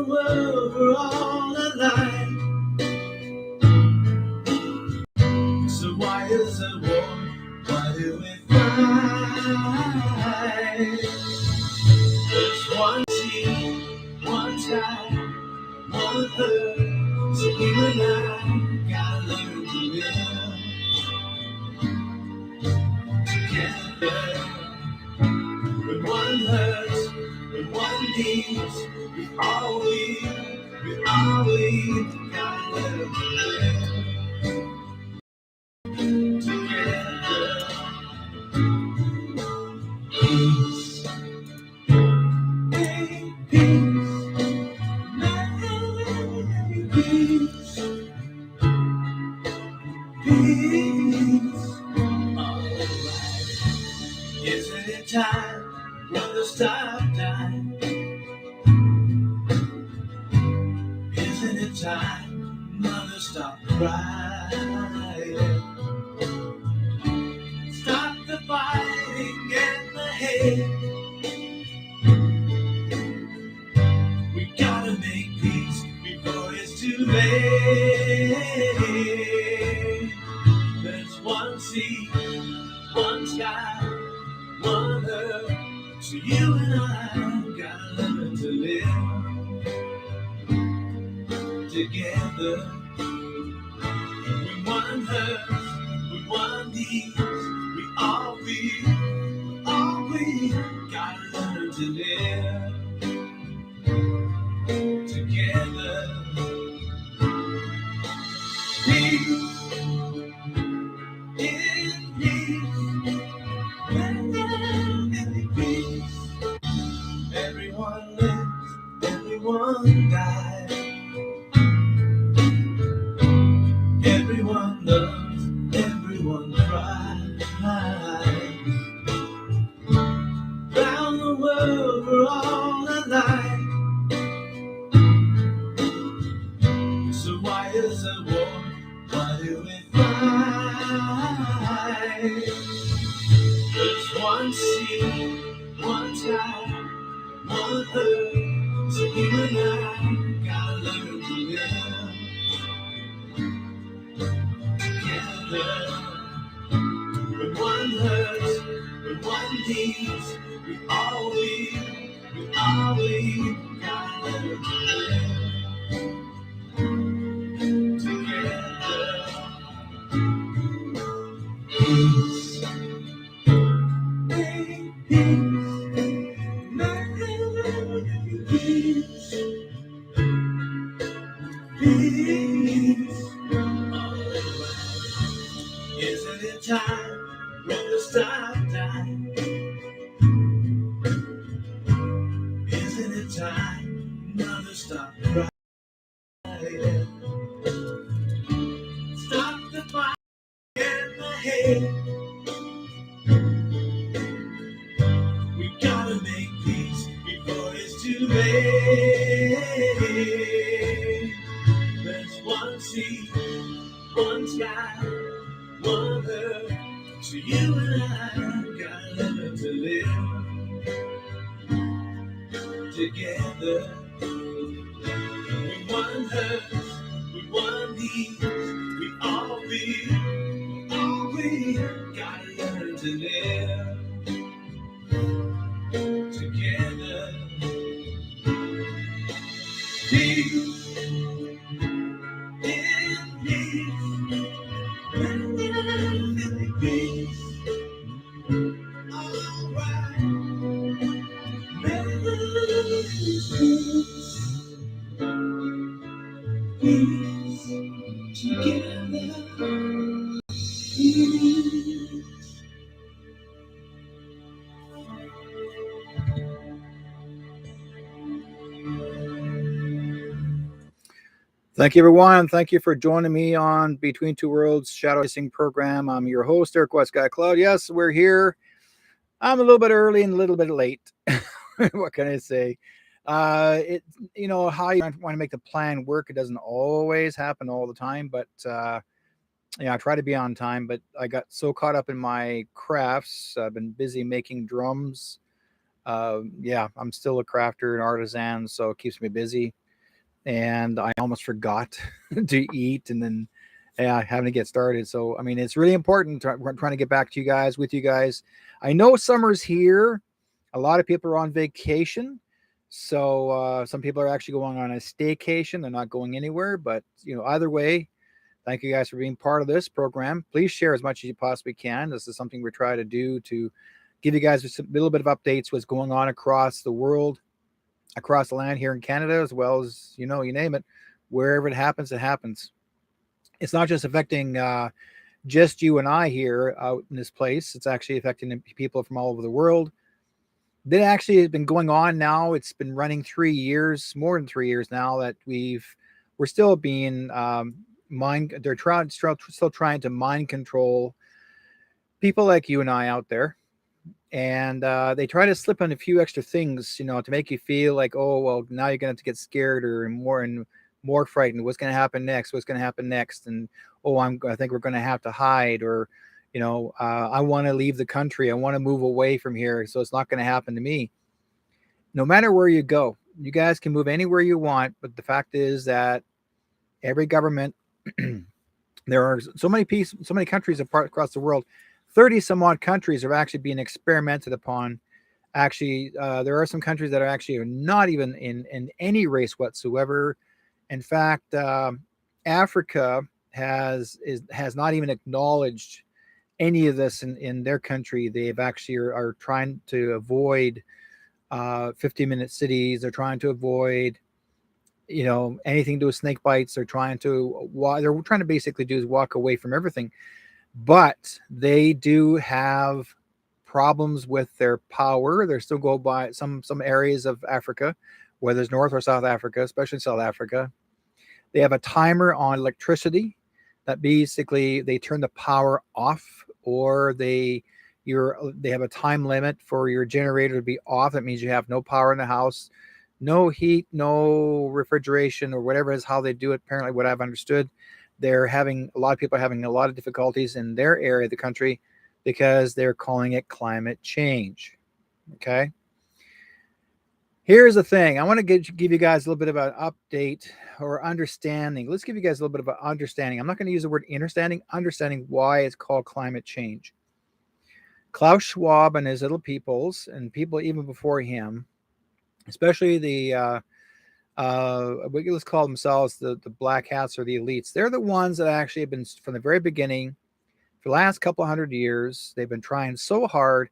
the world we're all alike. So why is it war? Why do we fight? There's one sea, one sky, one earth. So you and I gotta learn to live together. When one hurts, when one needs, we all gotta learn to live together. Peace, make peace, make peace, peace. Alright. Isn't it time for the stop time? Isn't it time, mother, stop crying? Stop the fighting and the hate. We gotta make peace before it's too late. There's one sea, one sky, one earth. So you and I gotta learn to live together. When one hurts, when one needs, we all gotta learn to live together. Peace, in peace, in peace. Everyone lives, everyone dies. Everyone loves, everyone cries. Round the world we're all alike. So why is there war? Why do we fight? There's one sea, one sky, one earth. So you and I gotta learn to live together. When one hurts, when one needs, we all gotta learn to live together. Peace, make peace, make peace, peace. Isn't it time for the stop time? Isn't it time another stop crying? Stop the fight and the hate. We gotta make peace before it's too late. There's one sea, one sky, one earth. So you and I gotta learn to live together. When one hurts, when one needs, we all gotta learn to live together. Peace, in peace, in peace. Alright, peace, together. Peace. Thank you, everyone. Thank you for joining me on Between Two Worlds Shadow Racing program. I'm your host, Eric Westcott Cloud. Yes, we're here. I'm a little bit early and a little bit late. What can I say? How you want to make the plan work. It doesn't always happen all the time, but I try to be on time. But I got so caught up in my crafts. I've been busy making drums. I'm still a crafter and artisan, so it keeps me busy. and I almost forgot to eat, and then having to get started. So I mean, it's really important. We're trying to get back to you guys, with you guys. I know summer's here. A lot of people are on vacation. So some people are actually going on a staycation. They're not going anywhere. But either way, thank you guys for being part of this program. Please share as much as you possibly can. This is something we try to do to give you guys a little bit of updates, what's going on across the world, across the land here in Canada, as well as, you name it, wherever it happens, it happens. It's not just affecting just you and I here out in this place. It's actually affecting people from all over the world. That actually has been going on now. It's been running 3 years, more than 3 years now, that we're still being they're still trying to mind control people like you and I out there. And they try to slip in a few extra things, to make you feel like, oh, well, now you're going to have to get scared or more frightened. What's going to happen next? What's going to happen next? And oh, I think we're going to have to hide, or I want to leave the country. I want to move away from here, so it's not going to happen to me. No matter where you go, you guys can move anywhere you want, but the fact is that every government, there are so many countries across the world. 30 some odd countries are actually being experimented upon. Actually, there are some countries that are actually not even in any race whatsoever. In fact, Africa has not even acknowledged any of this in their country. They've actually are trying to avoid 50-minute cities. They're trying to avoid anything to do with snake bites. They're trying to basically do is walk away from everything. But they do have problems with their power. They're still go by some areas of Africa, whether it's North or South Africa, especially South Africa. They have a timer on electricity that basically they turn the power off, or they have a time limit for your generator to be off. That means you have no power in the house, no heat, no refrigeration, or whatever is how they do it. Apparently, what I've understood, a lot of people are having a lot of difficulties in their area of the country because they're calling it climate change. Okay. Here's the thing. I want to give you guys a little bit of an update or understanding. Let's give you guys a little bit of an understanding. I'm not going to use the word understanding why it's called climate change. Klaus Schwab and his little peoples, and people even before him, especially the let's call themselves the black hats or the elites. They're the ones that actually have been, from the very beginning, for the last couple of 100 years, they've been trying so hard,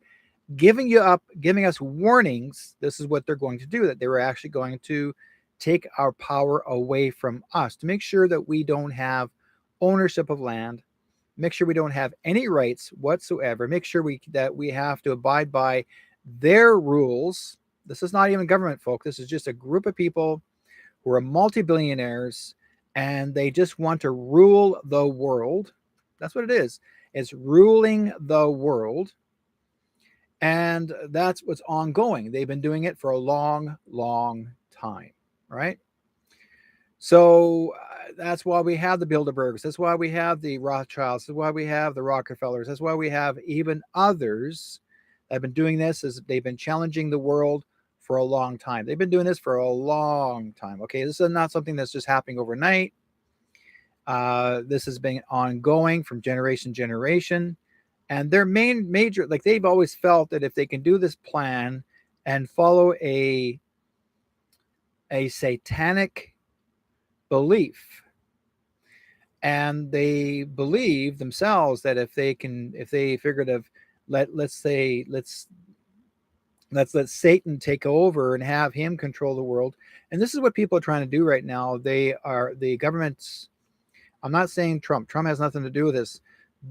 giving us warnings. This is what they're going to do, that they were actually going to take our power away from us, to make sure that we don't have ownership of land, make sure we don't have any rights whatsoever, make sure that we have to abide by their rules. This is not even government, folk. This is just a group of people who are multi-billionaires, and they just want to rule the world. That's what it is. It's ruling the world. And that's what's ongoing. They've been doing it for a long, long time, right? So that's why we have the Bilderbergs. That's why we have the Rothschilds. That's why we have the Rockefellers. That's why we have even others that have been doing this. They've been challenging the world for a long time. They've been doing this for a long time. Okay, this is not something that's just happening overnight. This has been ongoing from generation to generation. And their major, like, they've always felt that if they can do this plan and follow a satanic belief, and they believe themselves that if they figured of let's let Satan take over and have him control the world. And this is what people are trying to do right now. The governments, I'm not saying Trump has nothing to do with this.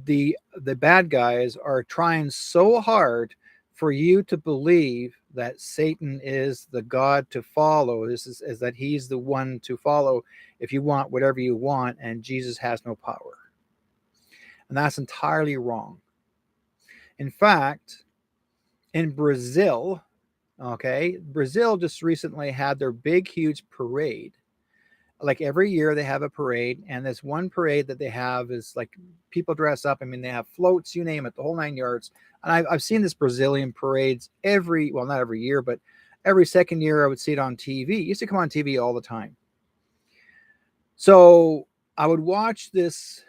The bad guys are trying so hard for you to believe that Satan is the God to follow. This is that he's the one to follow if you want whatever you want, and Jesus has no power. And that's entirely wrong. In fact, in Brazil, Brazil just recently had their big, huge parade. Like every year they have a parade, and this one parade that they have is like people dress up. I mean, they have floats, you name it, the whole 9 yards. And I've seen this Brazilian parades not every year, but every second year I would see it on TV. It used to come on TV all the time. So I would watch this,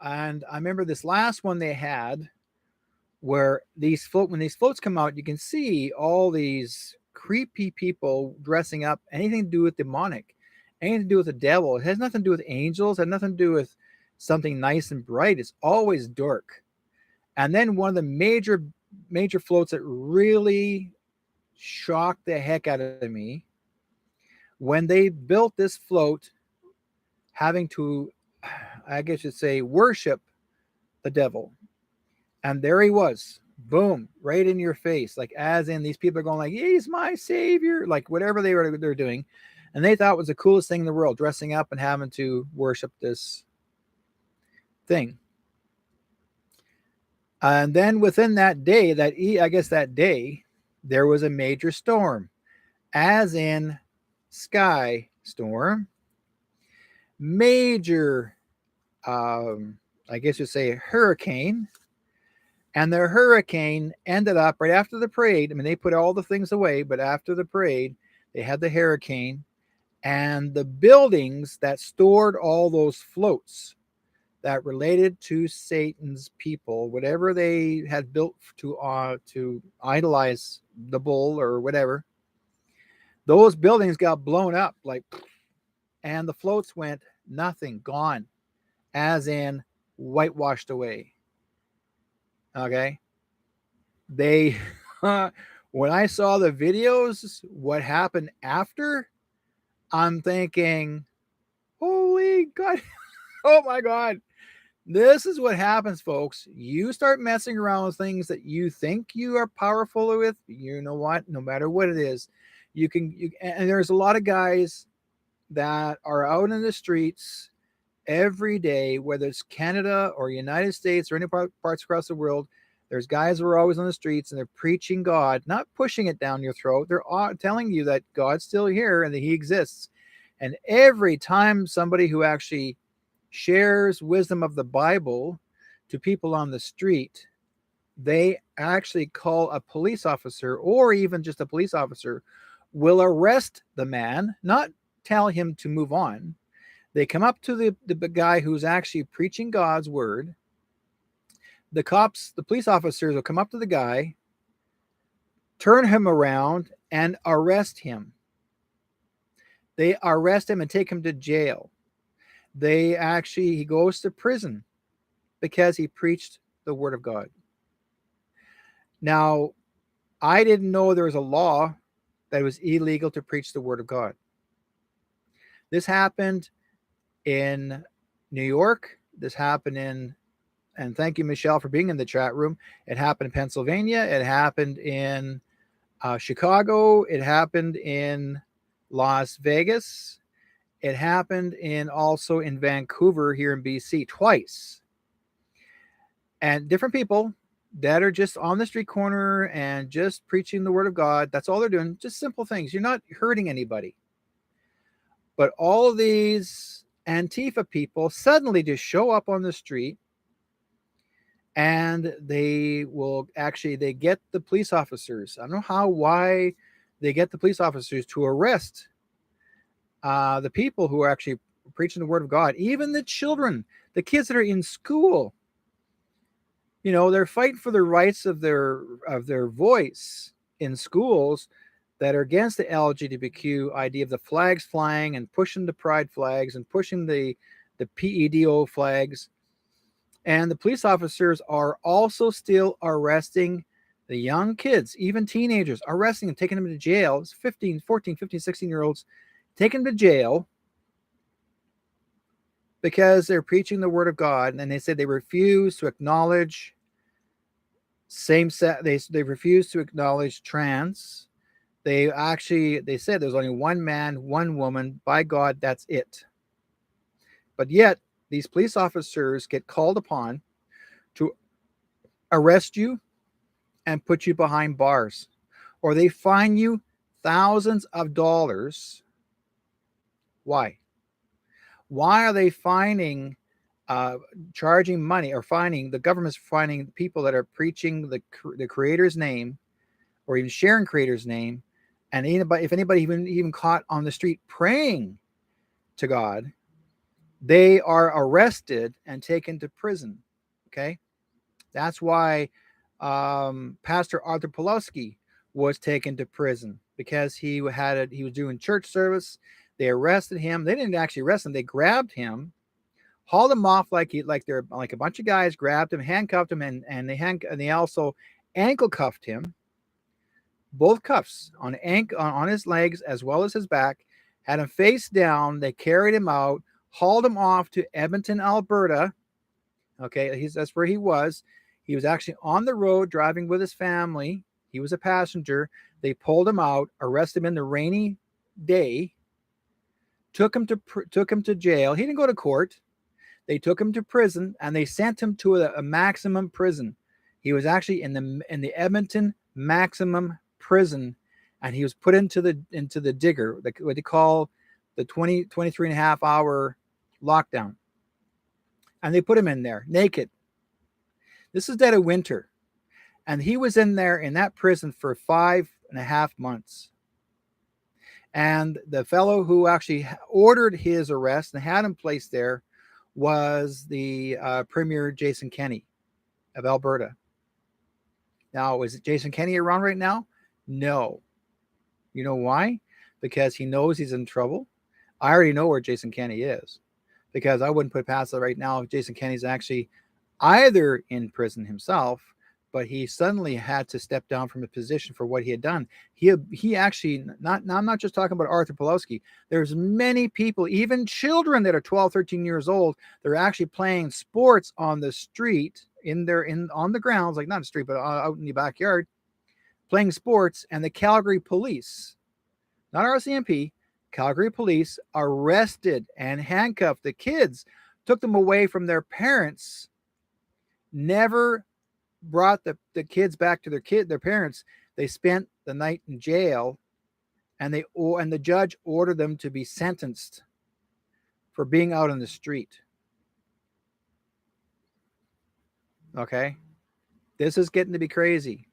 and I remember this last one they had where when these floats come out, you can see all these creepy people dressing up, anything to do with demonic, anything to do with the devil. It has nothing to do with angels, it has nothing to do with something nice and bright. It's always dark. And then one of the major floats that really shocked the heck out of me, when they built this float having to, I guess you'd say, worship the devil. And there he was, boom, right in your face. Like, as in, these people are going like, he's my savior, like whatever they're doing. And they thought it was the coolest thing in the world, dressing up and having to worship this thing. And then within that day, that day, there was a major storm, as in sky storm, major, I guess you'd say, hurricane. And the hurricane ended up right after the parade. I mean, they put all the things away, but after the parade, they had the hurricane, and the buildings that stored all those floats that related to Satan's people, whatever they had built to idolize the bull or whatever, those buildings got blown up, like, and the floats went nothing, gone, as in whitewashed away. Okay, they when I saw the videos, what happened after, I'm thinking, holy God, oh my God. This is what happens, folks. You start messing around with things that you think you are powerful with. You know what? No matter what it is, and there's a lot of guys that are out in the streets every day, whether it's Canada or United States or any parts across the world. There's guys who are always on the streets and they're preaching God, not pushing it down your throat. They're telling you that God's still here and that he exists. And every time somebody who actually shares wisdom of the Bible to people on the street, they actually call a police officer, or even just a police officer will arrest the man, not tell him to move on. They come up to the guy who's actually preaching God's word. The police officers will come up to the guy, turn him around, and arrest him. They arrest him and take him to jail. He goes to prison because he preached the word of God. Now, I didn't know there was a law that it was illegal to preach the word of God. This happened in New York. This happened and thank you, Michelle, for being in the chat room. It happened in Pennsylvania. It happened in Chicago. It happened in Las Vegas. It happened also in Vancouver here in BC twice. And different people that are just on the street corner and just preaching the word of God. That's all they're doing. Just simple things. You're not hurting anybody. But all of these Antifa people suddenly just show up on the street, and they get the police officers. I don't know why they get the police officers to arrest the people who are actually preaching the word of God. Even the children, the kids that are in school, they're fighting for the rights of their voice in schools that are against the LGBTQ idea of the flags flying and pushing the pride flags and pushing the PEDO flags. And the police officers are also still arresting the young kids, even teenagers, arresting them, taking them to jail. It's 14, 15, 16-year-olds, taking them to jail because they're preaching the word of God. And they said they refuse to acknowledge they refuse to acknowledge trans. They said there's only one man, one woman. By God, that's it. But yet, these police officers get called upon to arrest you and put you behind bars, or they fine you thousands of dollars. Why? Why are they charging money, or the government's fining people that are preaching the Creator's name, or even sharing Creator's name? And if anybody even caught on the street praying to God, they are arrested and taken to prison. Okay, that's why Pastor Arthur Pawlowski was taken to prison because he was doing church service. They arrested him. They didn't actually arrest him. They grabbed him, hauled him off like they're like a bunch of guys grabbed him, handcuffed him, and they also ankle cuffed him, both cuffs on his legs as well as his back, had him face down. They carried him out, hauled him off to Edmonton, Alberta. Okay, that's where he was. He was actually on the road driving with his family. He was a passenger. They pulled him out, arrested him in the rainy day, took him to jail. He didn't go to court. They took him to prison and they sent him to a maximum prison. He was actually in the Edmonton maximum prison, and he was put into the digger, what they call the 23 and a half hour lockdown. And they put him in there naked. This is dead of winter. And he was in there in that prison for 5.5 months. And the fellow who actually ordered his arrest and had him placed there was the Premier Jason Kenney of Alberta. Now, is Jason Kenney around right now? No. You know why? Because he knows he's in trouble. I already know where Jason Kenney is, because I wouldn't put past it right now if Jason Kenney's actually either in prison himself, but he suddenly had to step down from a position for what he had done. He actually, I'm not just talking about Arthur Pawlowski. There's many people, even children that are 12, 13 years old, they're actually playing sports on the street on the grounds, like not the street, but out in the backyard, playing sports, and the Calgary police, not RCMP, Calgary police arrested and handcuffed the kids, took them away from their parents, never brought the kids back to their parents. They spent the night in jail, and the judge ordered them to be sentenced for being out on the street. Okay, this is getting to be crazy.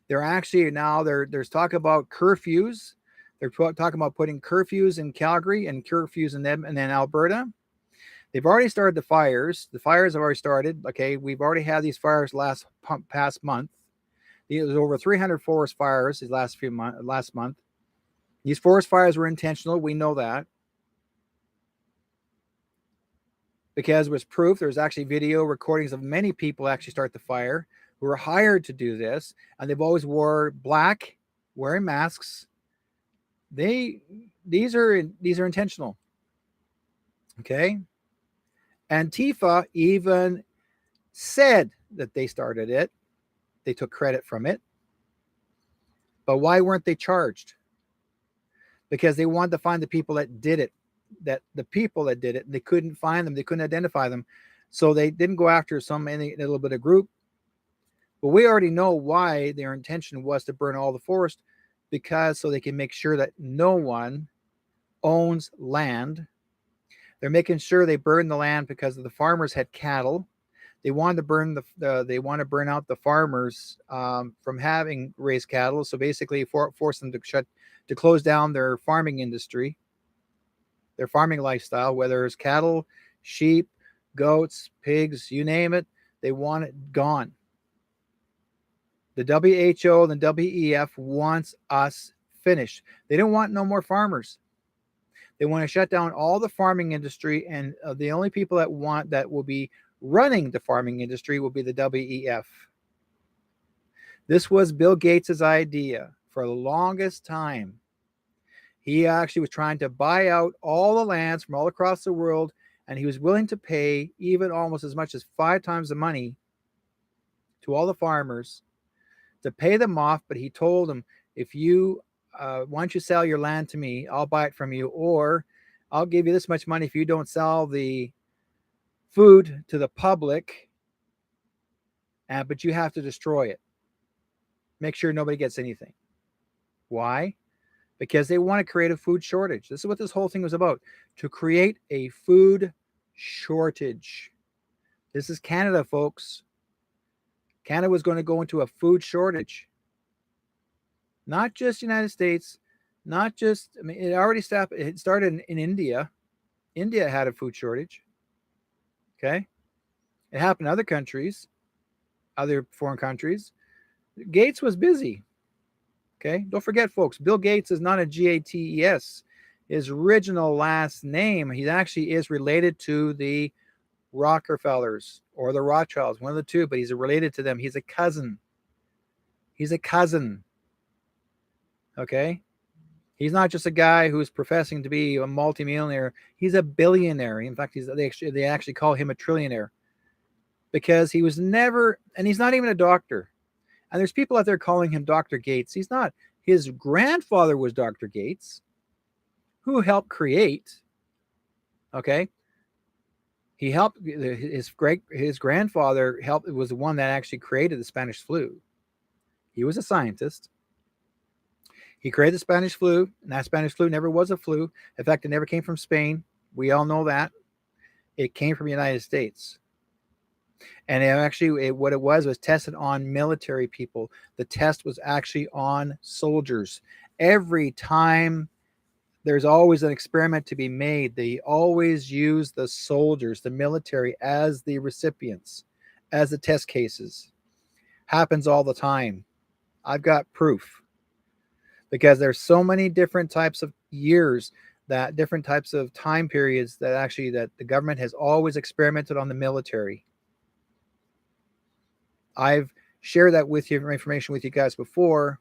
They're actually now there's talk about curfews. They're talking about putting curfews in Calgary and curfews in Alberta. They've already started the fires. The fires have already started. Okay, we've already had these fires past month. There was over 300 forest fires last month. These forest fires were intentional. We know that, because it was proof. There's actually video recordings of many people actually start the fire who were hired to do this, and they've always wore black, wearing masks. These are intentional. Okay. Antifa even said that they started it. They took credit from it. But why weren't they charged? Because they wanted to find the people that did it. And they couldn't find them. They couldn't identify them. So they didn't go after any little bit of group. But we already know why their intention was to burn all the forest, because so they can make sure that no one owns land. They're making sure they burn the land because the farmers had cattle. They wanted to burn burn out the farmers from having raised cattle. So basically, force them to close down their farming industry, their farming lifestyle, whether it's cattle, sheep, goats, pigs, you name it. They want it gone. The WHO and the WEF wants us finished. They don't want no more farmers. They want to shut down all the farming industry, and the only people that will be running the farming industry will be the WEF. This was Bill Gates' idea for the longest time. He actually was trying to buy out all the lands from all across the world, and he was willing to pay even almost as much as 5 times the money to all the farmers to pay them off. But he told them, if you why don't you sell your land to me? I'll buy it from you, or I'll give you this much money if you don't sell the food to the public, but you have to destroy it. Make sure nobody gets anything. Why? Because they want to create a food shortage. This is what this whole thing was about, to create a food shortage. This is Canada, folks. Canada was going to go into a food shortage. Not just United States, not just, it already started in India. India had a food shortage. Okay. It happened in other countries, other foreign countries. Gates was busy. Okay. Don't forget, folks, Bill Gates is not a Gates. His original last name, he actually is related to the Rockefellers or the Rothschilds, one of the two, but he's related to them. He's a cousin. He's a cousin. Okay. He's not just a guy who's professing to be a multimillionaire. He's a billionaire. In fact, they actually call him a trillionaire because he was never, and he's not even a doctor. And there's people out there calling him Dr. Gates. He's not. His grandfather was Dr. Gates, who helped create. Okay. He helped his grandfather helped was the one that actually created the Spanish flu. He was a scientist. He created the Spanish flu, and that Spanish flu never was a flu. In fact, it never came from Spain. We all know that. It came from the United States. And what it was tested on military people. The test was actually on soldiers. Every time there's always an experiment to be made, they always use the soldiers, the military, as the recipients, as the test cases. Happens all the time. I've got proof. Because there's so many different types of years, that different types of time periods that the government has always experimented on the military. I've shared that information with you guys before,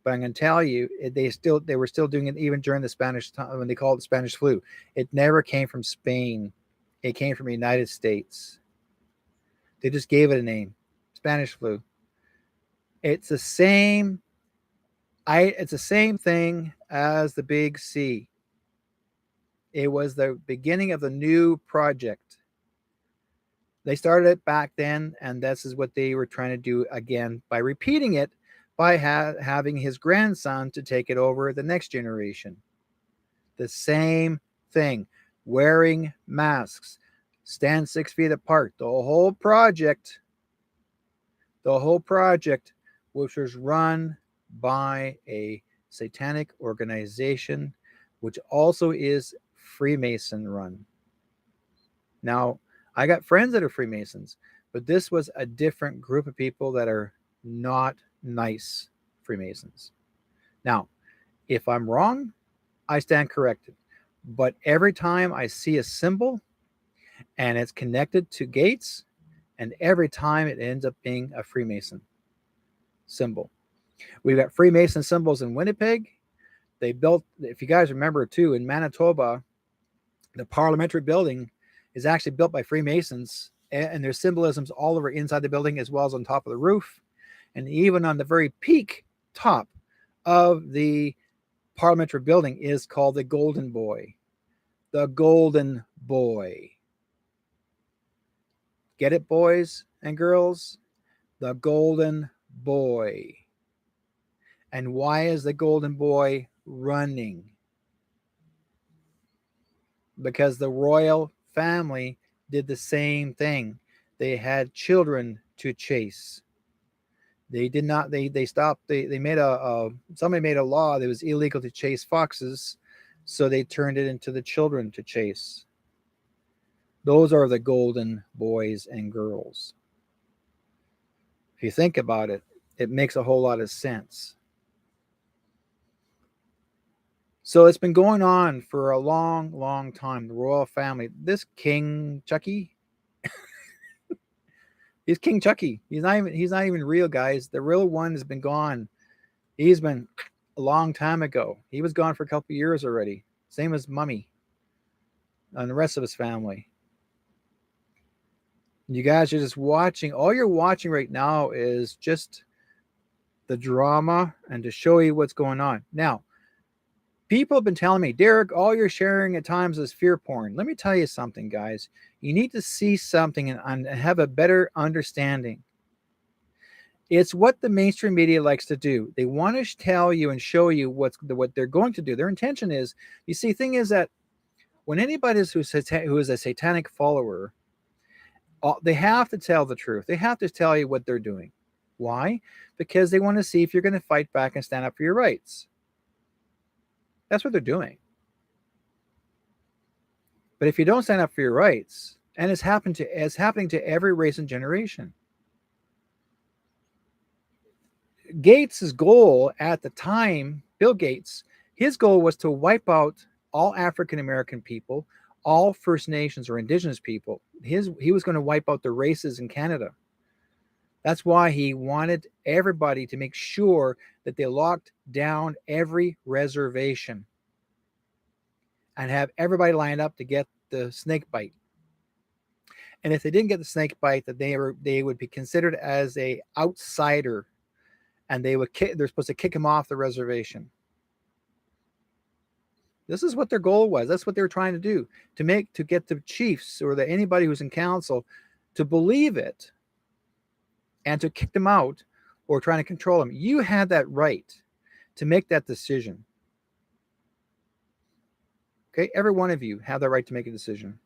but I'm going to tell you, they were still doing it even during the Spanish time, when they called it the Spanish flu. It never came from Spain. It came from the United States. They just gave it a name, Spanish flu. It's the same thing as the Big C. It was the beginning of the new project. They started it back then, and this is what they were trying to do again by repeating it, by having his grandson to take it over the next generation. The same thing. Wearing masks. Stand 6 feet apart. The whole project, which was run by a satanic organization, which also is Freemason run. Now, I got friends that are Freemasons, but this was a different group of people that are not nice Freemasons. Now, if I'm wrong, I stand corrected. But every time I see a symbol and it's connected to Gates, and every time it ends up being a Freemason symbol. We've got Freemason symbols in Winnipeg. They built, if you guys remember too, in Manitoba, the parliamentary building is actually built by Freemasons, and there's symbolisms all over inside the building as well as on top of the roof. And even on the very peak top of the parliamentary building is called the Golden Boy. The Golden Boy. Get it, boys and girls? The Golden Boy. And why is the Golden Boy running? Because the royal family did the same thing. They had children to chase. They did not, they stopped, they made somebody made a law that it was illegal to chase foxes, so they turned it into the children to chase. Those are the golden boys and girls. If you think about it, it makes a whole lot of sense. So it's been going on for a long, long time. The royal family, this King Chucky, he's King Chucky. He's not even real, guys. The real one has been gone. He's been a long time ago. He was gone for a couple of years already. Same as Mummy and the rest of his family. You guys are just watching. All you're watching right now is just the drama and to show you what's going on. Now, people have been telling me, Derek, all you're sharing at times is fear porn. Let me tell you something, guys. You need to see something and have a better understanding. It's what the mainstream media likes to do. They want to tell you and show you what they're going to do. Their intention is, you see, thing is that when anybody who is a satanic follower, they have to tell the truth. They have to tell you what they're doing. Why? Because they want to see if you're going to fight back and stand up for your rights. That's what they're doing. But if you don't stand up for your rights, and it's happening to every race and generation. Gates's goal at the time, Bill Gates, his goal was to wipe out all African American people, all First Nations or Indigenous people. He was going to wipe out the races in Canada. That's why he wanted everybody to make sure that they locked down every reservation and have everybody lined up to get the snake bite. And if they didn't get the snake bite, that they would be considered as a outsider, and they're supposed to kick him off the reservation. This is what their goal was. That's what they were trying to do, to get the chiefs or anybody who's in council to believe it and to kick them out or trying to control them. You had that right to make that decision. Okay, every one of you have that right to make a decision.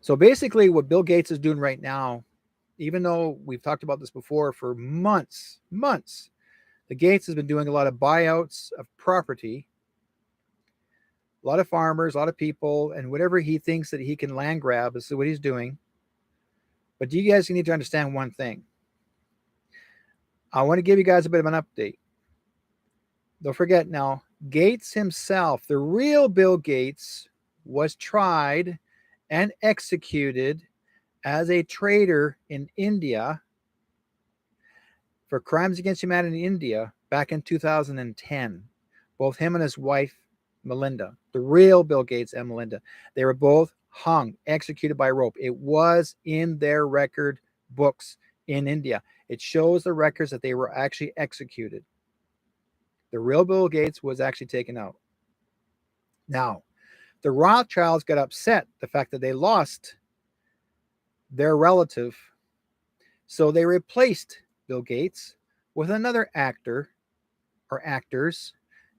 So basically what Bill Gates is doing right now, even though we've talked about this before for months, the Gates has been doing a lot of buyouts of property, a lot of farmers, a lot of people, and whatever he thinks that he can land grab is what he's doing. But you guys need to understand one thing. I want to give you guys a bit of an update. Don't forget now, Gates himself, the real Bill Gates, was tried and executed as a traitor in India for crimes against humanity in India back in 2010. Both him and his wife, Melinda, the real Bill Gates and Melinda, they were both hung, executed by rope. It was in their record books in India. It shows the records that they were actually executed. The real Bill Gates was actually taken out. Now, the Rothschilds got upset the fact that they lost their relative, so they replaced Bill Gates with another actor or actors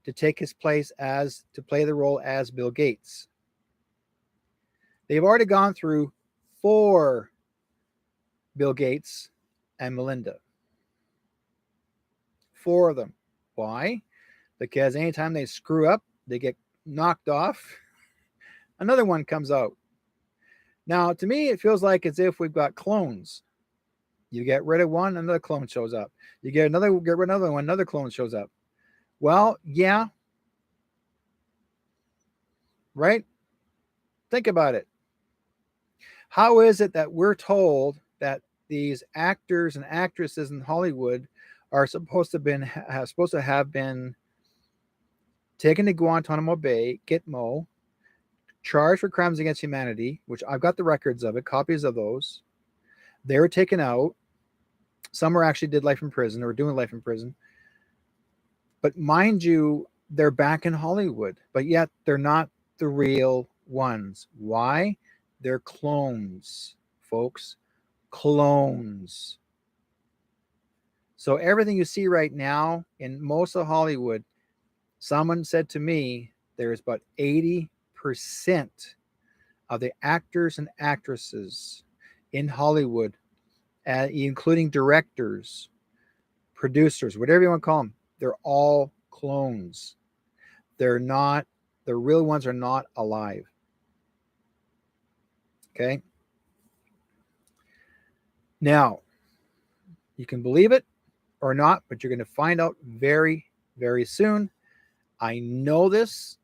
to take his place to play the role as Bill Gates. They've already gone through 4 Bill Gates and Melinda. 4 of them. Why? Because anytime they screw up, they get knocked off, another one comes out. Now, to me, it feels like as if we've got clones. You get rid of one, another clone shows up. You get rid of another one, another clone shows up. Well, yeah. Right? Think about it. How is it that we're told that these actors and actresses in Hollywood are supposed to have been taken to Guantanamo Bay, Gitmo, charged for crimes against humanity, which I've got the records of it, copies of those. They were taken out. Some actually did life in prison or doing life in prison. But mind you, they're back in Hollywood, but yet they're not the real ones. Why? They're clones, folks. Clones. So everything you see right now in most of Hollywood, someone said to me, there's about 80% of the actors and actresses in Hollywood, including directors, producers, whatever you want to call them, they're all clones. They're not, the real ones are not alive. Okay? Now, you can believe it or not, but you're going to find out very, very soon. I know this.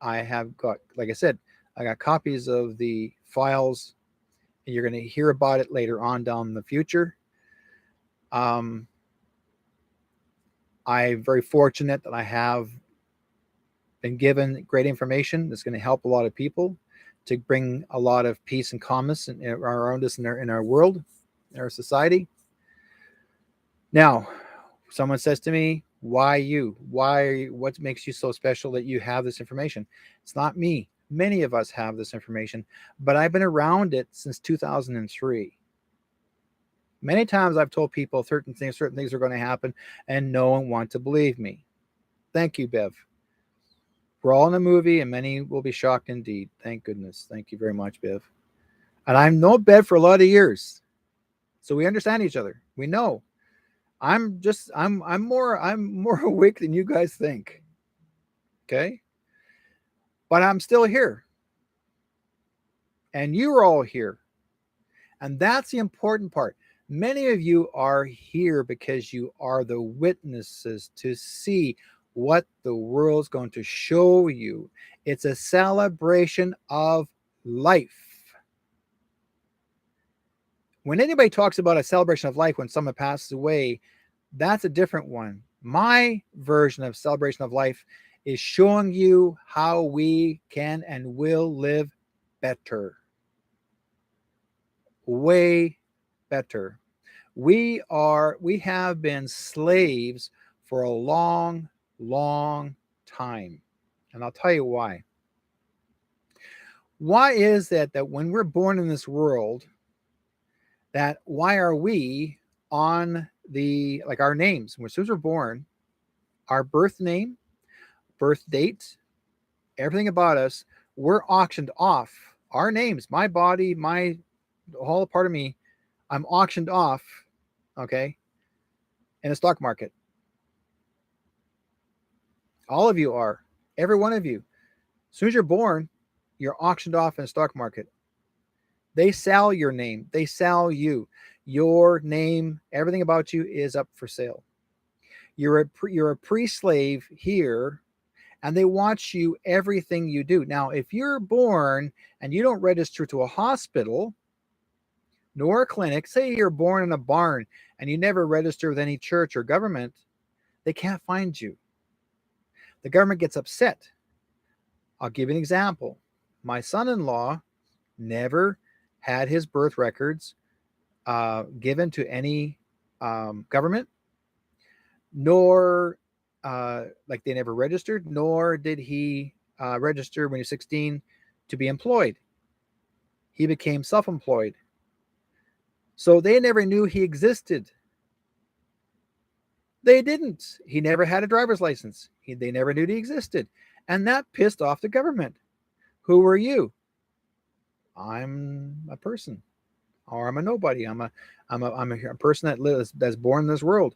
I have got, like I said, I got copies of the files, and you're going to hear about it later on down in the future. I'm very fortunate that I have been given great information that's going to help a lot of people to bring a lot of peace and calmness around us in our world, in our society. Now, someone says to me, why you? What makes you so special that you have this information? It's not me. Many of us have this information, but I've been around it since 2003. Many times I've told people certain things are going to happen, and no one wants to believe me. Thank you, Bev. We're all in a movie, and many will be shocked indeed. Thank goodness. Thank you very much, Bev. And I've known Bev for a lot of years, so we understand each other. We know. I'm more awake than you guys think. Okay. But I'm still here. And you're all here. And that's the important part. Many of you are here because you are the witnesses to see what the world's going to show you. It's a celebration of life. When anybody talks about a celebration of life when someone passes away, that's a different one. My version of celebration of life is showing you how we can and will live better. Way better. We have been slaves for a long, long time. And I'll tell you why. Why is that when we're born in this world, that why are we on the, like, our names, as soon as we're born, our birth name, birth date, everything about us, we're auctioned off. Our names, my body, my whole part of me, I'm auctioned off, okay, in the stock market. All of you are, every one of you. As soon as you're born, you're auctioned off in the stock market. They sell your name. They sell you. Your name, everything about you is up for sale. You're a pre-slave here, and they watch you, everything you do. Now, if you're born and you don't register to a hospital nor a clinic, say you're born in a barn and you never register with any church or government, they can't find you. The government gets upset. I'll give you an example. My son-in-law never had his birth records given to any government, nor like they never registered, nor did he register when he was 16 to be employed. He became self-employed. So they never knew he existed. They didn't. He never had a driver's license. They never knew he existed. And that pissed off the government. Who are you? I'm a person, or I'm a nobody. I'm a person that lives, that's born in this world.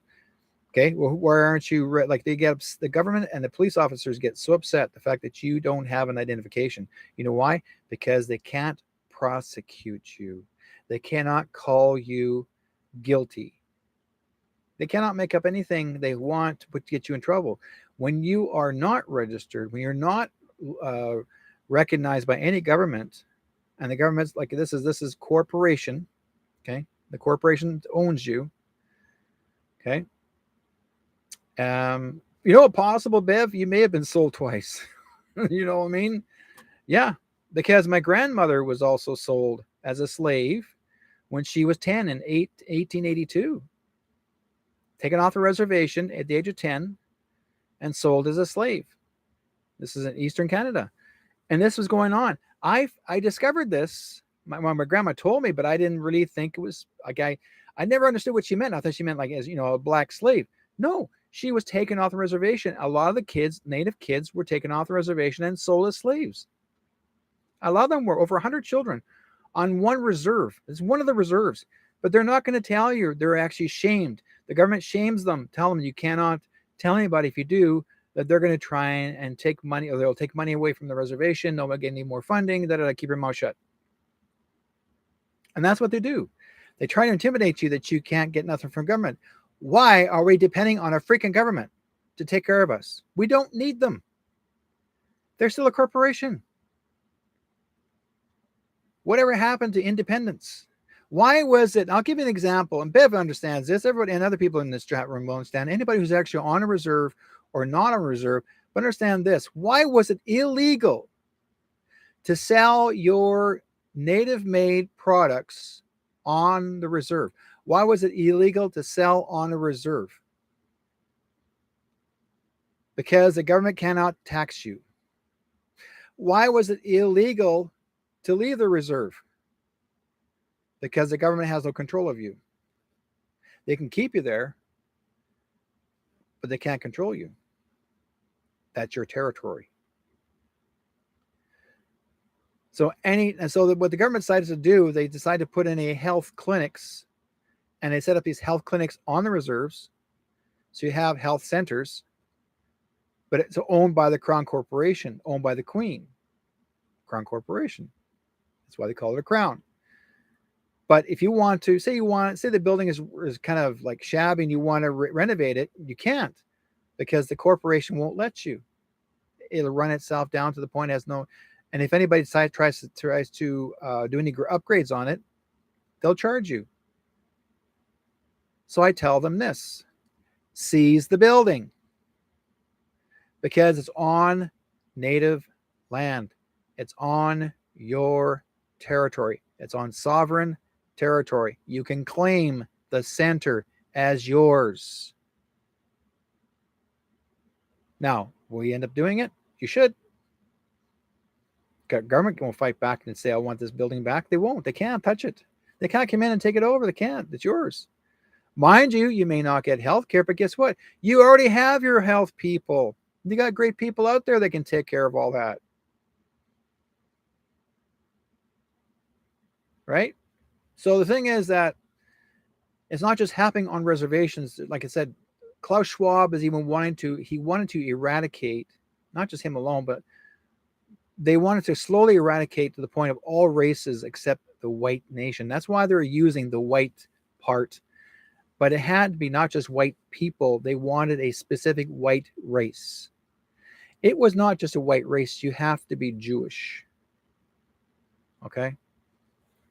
Okay, well, why aren't you like, they get, the government and the police officers get so upset the fact that you don't have an identification. You know why? Because they can't prosecute you. They cannot call you guilty. They cannot make up anything they want to get you in trouble. When you are not registered, when you're not recognized by any government, and the government's like, this is corporation, okay? The corporation owns you, okay? You know, possible, Bev, you may have been sold twice. You know what I mean? Yeah, because my grandmother was also sold as a slave when she was 10 in 1882. Taken off the reservation at the age of 10 and sold as a slave. This is in Eastern Canada. And this was going on. I discovered this. My grandma told me, but I didn't really think it was like, I never understood what she meant. I thought she meant like, as you know, a black slave. No, she was taken off the reservation. A lot of the kids, native kids, were taken off the reservation and sold as slaves. A lot of them were, over 100 children on one reserve. It's one of the reserves, but they're not going to tell you. They're actually shamed. The government shames them, tell them you cannot tell anybody. If you do, that they're going to try and take money, or they'll take money away from the reservation. They'll get any more funding, keep your mouth shut. And that's what they do. They try to intimidate you that you can't get nothing from government. Why are we depending on a freaking government to take care of us? We don't need them. They're still a corporation. Whatever happened to independence? Why was it? I'll give you an example, and Bev understands this. Everybody and other people in this chat room will understand. Anybody who's actually on a reserve or not on reserve, but understand this. Why was it illegal to sell your native-made products on the reserve? Why was it illegal to sell on a reserve? Because the government cannot tax you. Why was it illegal to leave the reserve? Because the government has no control of you. They can keep you there, but they can't control you. That's your territory. So what the government decided to do, they decided to put in a health clinics, and they set up these health clinics on the reserves. So you have health centers, but it's owned by the Crown Corporation, owned by the Queen. Crown Corporation. That's why they call it a crown. But if you want to, say the building is kind of like shabby and you want to renovate it, you can't, because the corporation won't let you. It'll run itself down to the point it has no. And if anybody tries to do any upgrades on it, they'll charge you. So I tell them this: seize the building, because it's on native land. It's on your territory. It's on sovereign territory. You can claim the center as yours. Now, will you end up doing it? You should. Government won't fight back and say, I want this building back. They won't. They can't touch it. They can't come in and take it over. They can't. It's yours. Mind you, you may not get health care, but guess what? You already have your health people. You got great people out there that can take care of all that. Right? So the thing is that it's not just happening on reservations. Like I said, Klaus Schwab is even wanted to eradicate, not just him alone, but they wanted to slowly eradicate to the point of all races except the white nation. That's why they're using the white part. But it had to be not just white people. They wanted a specific white race. It was not just a white race. You have to be Jewish. Okay?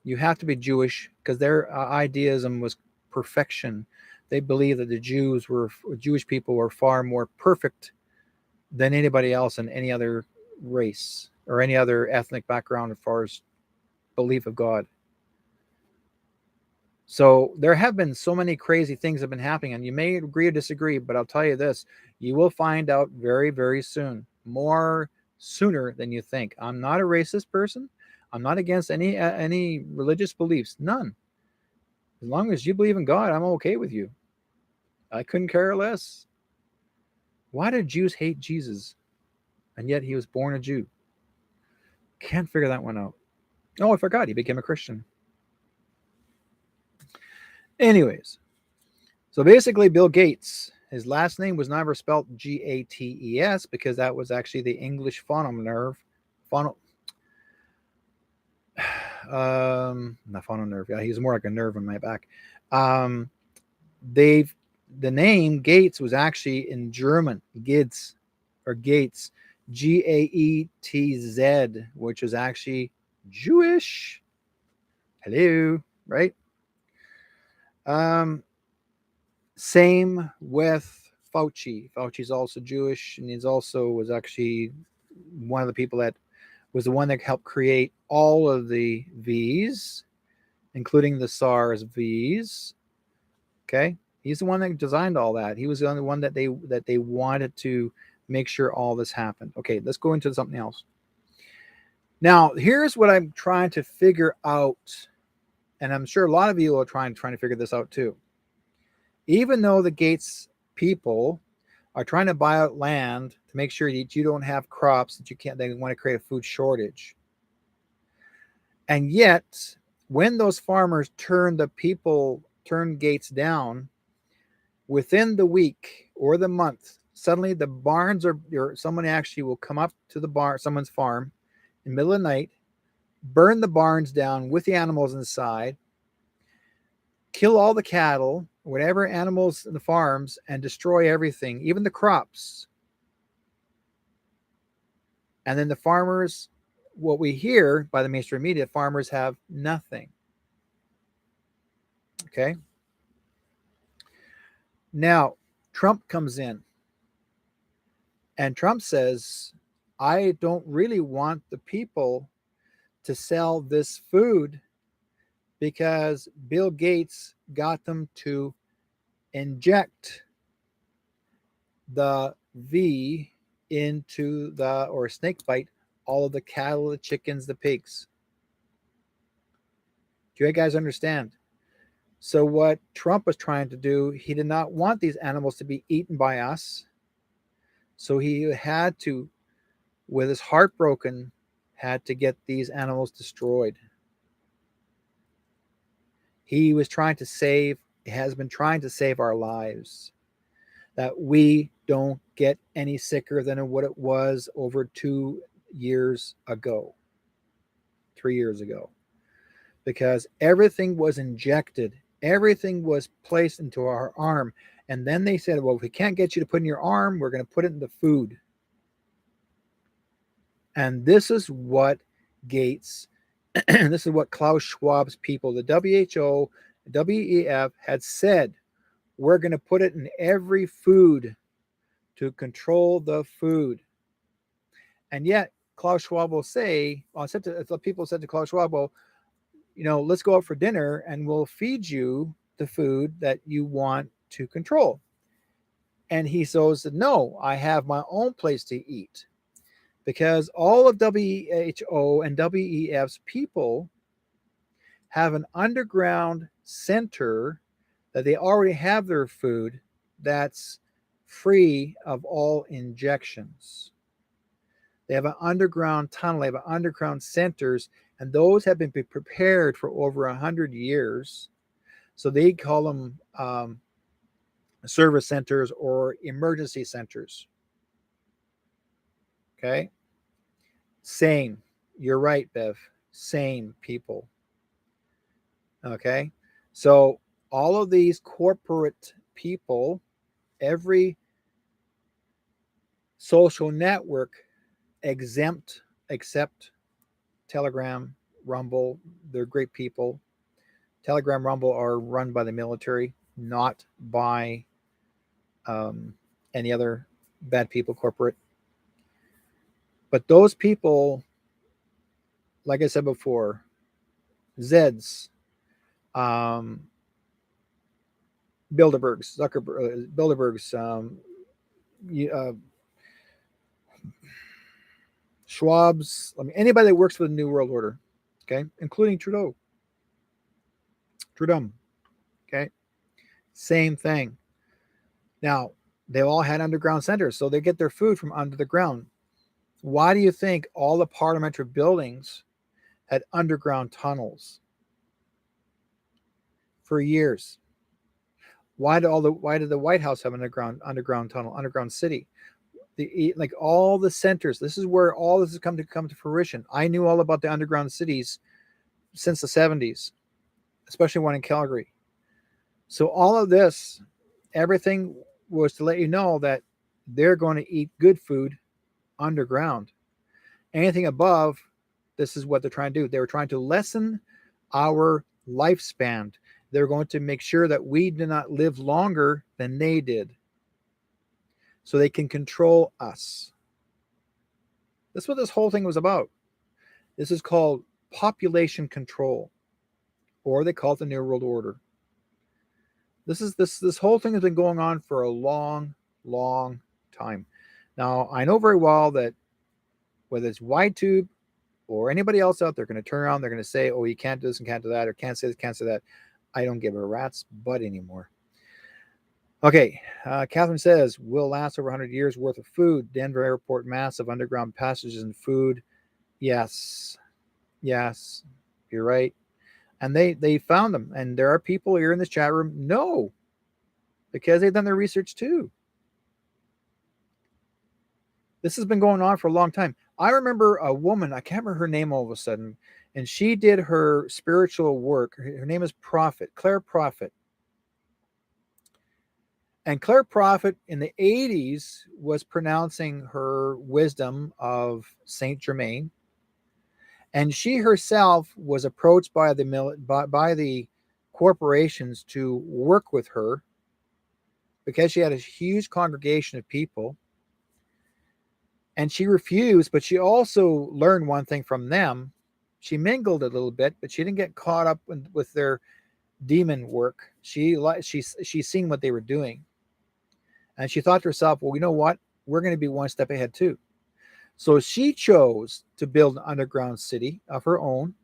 You have to be Jewish, because their idealism was perfection. They believed that the Jewish people were far more perfect than anybody else in any other race or any other ethnic background as far as belief of God. So there have been so many crazy things that have been happening, and you may agree or disagree, but I'll tell you this: you will find out very, very soon, more sooner than you think. I'm not a racist person. I'm not against any religious beliefs. None. As long as you believe in God, I'm okay with you. I couldn't care less. Why did Jews hate Jesus? And yet he was born a Jew. Can't figure that one out. Oh, I forgot. He became a Christian. Anyways, so basically Bill Gates, his last name was never spelled Gates, because that was actually the English phoneme nerve. Not phoneme nerve. Yeah, he's more like a nerve in my back. The name Gates was actually in German, Gates, Gaetz, which is actually Jewish. Hello, right? Same with Fauci. Fauci's also Jewish, and was actually one of the people that was the one that helped create all of the V's, including the SARS V's. Okay, he's the one that designed all that. He was the only one that they wanted to make sure all this happened. Okay, let's go into something else. Now, here's what I'm trying to figure out, and I'm sure a lot of you are trying to figure this out too. Even though the Gates people are trying to buy out land to make sure that you don't have crops, that you can't, they want to create a food shortage. And yet, when those farmers turn Gates down, within the week or the month, suddenly the barns someone actually will come up to someone's farm in the middle of the night, burn the barns down with the animals inside, kill all the cattle, whatever animals in the farms, and destroy everything, even the crops. And then the farmers, what we hear by the mainstream media, farmers have nothing. Okay. Now, Trump comes in, and Trump says, I don't really want the people to sell this food, because Bill Gates got them to inject the V into or snake bite all of the cattle, the chickens, the pigs. Do you guys understand? So what Trump was trying to do, he did not want these animals to be eaten by us. So he had to, with his heart broken, had to get these animals destroyed. He was has been trying to save our lives, that we don't get any sicker than what it was over 2 years ago. 3 years ago, because everything was injected, everything was placed into our arm. And then they said, well, if we can't get you to put in your arm, we're going to put it in the food. And this is what Gates, this is what Klaus Schwab's people, the WHO, WEF had said, we're going to put it in every food to control the food. And yet Klaus Schwab will say, people said to Klaus Schwab, well, let's go out for dinner and we'll feed you the food that you want to control. And he says, no, I have my own place to eat. Because all of WHO and WEF's people have an underground center that they already have their food that's free of all injections. They have an underground tunnel, they have underground centers, and those have been prepared for over 100 years. So they call them service centers or emergency centers. Okay? Same. You're right, Bev. Same people. Okay? So all of these corporate people, every social network except Telegram, Rumble, they're great people. Telegram, Rumble are run by the military, not by any other bad people, corporate. But those people, like I said before, Zeds, Bilderbergs, Schwab's, anybody that works for the New World Order, okay, including Trudeau, okay, same thing. Now, they all had underground centers, so they get their food from under the ground. Why do you think all the parliamentary buildings had underground tunnels for years? Why did the White House have an underground tunnel, underground city? Like all the centers, this is where all this has come to fruition. I knew all about the underground cities since the 70s, especially one in Calgary. So all of this, everything was to let you know that they're going to eat good food underground. Anything above, this is what they're trying to do. They were trying to lessen our lifespan. They're going to make sure that we do not live longer than they did, so they can control us. That's what this whole thing was about. This is called population control, or they call it the New World Order. This whole thing has been going on for a long, long time. Now, I know very well that whether it's YTube or anybody else out there, going to turn around, they're going to say, oh, you can't do this and can't do that, or can't say this, can't say that. I don't give a rat's butt anymore. Okay, Catherine says, will last over 100 years worth of food. Denver Airport, massive underground passages and food. Yes, you're right. And they found them. And there are people here in this chat room, no, because they've done their research too. This has been going on for a long time. I remember a woman, I can't remember her name all of a sudden, and she did her spiritual work. Her name is Prophet, Claire Prophet. And Claire Prophet in the 80s was pronouncing her wisdom of Saint Germain. And she herself was approached by the corporations to work with her because she had a huge congregation of people. And she refused, but she also learned one thing from them. She mingled a little bit, but she didn't get caught up with their demon work. She's seen what they were doing. And she thought to herself, well, you know what? We're going to be one step ahead too. So she chose to build an underground city of her own,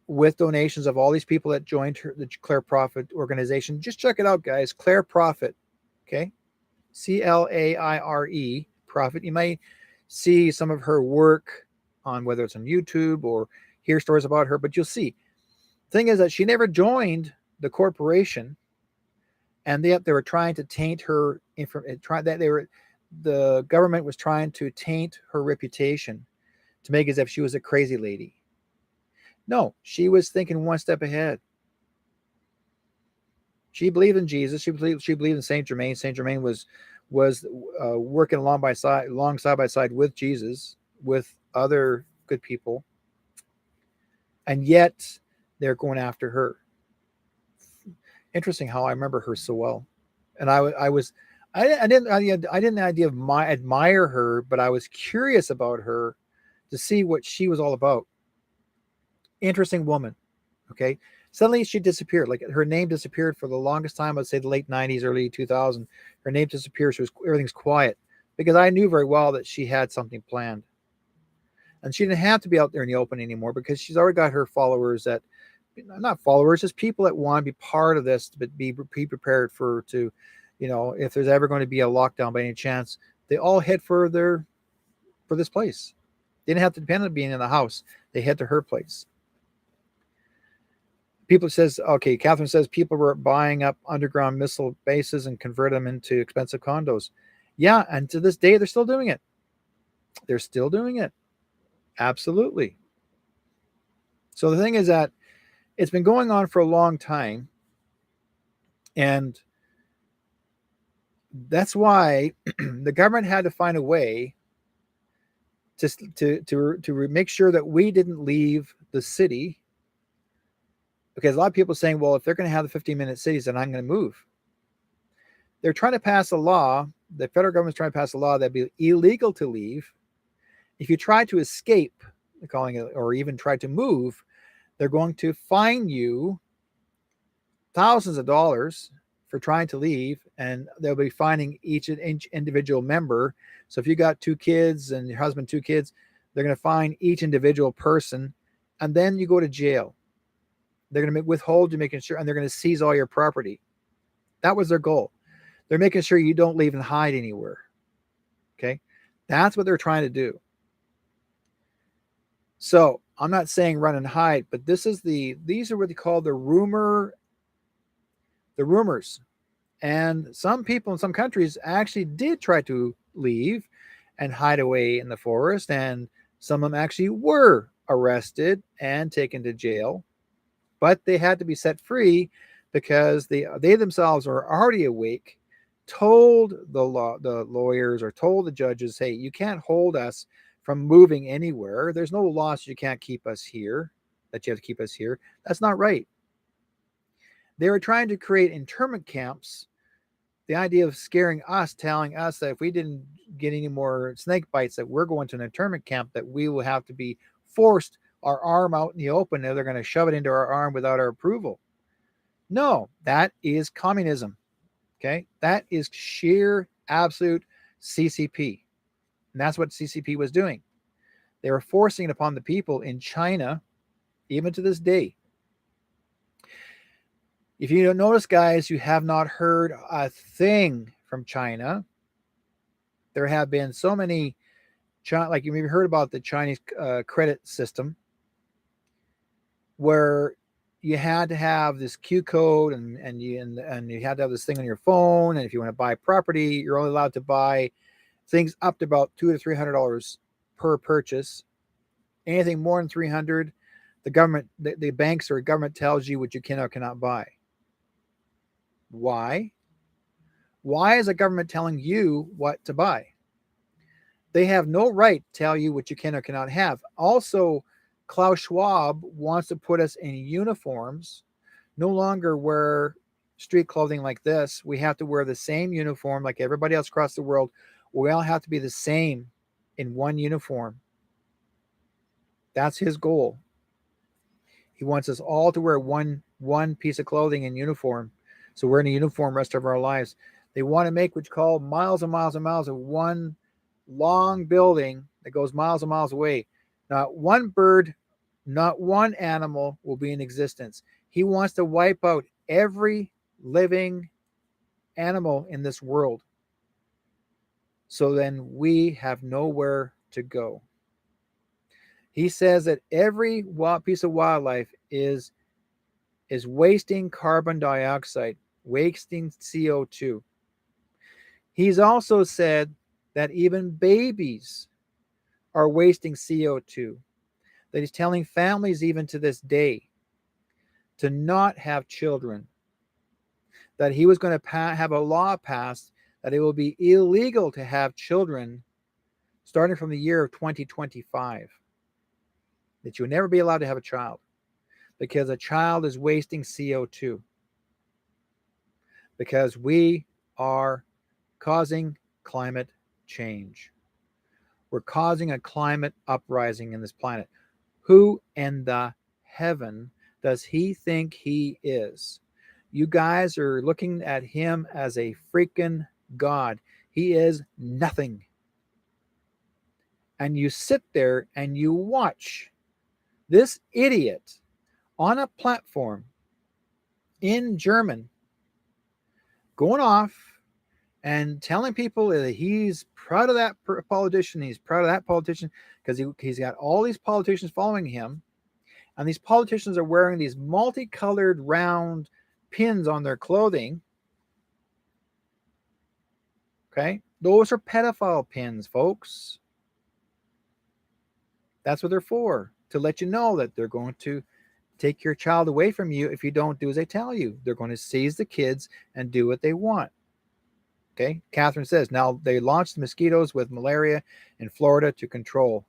with donations of all these people that joined the Claire Prophet organization. Just check it out, guys. Claire Prophet, okay? Claire Prophet. You may see some of her work on, whether it's on YouTube or hear stories about her, but you'll see. Thing is that she never joined the corporation, and they were trying to taint her. The government was trying to taint her reputation. to make as if she was a crazy lady. No, she was thinking one step ahead. She believed in Jesus. She believed in Saint Germain. Saint Germain was working along side by side with Jesus, with other good people, and yet they're going after her. Interesting how I remember her so well, and I didn't admire her, but I was curious about her to see what she was all about. Interesting woman. Okay. Suddenly she disappeared. Like her name disappeared for the longest time. I'd say the late 90s, early 2000s. Her name disappeared. Everything's quiet because I knew very well that she had something planned. And she didn't have to be out there in the open anymore because she's already got her followers that, not followers, just people that want to be part of this, but be prepared if there's ever going to be a lockdown by any chance, they all head for this place. They didn't have to depend on being in the house. They head to her place. Catherine says people were buying up underground missile bases and convert them into expensive condos. Yeah, and to this day, they're still doing it. They're still doing it. Absolutely. So the thing is that it's been going on for a long time, and that's why the government had to find a way to make sure that we didn't leave the city. Because a lot of people are saying, well, if they're going to have the 15-minute cities, then I'm going to move. They're trying to pass a law. The federal government's trying to pass a law that'd be illegal to leave. If you try to escape, calling it, or even try to move, they're going to fine you thousands of dollars for trying to leave, and they'll be fining each individual member. So if you got 2 kids and your husband 2 kids, they're going to fine each individual person, and then you go to jail. They're going to withhold you, making sure, and they're going to seize all your property. That was their goal. They're making sure you don't leave and hide anywhere. Okay, that's what they're trying to do. So I'm not saying run and hide, but these are what they call the rumors. And some people in some countries actually did try to leave and hide away in the forest, and some of them actually were arrested and taken to jail. But they had to be set free because they themselves are already awake, told the lawyers or told the judges, hey, you can't hold us from moving anywhere. There's no law that you can't keep us here, that you have to keep us here. That's not right. They were trying to create internment camps. The idea of scaring us, telling us that if we didn't get any more snake bites, that we're going to an internment camp, that we will have to be forced our arm out in the open, and they're going to shove it into our arm without our approval. No, that is communism. Okay, that is sheer, absolute CCP. And that's what CCP was doing. They were forcing it upon the people in China, even to this day. If you don't notice, guys, you have not heard a thing from China. There have been so many, like you maybe heard about the Chinese credit system, where you had to have this Q code and you had to have this thing on your phone. And if you want to buy property, you're only allowed to buy things up to about $200 to $300 per purchase. Anything more than $300, the government, the banks or government tells you what you can or cannot buy. Why? Why is the government telling you what to buy? They have no right to tell you what you can or cannot have. Also, Klaus Schwab wants to put us in uniforms, no longer wear street clothing like this. We have to wear the same uniform like everybody else across the world. We all have to be the same in one uniform. That's his goal. He wants us all to wear one piece of clothing in uniform. So we're in a uniform rest of our lives. They want to make what's called miles and miles and miles of one long building that goes miles and miles away. Not one bird, not one animal will be in existence. He wants to wipe out every living animal in this world. So then we have nowhere to go. He says that every piece of wildlife is wasting carbon dioxide, wasting CO2. He's also said that even babies are wasting CO2. That he's telling families even to this day to not have children. That he was going to have a law passed that it will be illegal to have children starting from the year of 2025. That you will never be allowed to have a child because a child is wasting CO2. Because we are causing climate change. We're causing a climate uprising in this planet. Who in the heaven does he think he is? You guys are looking at him as a freaking god. He is nothing. And you sit there and you watch this idiot on a platform in German going off and telling people that he's proud of that politician, he's proud of that politician, because he's got all these politicians following him, and these politicians are wearing these multicolored round pins on their clothing. Okay, those are pedophile pins, folks. That's what they're for, to let you know that they're going to take your child away from you if you don't do as they tell you. They're going to seize the kids and do what they want. Okay, Catherine says, now they launched mosquitoes with malaria in Florida to control.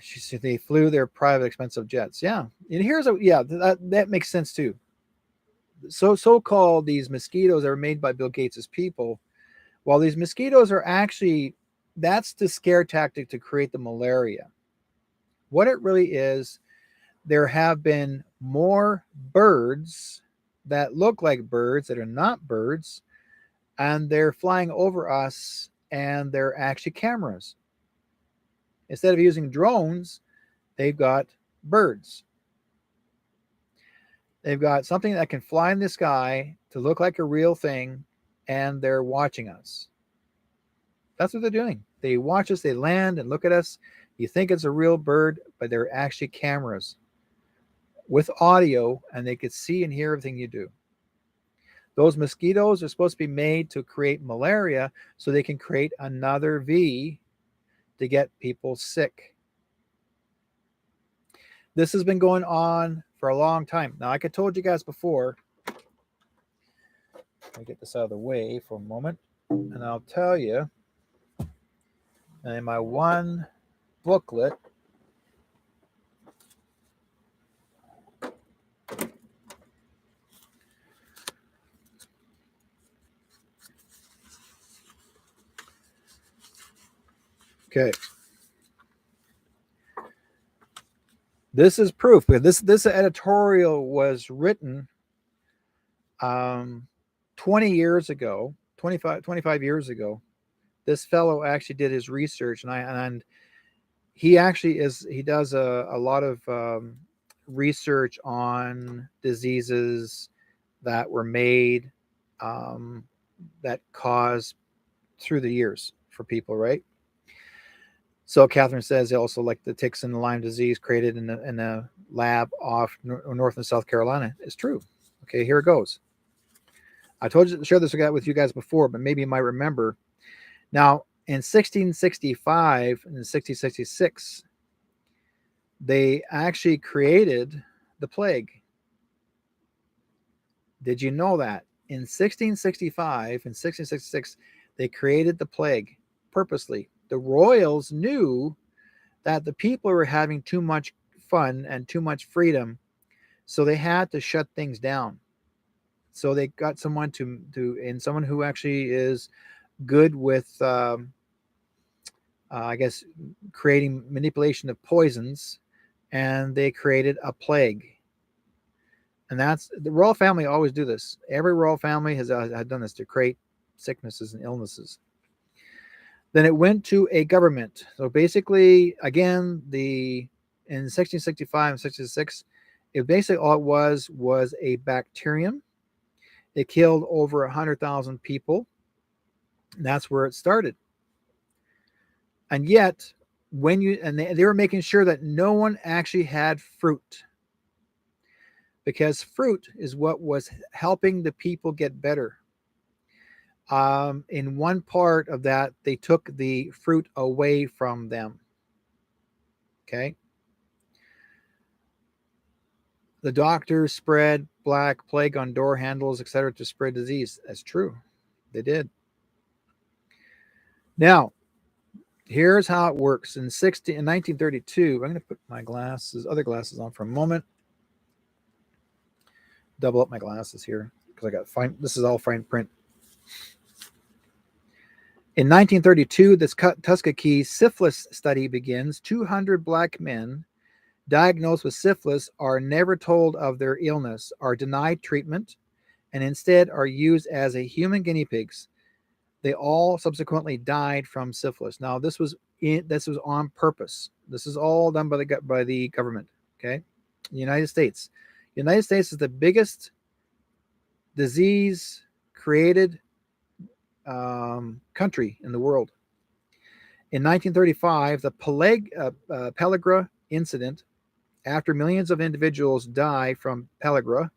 She said they flew their private expensive jets. Yeah, and that makes sense too. So-called these mosquitoes are made by Bill Gates's people. While these mosquitoes are actually, that's the scare tactic to create the malaria. What it really is, there have been more birds that look like birds that are not birds, and they're flying over us, and they're actually cameras. Instead of using drones, they've got birds. They've got something that can fly in the sky to look like a real thing, and they're watching us. That's what they're doing. They watch us, they land and look at us. You think it's a real bird, but they're actually cameras with audio, and they could see and hear everything you do. Those mosquitoes are supposed to be made to create malaria so they can create another V to get people sick. This has been going on for a long time. Now, like I told you guys before, let me get this out of the way for a moment, and I'll tell you, in my one booklet, okay, this is proof. This editorial was written 20 years ago, 25 years ago. This fellow actually did his research, and he does a lot of research on diseases that were made that cause through the years for people, right? So Catherine says also, like the ticks and the Lyme disease created in a lab off North and South Carolina is true. Okay, here it goes. I told you to share this with you guys before, but maybe you might remember. Now, in 1665 and 1666, they actually created the plague. Did you know that? In 1665 and 1666, they created the plague purposely. The royals knew that the people were having too much fun and too much freedom, so they had to shut things down. So they got someone someone who actually is good with, I guess, creating manipulation of poisons, and they created a plague. And that's the royal family always do this. Every royal family has done this to create sicknesses and illnesses. Then it went to a government. So basically, again, in 1665 and 1666, it basically all it was a bacterium. It killed over 100,000 people. And that's where it started. And yet, they were making sure that no one actually had fruit, because fruit is what was helping the people get better. In one part of that, they took the fruit away from them. Okay. The doctors spread black plague on door handles, etc., to spread disease. That's true. They did. Now, here's how it works. In 1932, I'm going to put my other glasses on for a moment. Double up my glasses here because I got fine. This is all fine print. In 1932, this Tuskegee syphilis study begins. 200 black men diagnosed with syphilis are never told of their illness, are denied treatment, and instead are used as a human guinea pigs. They all subsequently died from syphilis. Now, this was on purpose. This is all done by the government. Okay, the United States. The United States is the biggest disease created country in the world. In 1935, the pellagra incident, after millions of individuals die from pellagra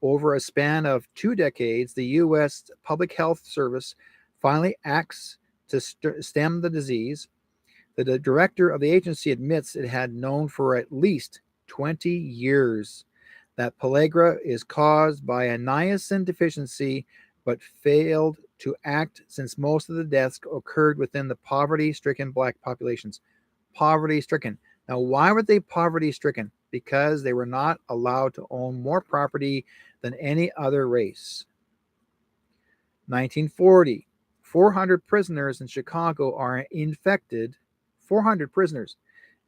over a span of 2 decades, the U.S. Public Health Service finally acts to stem the disease. The director of the agency admits it had known for at least 20 years that pellagra is caused by a niacin deficiency, but failed to act since most of the deaths occurred within the poverty-stricken black populations. Poverty-stricken. Now, why were they poverty-stricken? Because they were not allowed to own more property than any other race. 1940, 400 prisoners in Chicago are infected. 400 prisoners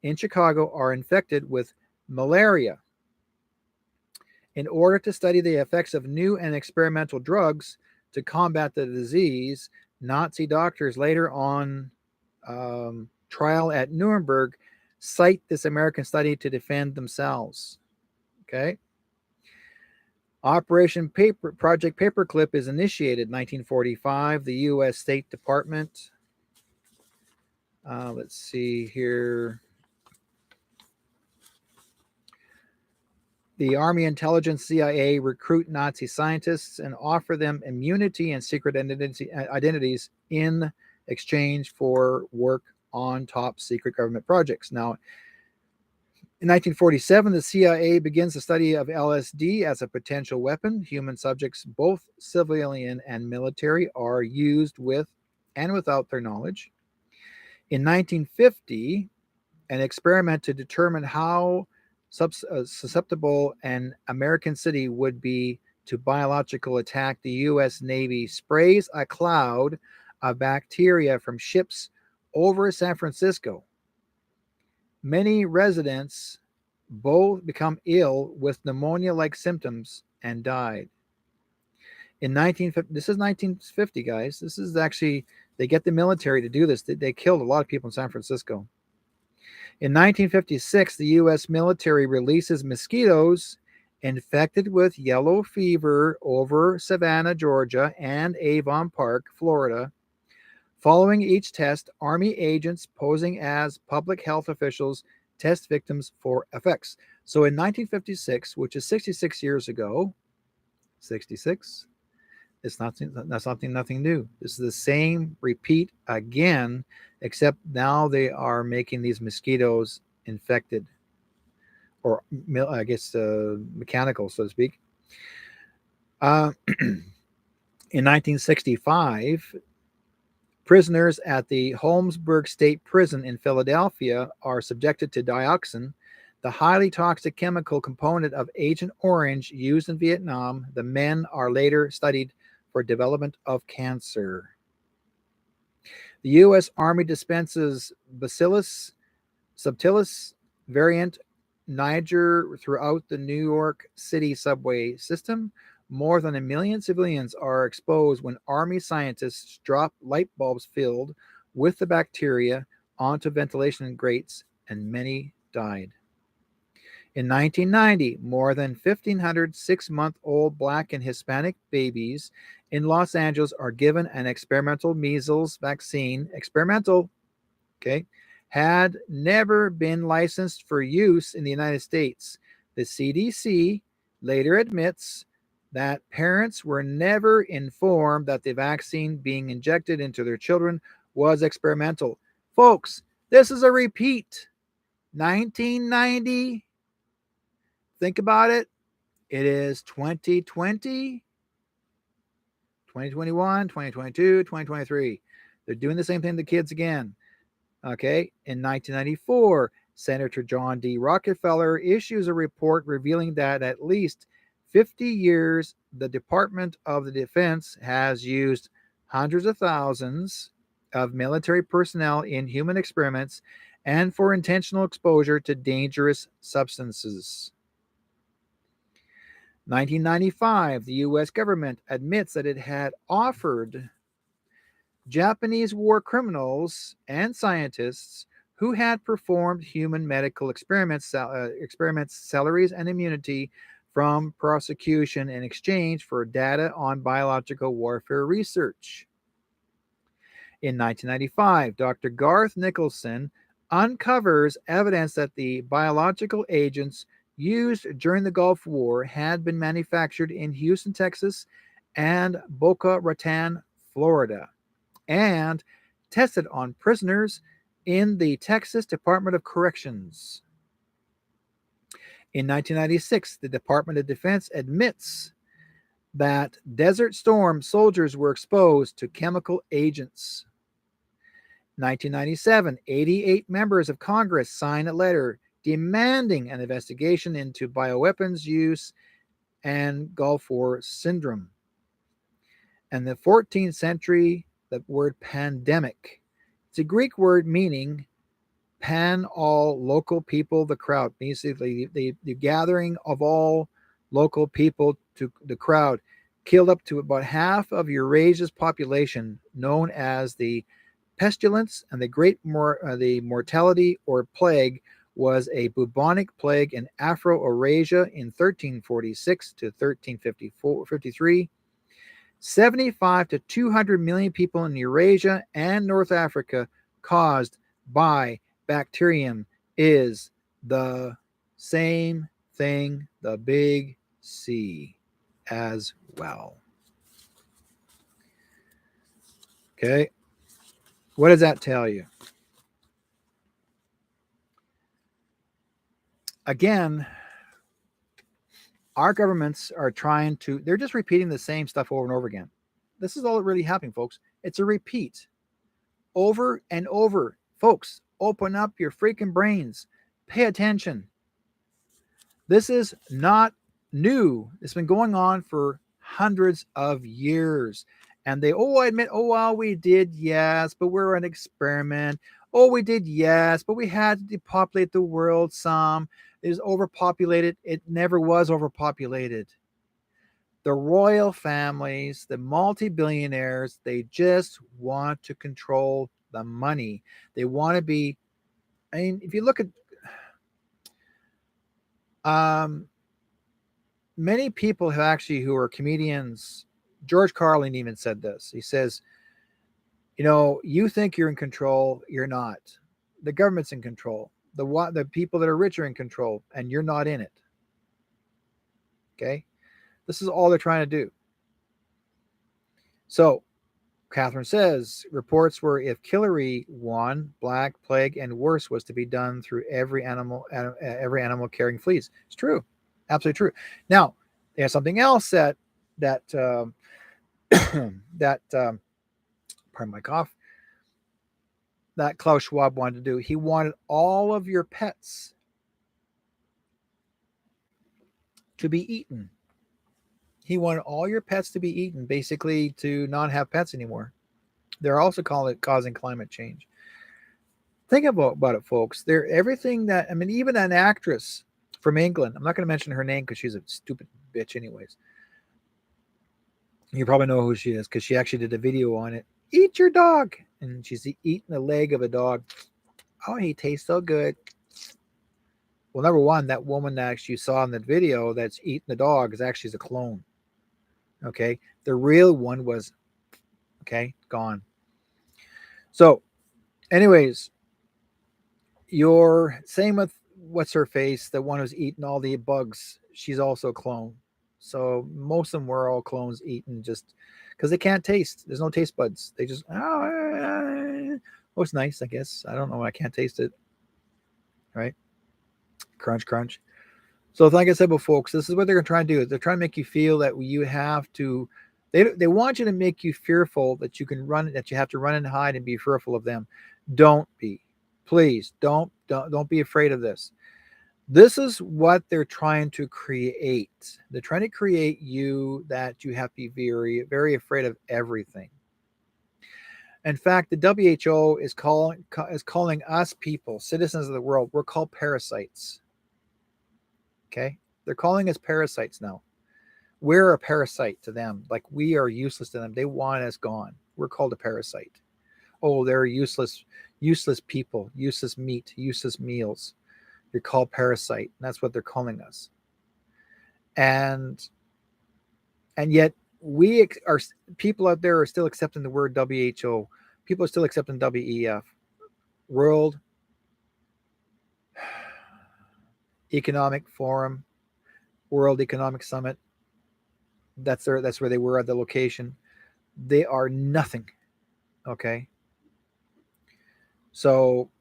in Chicago are infected with malaria. In order to study the effects of new and experimental drugs to combat the disease, Nazi doctors later on trial at Nuremberg cite this American study to defend themselves. Okay. Operation Project Paperclip is initiated 1945. The U.S. State Department. Let's see here. The Army Intelligence CIA recruit Nazi scientists and offer them immunity and secret identities in exchange for work on top secret government projects. Now, in 1947, the CIA begins the study of LSD as a potential weapon. Human subjects, both civilian and military, are used with and without their knowledge. In 1950, an experiment to determine how susceptible an American city would be to biological attack, the U.S. Navy sprays a cloud of bacteria from ships over San Francisco. Many residents both become ill with pneumonia-like symptoms and died. In 1950, this is 1950, guys. This is actually, they get the military to do this. They killed a lot of people in San Francisco. In 1956, the U.S. military releases mosquitoes infected with yellow fever over Savannah, Georgia, and Avon Park, Florida. Following each test, Army agents posing as public health officials test victims for effects. So in 1956, which is 66 years ago, 66, that's nothing new. This is the same repeat again, except now they are making these mosquitoes infected, or I guess mechanical, so to speak. In 1965, prisoners at the Holmesburg State Prison in Philadelphia are subjected to dioxin, the highly toxic chemical component of Agent Orange used in Vietnam. The men are later studied for development of cancer. The U.S. Army dispenses Bacillus subtilis variant Niger throughout the New York City subway system. More than 1 million civilians are exposed when Army scientists drop light bulbs filled with the bacteria onto ventilation grates, and many died. In 1990, more than 1,500 6-month-old Black and Hispanic babies in Los Angeles are given an experimental measles vaccine. Experimental, okay, had never been licensed for use in the United States. The CDC later admits that parents were never informed that the vaccine being injected into their children was experimental. Folks, this is a repeat. 1990. Think about it. It is 2020, 2021, 2022, 2023. They're doing the same thing to kids again. Okay. In 1994, Senator John D. Rockefeller issues a report revealing that at least 50 years the Department of the Defense has used hundreds of thousands of military personnel in human experiments and for intentional exposure to dangerous substances. 1995, the U.S. government admits that it had offered Japanese war criminals and scientists who had performed human medical experiments salaries and immunity from prosecution in exchange for data on biological warfare research. In 1995, Dr. Garth Nicholson uncovers evidence that the biological agents used during the Gulf War had been manufactured in Houston, Texas, and Boca Raton, Florida, and tested on prisoners in the Texas Department of Corrections. In 1996, the Department of Defense admits that Desert Storm soldiers were exposed to chemical agents. 1997, 88 members of Congress sign a letter demanding an investigation into bioweapons use and Gulf War syndrome. And the 14th century, the word pandemic. It's a Greek word meaning pan, all local people, the crowd. Basically, the gathering of all local people to the crowd killed up to about half of Eurasia's population, known as the pestilence, and the mortality or plague was a bubonic plague in Afro-Eurasia in 1346 to 1353. 75 to 200 million people in Eurasia and North Africa caused by bacterium is the same thing, the big C as well. Okay. What does that tell you? Again, our governments are they're just repeating the same stuff over and over again. This is all really happening, folks. It's a repeat over and over. Folks, open up your freaking brains. Pay attention. This is not new. It's been going on for hundreds of years. And they, well, we did, yes, but we're an experiment. Oh, we did, yes, but we had to depopulate the world some. It was overpopulated. It never was overpopulated. The royal families, the multi-billionaires, they just want to control the money. They want to be, I mean, if you look at many people have actually who are comedians, George Carlin even said this. He says, you think you're in control, you're not. The government's in control. The people that are rich are in control, and you're not in it. Okay? This is all they're trying to do. So, Catherine says, reports were if Killary won, Black Plague and worse was to be done through every animal carrying fleas. It's true. Absolutely true. Now, there's something else that pardon my cough, that Klaus Schwab wanted to do. He wanted all of your pets to be eaten. He wanted all your pets to be eaten, basically to not have pets anymore. They're also causing climate change. Think about it, folks. They're everything that, I mean, even an actress from England, I'm not going to mention her name because she's a stupid bitch anyways. You probably know who she is because she actually did a video on it. Eat your dog. And she's eating the leg of a dog. Oh, he tastes so good. Well, number one, that woman that you saw in that video that's eating the dog is actually a clone. Okay. The real one was, gone. So, anyways, you're same with what's her face, the one who's eating all the bugs. She's also a clone. So most of them were all clones eaten just because they can't taste. There's no taste buds. They just, oh, it's nice, I guess. I don't know. I can't taste it. Right? Crunch, crunch. So like I said before, folks, this is what they're trying to do. They're trying to make you feel that you have to, they want you to make you fearful that you can run, that you have to run and hide and be fearful of them. Don't be. Please don't be afraid of this. This is what they're trying to create. They're trying to create you that you have to be very, very afraid of everything. In fact, the WHO is calling us people, citizens of the world, we're called parasites. Okay? They're calling us parasites now. We're a parasite to them. Like we are useless to them. They want us gone. We're called a parasite. Oh, they're useless people, useless meat, useless meals. You're called parasite. And that's what they're calling us. And yet we are, people out there are still accepting the word WHO. People are still accepting WEF, World Economic Forum, World Economic Summit. That's where they were at the location. They are nothing. Okay. So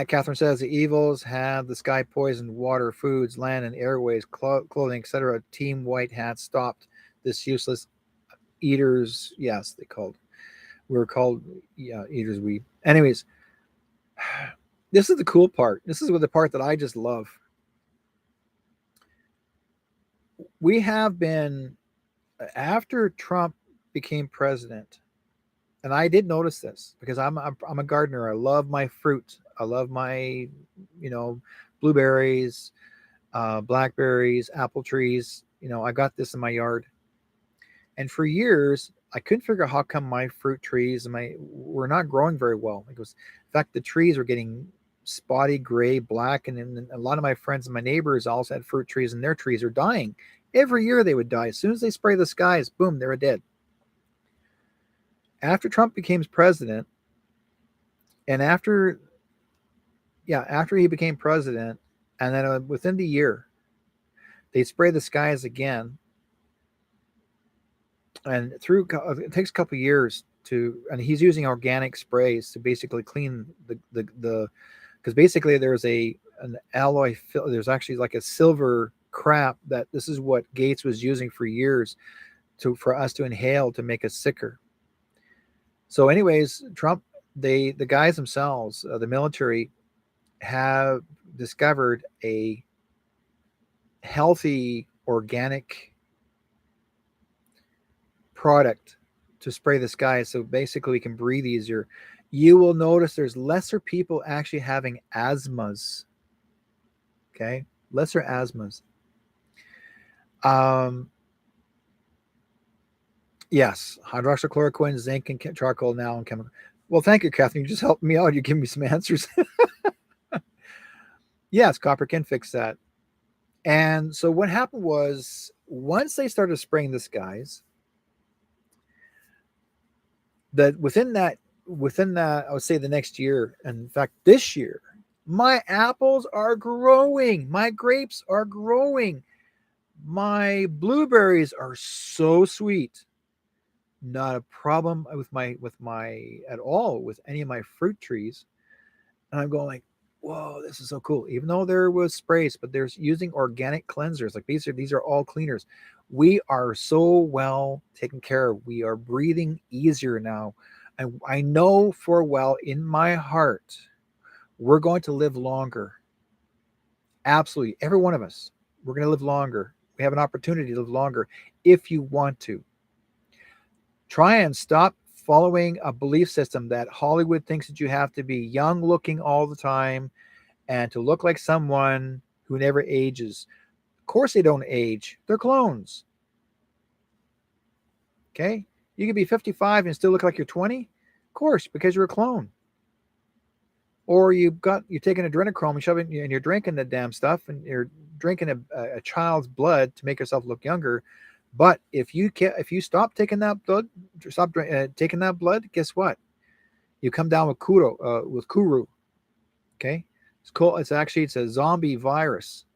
Catherine says the evils have the sky poisoned, water, foods, land, and airways, clothing, etc. Team White Hat stopped this useless eaters. Yes, we were called eaters. Anyways, this is the cool part. This is the part that I just love. We have been, after Trump became president, and I did notice this because I'm a gardener. I love my fruit. I love my, blueberries, blackberries, apple trees. I got this in my yard, and for years I couldn't figure out how come my fruit trees were not growing very well. In fact, the trees were getting spotty, gray, black, and a lot of my friends and my neighbors also had fruit trees, and their trees are dying. Every year they would die. As soon as they spray the skies, boom, they were dead. After Trump became president, and after he became president, and then within the year, they spray the skies again. And it takes a couple of years and he's using organic sprays to basically clean because basically there's an alloy, there's actually like a silver crap that this is what Gates was using for years for us to inhale to make us sicker. So anyways, Trump, the guys themselves, the military, have discovered a healthy organic product to spray the sky, so basically we can breathe easier. You will notice there's lesser people actually having asthmas. Okay, lesser asthmas. Yes, hydroxychloroquine, zinc, and charcoal now and chemical. Well, thank you, Catherine. You just helped me out. You give me some answers. Yes, copper can fix that. And so what happened was, once they started spraying the skies, that within that, I would say the next year, and in fact, this year, my apples are growing, my grapes are growing, my blueberries are so sweet. Not a problem with my at all with any of my fruit trees. And I'm going like, whoa, this is so cool. Even though there was sprays, but there's using organic cleansers. Like these are all cleaners. We are so well taken care of. We are breathing easier now. And I know for a while in my heart, we're going to live longer. Absolutely. Every one of us, we're going to live longer. We have an opportunity to live longer if you want to. Try and stop following a belief system that Hollywood thinks that you have to be young looking all the time and to look like someone who never ages. Of course they don't age. They're clones. Okay? You can be 55 and still look like you're 20? Of course, because you're a clone. Or you're taking adrenochrome and shoving, and you're drinking the damn stuff, and you're drinking a child's blood to make yourself look younger. But if you stop taking that blood, guess what? You come down with Kuru. Okay, it's cool. It's a zombie virus.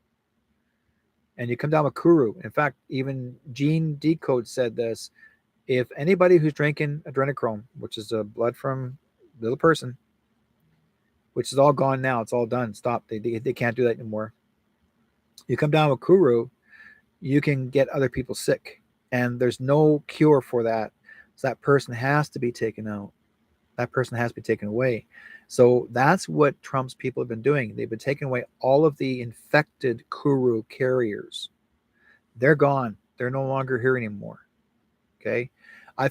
and you come down with Kuru. In fact, even Gene Decode said this. If anybody who's drinking adrenochrome, which is a blood from a little person, which is all gone now, it's all done, stop. They can't do that anymore. You come down with Kuru, you can get other people sick, and there's no cure for that. So that person has to be taken out. That person has to be taken away. So that's what Trump's people have been doing. They've been taking away all of the infected Kuru carriers. They're gone. They're no longer here anymore. Okay. I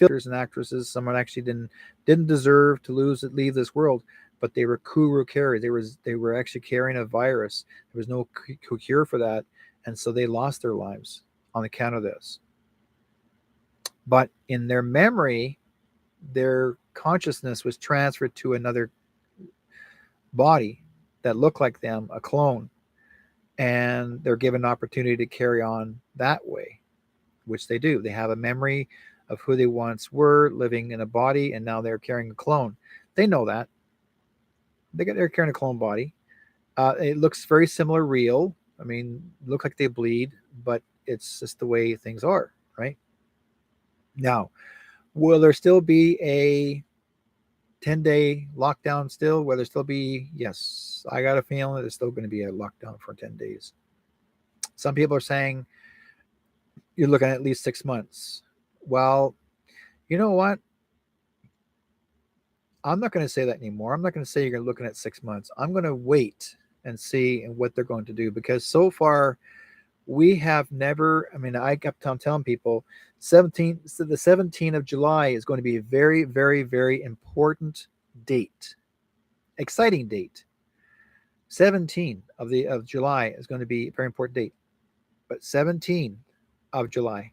actors and actresses, someone actually didn't deserve to leave this world, but they were Kuru carriers. They were actually carrying a virus. There was no cure for that, and so they lost their lives on account of this. But in their memory, their consciousness was transferred to another body that looked like them, a clone, and they're given an opportunity to carry on that way, which they do. They have a memory of who they once were living in a body, and now they're carrying a clone. They know that. They're carrying a clone body. It looks very similar, real. I mean, look like they bleed, but it's just the way things are, right? Now, will there still be a 10-day lockdown still? Will there still be? Yes. I got a feeling there's still going to be a lockdown for 10 days. Some people are saying you're looking at least 6 months. Well, you know what? I'm not going to say that anymore. I'm not going to say you're looking at 6 months. I'm going to wait and see what they're going to do, because so far we have never, I mean, I kept on telling people the 17th of July is going to be a very, very, very important date. Exciting date. 17 of July is going to be a very important date. But 17 of July.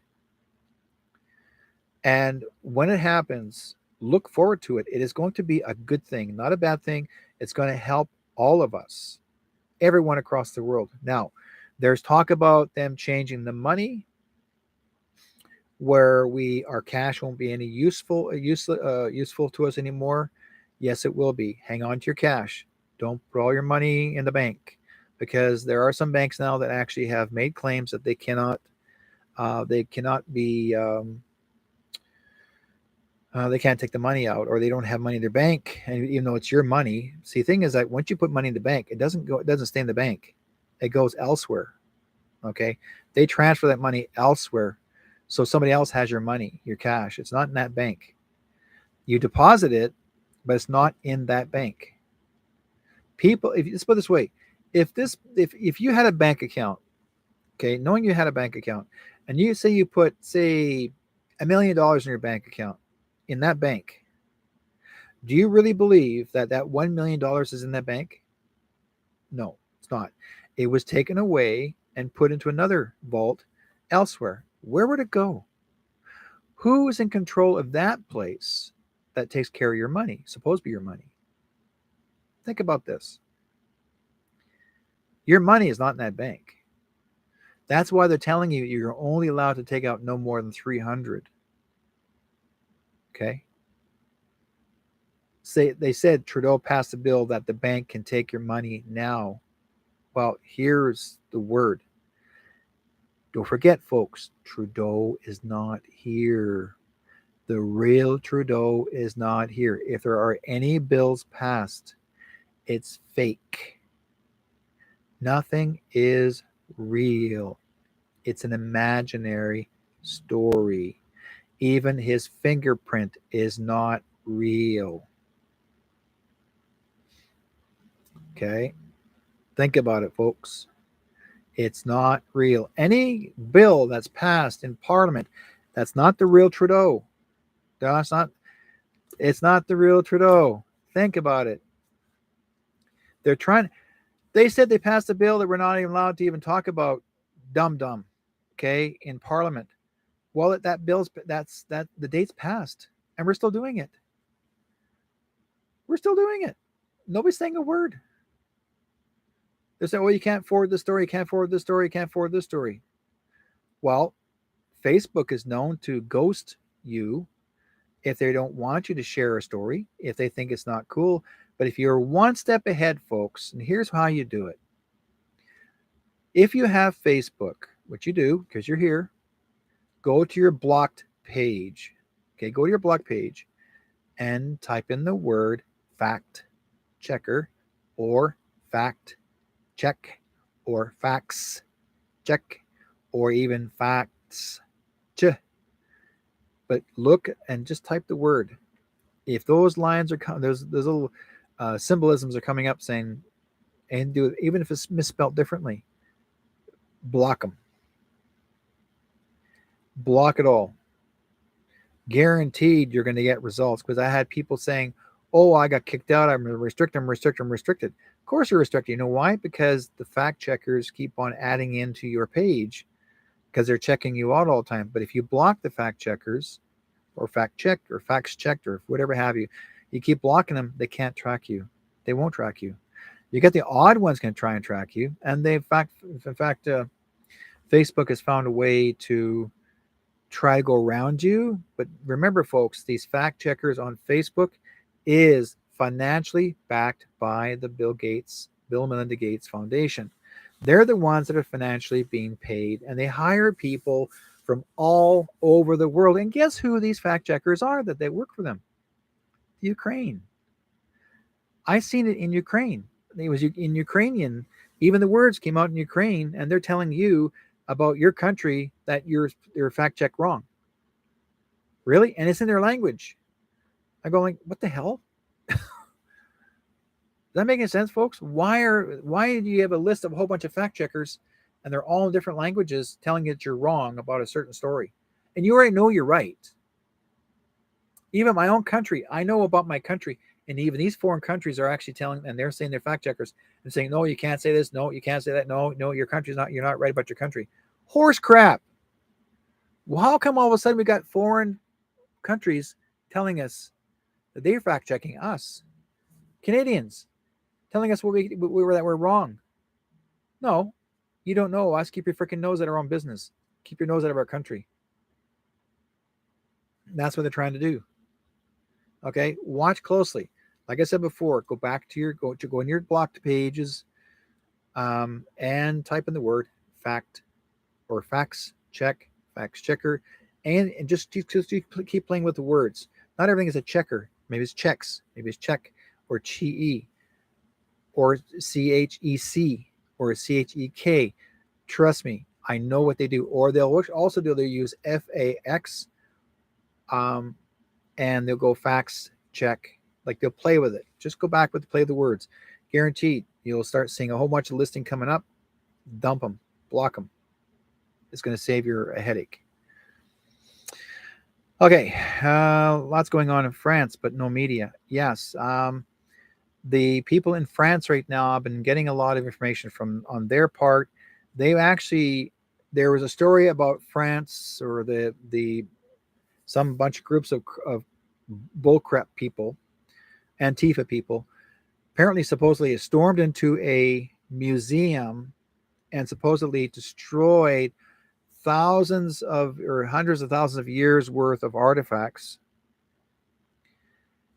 And when it happens, look forward to it. It is going to be a good thing, not a bad thing. It's going to help all of us, everyone across the world. Now, there's talk about them changing the money, where our cash won't be any useful to us anymore. Yes, it will be. Hang on to your cash. Don't put all your money in the bank, because there are some banks now that actually have made claims that they cannot be they can't take the money out, or they don't have money in their bank, and even though it's your money. See, the thing is that once you put money in the bank, it doesn't stay in the bank. It goes elsewhere. Okay, they transfer that money elsewhere, so somebody else has your money, your cash. It's not in that bank. You deposit it, but it's not in that bank. People, if let's put it this way, if you had a bank account, okay, knowing you had a bank account, and you put, say, $1 million in your bank account, in that bank, do you really believe that $1 million is in that bank? No, it's not. It was taken away and put into another vault elsewhere. Where would it go? Who is in control of that place that takes care of your money, supposed to be your money? Think about this. Your money is not in that bank. That's why they're telling you you're only allowed to take out no more than 300. Okay? They said Trudeau passed a bill that the bank can take your money now. Well, here's the word. Don't forget, folks, Trudeau is not here. The real Trudeau is not here. If there are any bills passed, it's fake. Nothing is real. It's an imaginary story. Even his fingerprint is not real. Okay? Think about it, folks. It's not real. Any bill that's passed in Parliament, that's not the real Trudeau. It's not the real Trudeau. Think about it. They said they passed a bill that we're not even allowed to even talk about dum-dum, okay, in Parliament. Well, the date's passed, and we're still doing it. We're still doing it. Nobody's saying a word. They're saying, well, you can't forward this story, you can't forward this story, you can't forward this story. Well, Facebook is known to ghost you if they don't want you to share a story, if they think it's not cool. But if you're one step ahead, folks, and here's how you do it. If you have Facebook, which you do because you're here, go to your blocked page. Okay, go to your blocked page and type in the word fact checker or fact check or facts check or even facts ch. But look and just type the word. If those lines are those little symbolisms are coming up saying, and do it, even if it's misspelled differently, block them. Block it all. Guaranteed you're going to get results, because I had people saying, oh, I got kicked out, I'm restricted. Of course you're restricted. You know why? Because the fact checkers keep on adding into your page because they're checking you out all the time. But if you block the fact checkers or fact checked or facts checked or whatever have you, you keep blocking them, they can't track you. They won't track you. You get the odd ones can try and track you, and in fact, Facebook has found a way to try to go around you. But remember, folks, these fact checkers on Facebook is financially backed by the Bill and Melinda Gates Foundation. They're the ones that are financially being paid, and they hire people from all over the world. And guess who these fact checkers are that they work for them? Ukraine. I seen it in Ukraine. It was in Ukrainian. Even the words came out in Ukraine, and they're telling you about your country that you're fact check wrong. Really? And it's in their language. I go like, what the hell? Is that making sense, folks? Why do you have a list of a whole bunch of fact checkers and they're all in different languages telling you that you're wrong about a certain story? And you already know you're right. Even my own country, I know about my country. And even these foreign countries are actually telling, and they're saying they're fact checkers and saying, no, you can't say this. No, you can't say that. No, your country's not, you're not right about your country. Horse crap. Well, how come all of a sudden we got foreign countries telling us that they're fact checking us? Canadians telling us that we're wrong. No, you don't know us. Keep your freaking nose out of our own business. Keep your nose out of our country. That's what they're trying to do. Okay, watch closely. Like I said before, go in your blocked pages, and type in the word fact or facts checker, and just keep playing with the words. Not everything is a checker. Maybe it's checks. Maybe it's check or che or chec or chek. Trust me, I know what they do. Or they'll also do. They use fax, and they'll go facts check. Like they'll play with it. Just go back with the play of the words. Guaranteed, you'll start seeing a whole bunch of listing coming up. Dump them, block them. It's going to save you a headache. Okay, lots going on in France, but no media. Yes, the people in France right now, I've been getting a lot of information on their part. There was a story about France or some bunch of groups of bullcrap people, Antifa people, apparently supposedly stormed into a museum and supposedly destroyed thousands of or hundreds of thousands of years worth of artifacts.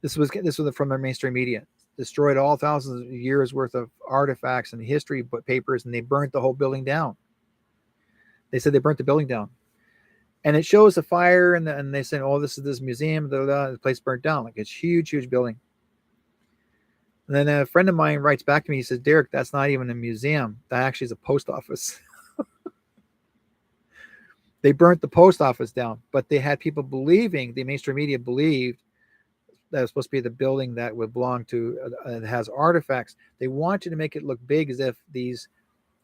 This was from their mainstream media. Destroyed all thousands of years worth of artifacts and history papers, and they burnt the whole building down. They said they burnt the building down. And it shows the fire, and they said, oh, this is this museum, the place burnt down. Like it's huge building. And then a friend of mine writes back to me, he says, Derek, that's not even a museum. That actually is a post office. They burnt the post office down, but they had people believing, the mainstream media believed, that it was supposed to be the building that would belong to, it has artifacts. They want you to make it look big as if these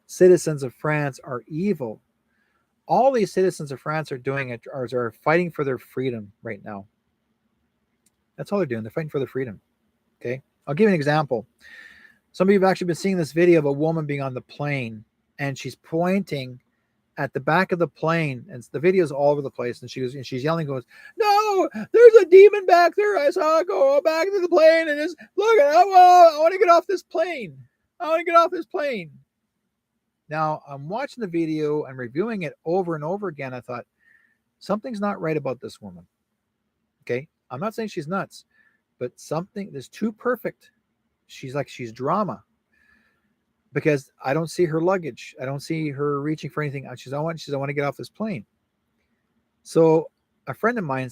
citizens of France are evil. All these citizens of France are doing it are fighting for their freedom right now. That's all they're doing. They're fighting for their freedom. Okay. I'll give you an example. Some of you have actually been seeing this video of a woman being on the plane, and she's pointing at the back of the plane, and the video's all over the place. And she's yelling, goes, "No, there's a demon back there. I saw it go back to the plane, and just look at it. I want to get off this plane. I want to get off this plane." Now, I'm watching the video and reviewing it over and over again. I thought, something's not right about this woman. Okay? I'm not saying she's nuts, but something is too perfect. she's drama, because I don't see her luggage. I don't see her reaching for anything. I want to get off this plane. So a friend of mine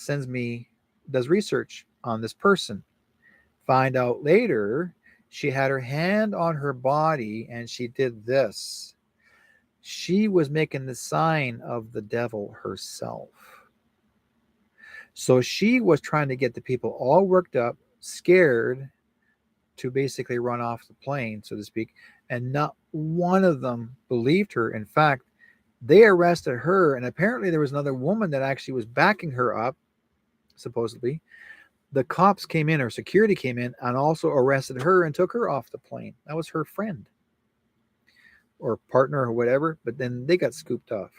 does research on this person. Find out later she had her hand on her body and she did this. She was making the sign of the devil herself. So she was trying to get the people all worked up, scared, to basically run off the plane, so to speak. And not one of them believed her. In fact, they arrested her, and apparently there was another woman that actually was backing her up, supposedly. The cops came in, or security came in, and also arrested her and took her off the plane. That was her friend or partner or whatever, but then they got scooped off.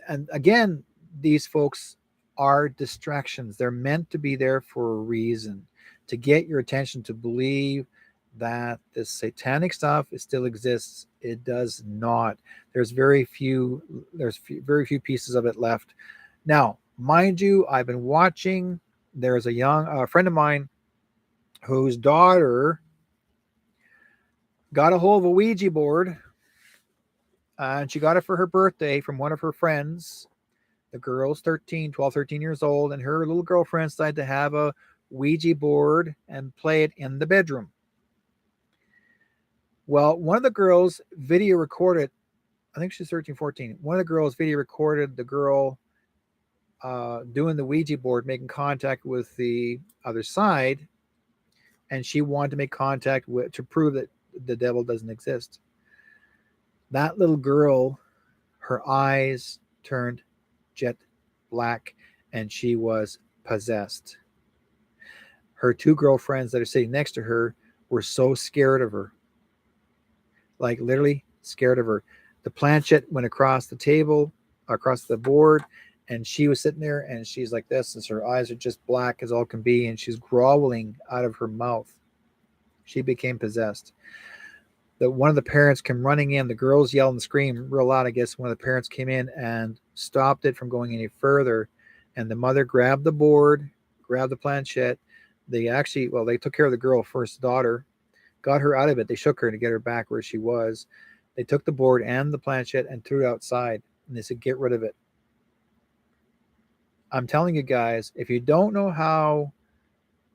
And again, these folks are distractions. They're meant to be there for a reason, to get your attention to believe that this satanic stuff still exists. It does not. There's very few pieces of it left. Now, mind you, I've been watching. There's a friend of mine whose daughter got a hold of a Ouija board, and she got it for her birthday from one of her friends. The girl's 13 years old, and her little girlfriend decided to have a Ouija board and play it in the bedroom. Well, one of the girls video recorded, I think she's 13, 14. One of the girls video recorded the girl doing the Ouija board, making contact with the other side, and she wanted to make contact to prove that the devil doesn't exist. That little girl, her eyes turned jet black, and she was possessed. Her two girlfriends that are sitting next to her were so scared of her, like literally scared of her. The planchette went across the table, across the board, and she was sitting there, and she's like this, and her eyes are just black as all can be, and she's groveling out of her mouth. She became possessed. One of the parents came running in. The girls yelled and screamed real loud. I guess one of the parents came in and stopped it from going any further. And the mother grabbed the board, grabbed the planchette. They took care of the girl first, daughter, got her out of it. They shook her to get her back where she was. They took the board and the planchette and threw it outside. And they said, get rid of it. I'm telling you guys, if you don't know how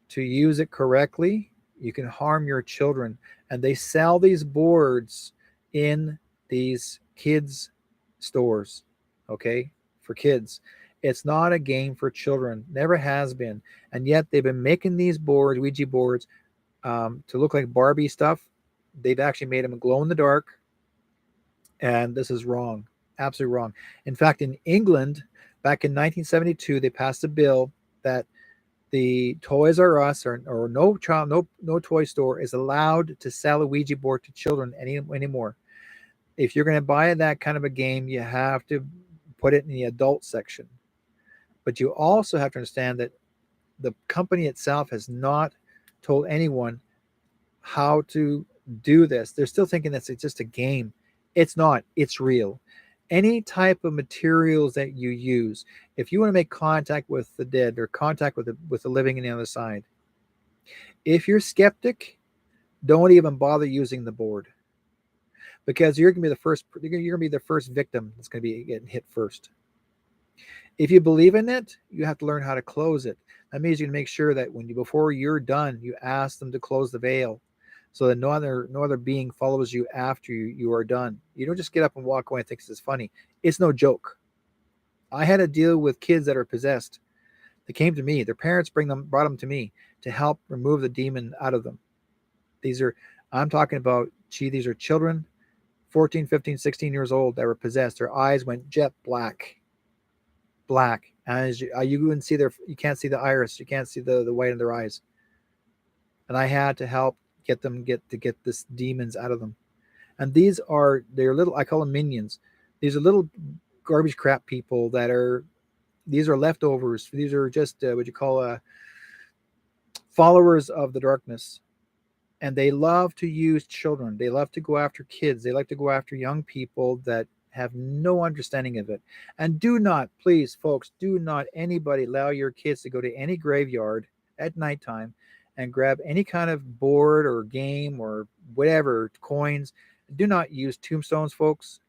to use it correctly, you can harm your children. And they sell these boards in these kids' stores, okay, for kids. It's not a game for children, never has been. And yet they've been making these boards, Ouija boards, to look like Barbie stuff. They've actually made them glow in the dark. And this is wrong, absolutely wrong. In fact, in England, back in 1972, they passed a bill that the Toys R Us or no toy store is allowed to sell a Ouija board to children anymore. If you're going to buy that kind of a game, you have to put it in the adult section. But you also have to understand that the company itself has not told anyone how to do this. They're still thinking that it's just a game. It's not. It's real. Any type of materials that you use, if you want to make contact with the dead or contact with the living on the other side, if you're skeptic, don't even bother using the board, because you're going to be the first victim that's going to be getting hit first. If you believe in it, you have to learn how to close it. That means you can make sure that before you're done, you ask them to close the veil, so that no other being follows you after you are done. You don't just get up and walk away and think this is funny. It's no joke. I had to deal with kids that are possessed. They came to me. Their parents brought them to me to help remove the demon out of them. I'm talking about, these are children, 14, 15, 16 years old, that were possessed. Their eyes went jet black. And you wouldn't see you can't see the iris. You can't see the white in their eyes. And I had to help get this demons out of them. And they're little, I call them minions. These are little garbage crap people these are leftovers. These are just what you call followers of the darkness. And they love to use children. They love to go after kids. They like to go after young people that have no understanding of it. And please, folks, do not anybody allow your kids to go to any graveyard at nighttime and grab any kind of board or game or whatever, coins. Do not use tombstones, folks,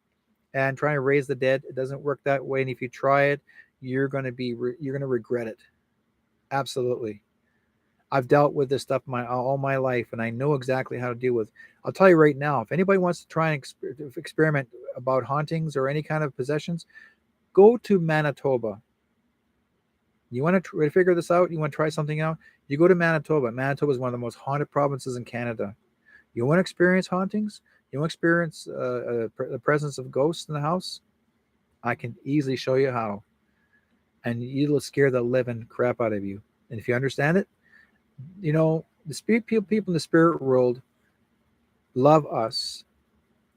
and try to raise the dead. It doesn't work that way. And if you try it, you're going to regret it. Absolutely. I've dealt with this stuff all my life, and I know exactly how to deal with. I'll tell you right now, if anybody wants to try and experiment about hauntings or any kind of possessions, go to Manitoba. You want to figure this out? You want to try something out? You go to Manitoba. Manitoba is one of the most haunted provinces in Canada. You want to experience hauntings? You want to experience the presence of ghosts in the house? I can easily show you how. And it'll scare the living crap out of you. And if you understand it, the people in the spirit world love us,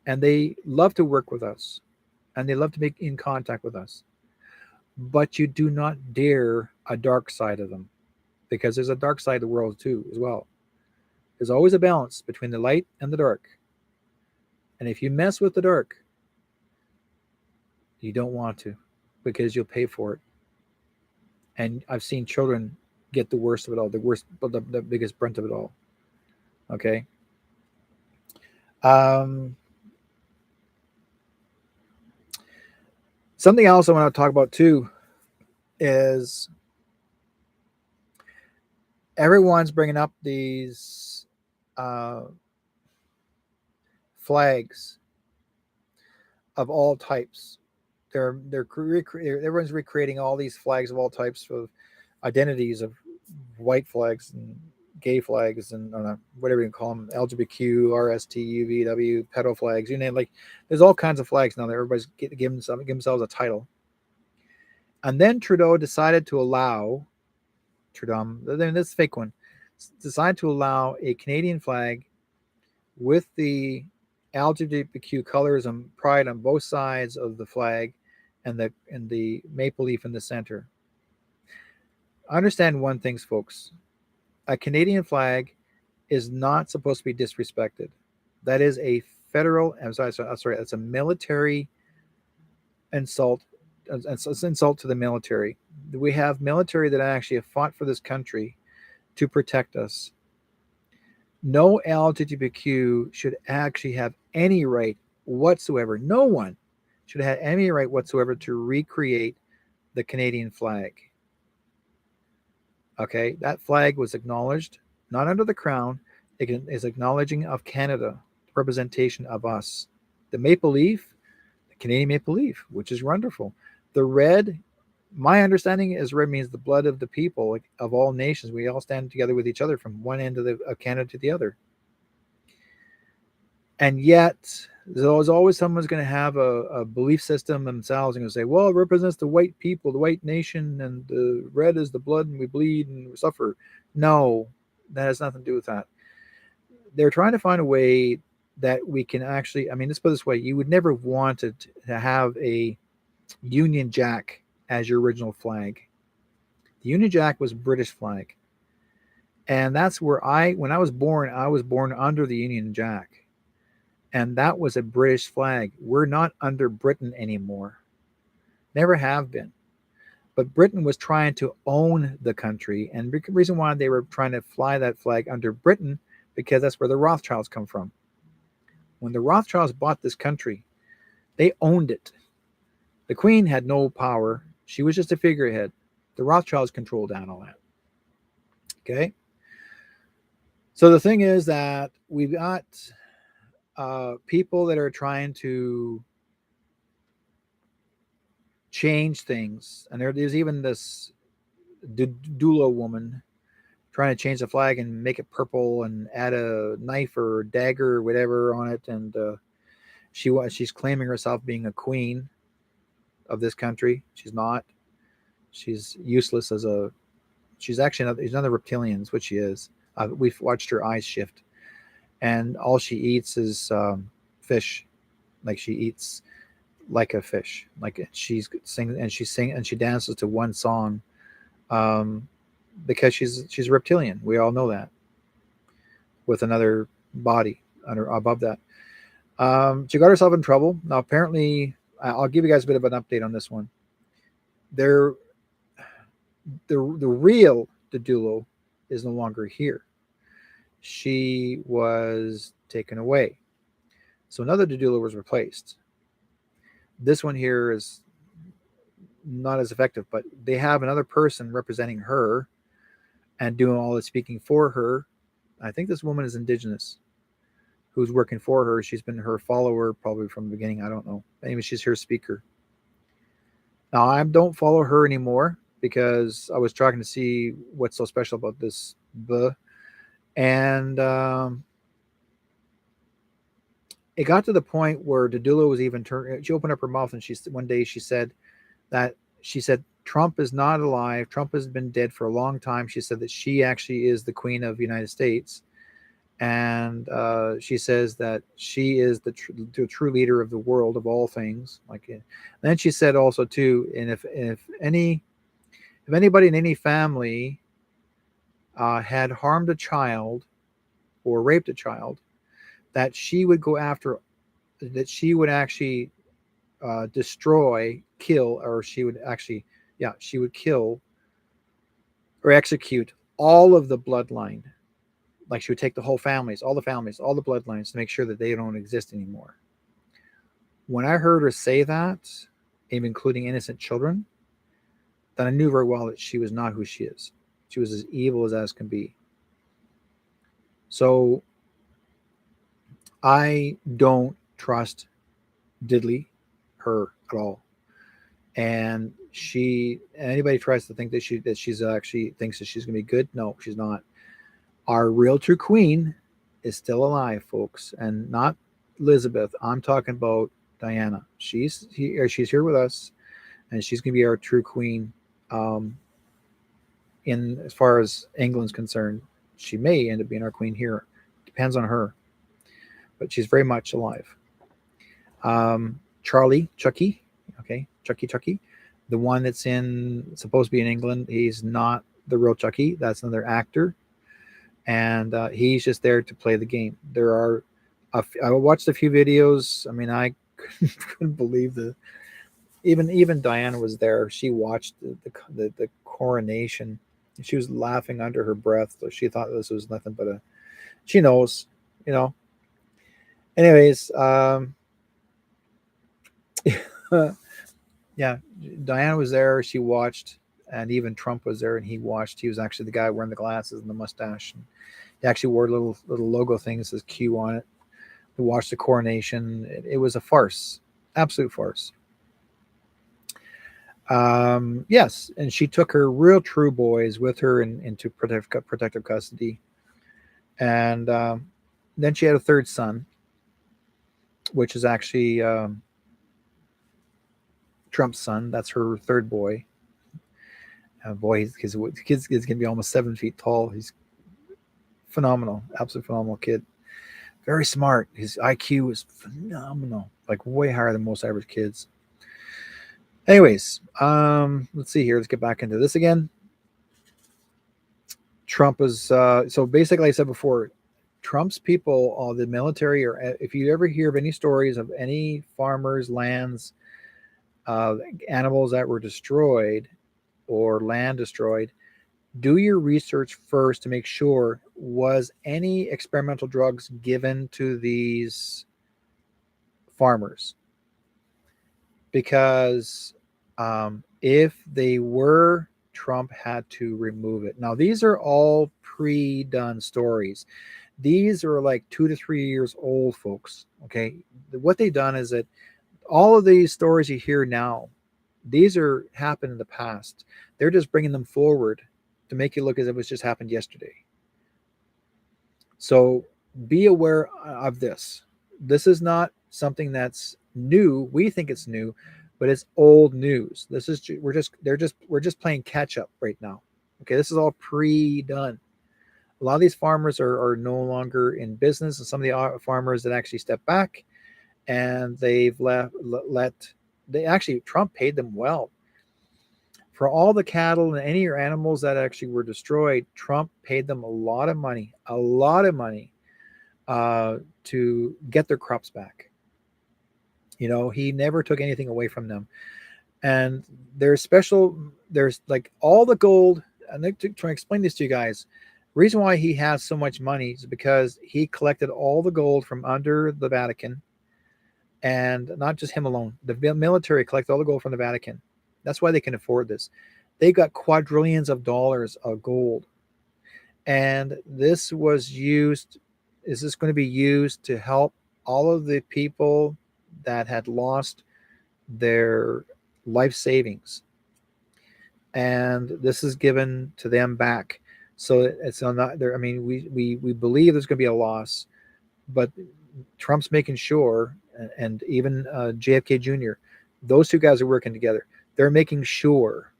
and they love to work with us, and they love to make in contact with us. But you do not dare a dark side of them, because there's a dark side of the world too, as well. There's always a balance between the light and the dark. And if you mess with the dark, you don't want to, because you'll pay for it. And I've seen children get the worst of it all, the biggest brunt of it all. Okay. Something else I want to talk about too is everyone's bringing up these flags of all types. Everyone's recreating all these flags of all types of identities of white flags and gay flags and whatever you call them, LGBTQ, RST, UVW, pedo flags, you name it. Like, there's all kinds of flags now that everybody's giving themselves a title. And then Trudeau decided to allow this fake one, decided to allow a Canadian flag with the LGBTQ colors and pride on both sides of the flag, and the maple leaf in the center. Understand one thing, folks. A Canadian flag is not supposed to be disrespected. That is a federal. That's a military insult. It's an insult to the military. We have military that actually have fought for this country to protect us. No LGBTQ should actually have any right whatsoever. No one should have any right whatsoever to recreate the Canadian flag. Okay, that flag was acknowledged, not under the crown. It is acknowledging of Canada, representation of us. The maple leaf, the Canadian maple leaf, which is wonderful. The red, my understanding is red means the blood of the people, like, of all nations. We all stand together with each other from one end of Canada to the other. And yet, there's always someone's going to have a belief system themselves and going to say, well, it represents the white people, the white nation, and the red is the blood, and we bleed and we suffer. No, that has nothing to do with that. They're trying to find a way that we can actually, let's put it this way. You would never want to have a Union Jack as your original flag. The Union Jack was British flag. And that's where when I was born under the Union Jack. And that was a British flag. We're not under Britain anymore. Never have been. But Britain was trying to own the country. And the reason why they were trying to fly that flag under Britain, because that's where the Rothschilds come from. When the Rothschilds bought this country, they owned it. The Queen had no power. She was just a figurehead. The Rothschilds controlled down all that. Okay? So the thing is that we've got people that are trying to change things. And there's even this Dulo woman trying to change the flag and make it purple and add a knife or dagger or whatever on it. And she's claiming herself being a queen of this country. She's not. She's useless she's actually another reptilian, is what she is. We've watched her eyes shift. And all she eats is fish. Like, she eats like a fish. Like, she's singing and she dances to one song, because she's a reptilian. We all know that. With another body above that. She got herself in trouble. Now, apparently, I'll give you guys a bit of an update on this one. The real Didulo is no longer here. she was taken away. So another doula was replaced. This one here is not as effective, but they have another person representing her and doing all the speaking for her. I think this woman is indigenous who's working for her. She's been her follower probably from the beginning. I don't know. Anyway, she's her speaker. Now, I don't follow her anymore because I was trying to see what's so special about this. And it got to the point where Dadula was even turned. She opened up her mouth and one day she said Trump is not alive. Trump has been dead for a long time. She said that she actually is the Queen of the United States. And she says that she is the true leader of the world of all things. Then she said also too, and if anybody in any family had harmed a child or raped a child, that she would go after, that she would actually destroy, kill, or she would kill or execute all of the bloodline. Like she would take the whole families, all the bloodlines to make sure that they don't exist anymore. When I heard her say that, even including innocent children, then I knew very well that she was not who she is. She was as evil as can be. So I don't trust diddly her at all. And anybody tries to think that she's actually thinks that she's going to be good. No, she's not. Our real true queen is still alive, folks, and not Elizabeth. I'm talking about Diana. She's here with us, and she's going to be our true queen. In as far as England's concerned, she may end up being our queen here. Depends on her, but she's very much alive. Chucky, the one that's supposed to be in England. He's not the real Chucky. That's another actor. And he's just there to play the game. I watched a few videos. I mean, I couldn't believe even Diana was there. She watched the coronation. She was laughing under her breath. So she thought this was nothing but she knows, Anyways, yeah, Diana was there. She watched. And even Trump was there, and he watched. He was actually the guy wearing the glasses and the mustache. And he actually wore little logo thing that says Q on it. We watched the coronation. It was a farce, absolute farce. Yes, and she took her real true boys with her into protective custody. And then she had a third son, which is actually Trump's son. That's her third boy. Boy, his kid's going to be almost 7 feet tall. He's phenomenal, absolutely phenomenal kid. Very smart. His IQ is phenomenal, like way higher than most average kids. Anyways, let's see here. Let's get back into this again. Trump is so basically, like I said before, Trump's people, all the military, or if you ever hear of any stories of any farmers' lands, animals that were destroyed, or land destroyed, do your research first to make sure was any experimental drugs given to these farmers. Because if they were, Trump had to remove it. Now, these are all pre-done stories. These are like 2 to 3 years old, folks. Okay. What they've done is that all of these stories you hear now, these are happened in the past. They're just bringing them forward to make it look as if it was just happened yesterday. So be aware of this. This is not something that's new. We think it's new, but it's old news. We're just playing catch up right now. Okay, this is all pre-done. A lot of these farmers are no longer in business, and some of the farmers that actually step back, and they've Trump paid them well. For all the cattle and any animals that actually were destroyed, Trump paid them a lot of money to get their crops back. He never took anything away from them. And there's like all the gold, and to try to explain this to you guys, reason why he has so much money is because he collected all the gold from under the Vatican, and not just him alone. The military collected all the gold from the Vatican. That's why they can afford this. They got quadrillions of dollars of gold, and this was used. Is this going to be used to help all of the people that had lost their life savings? And this is given to them back. So it's not there. I mean, we believe there's going to be a loss, but Trump's making sure, and even JFK Jr., those two guys are working together. They're making sure,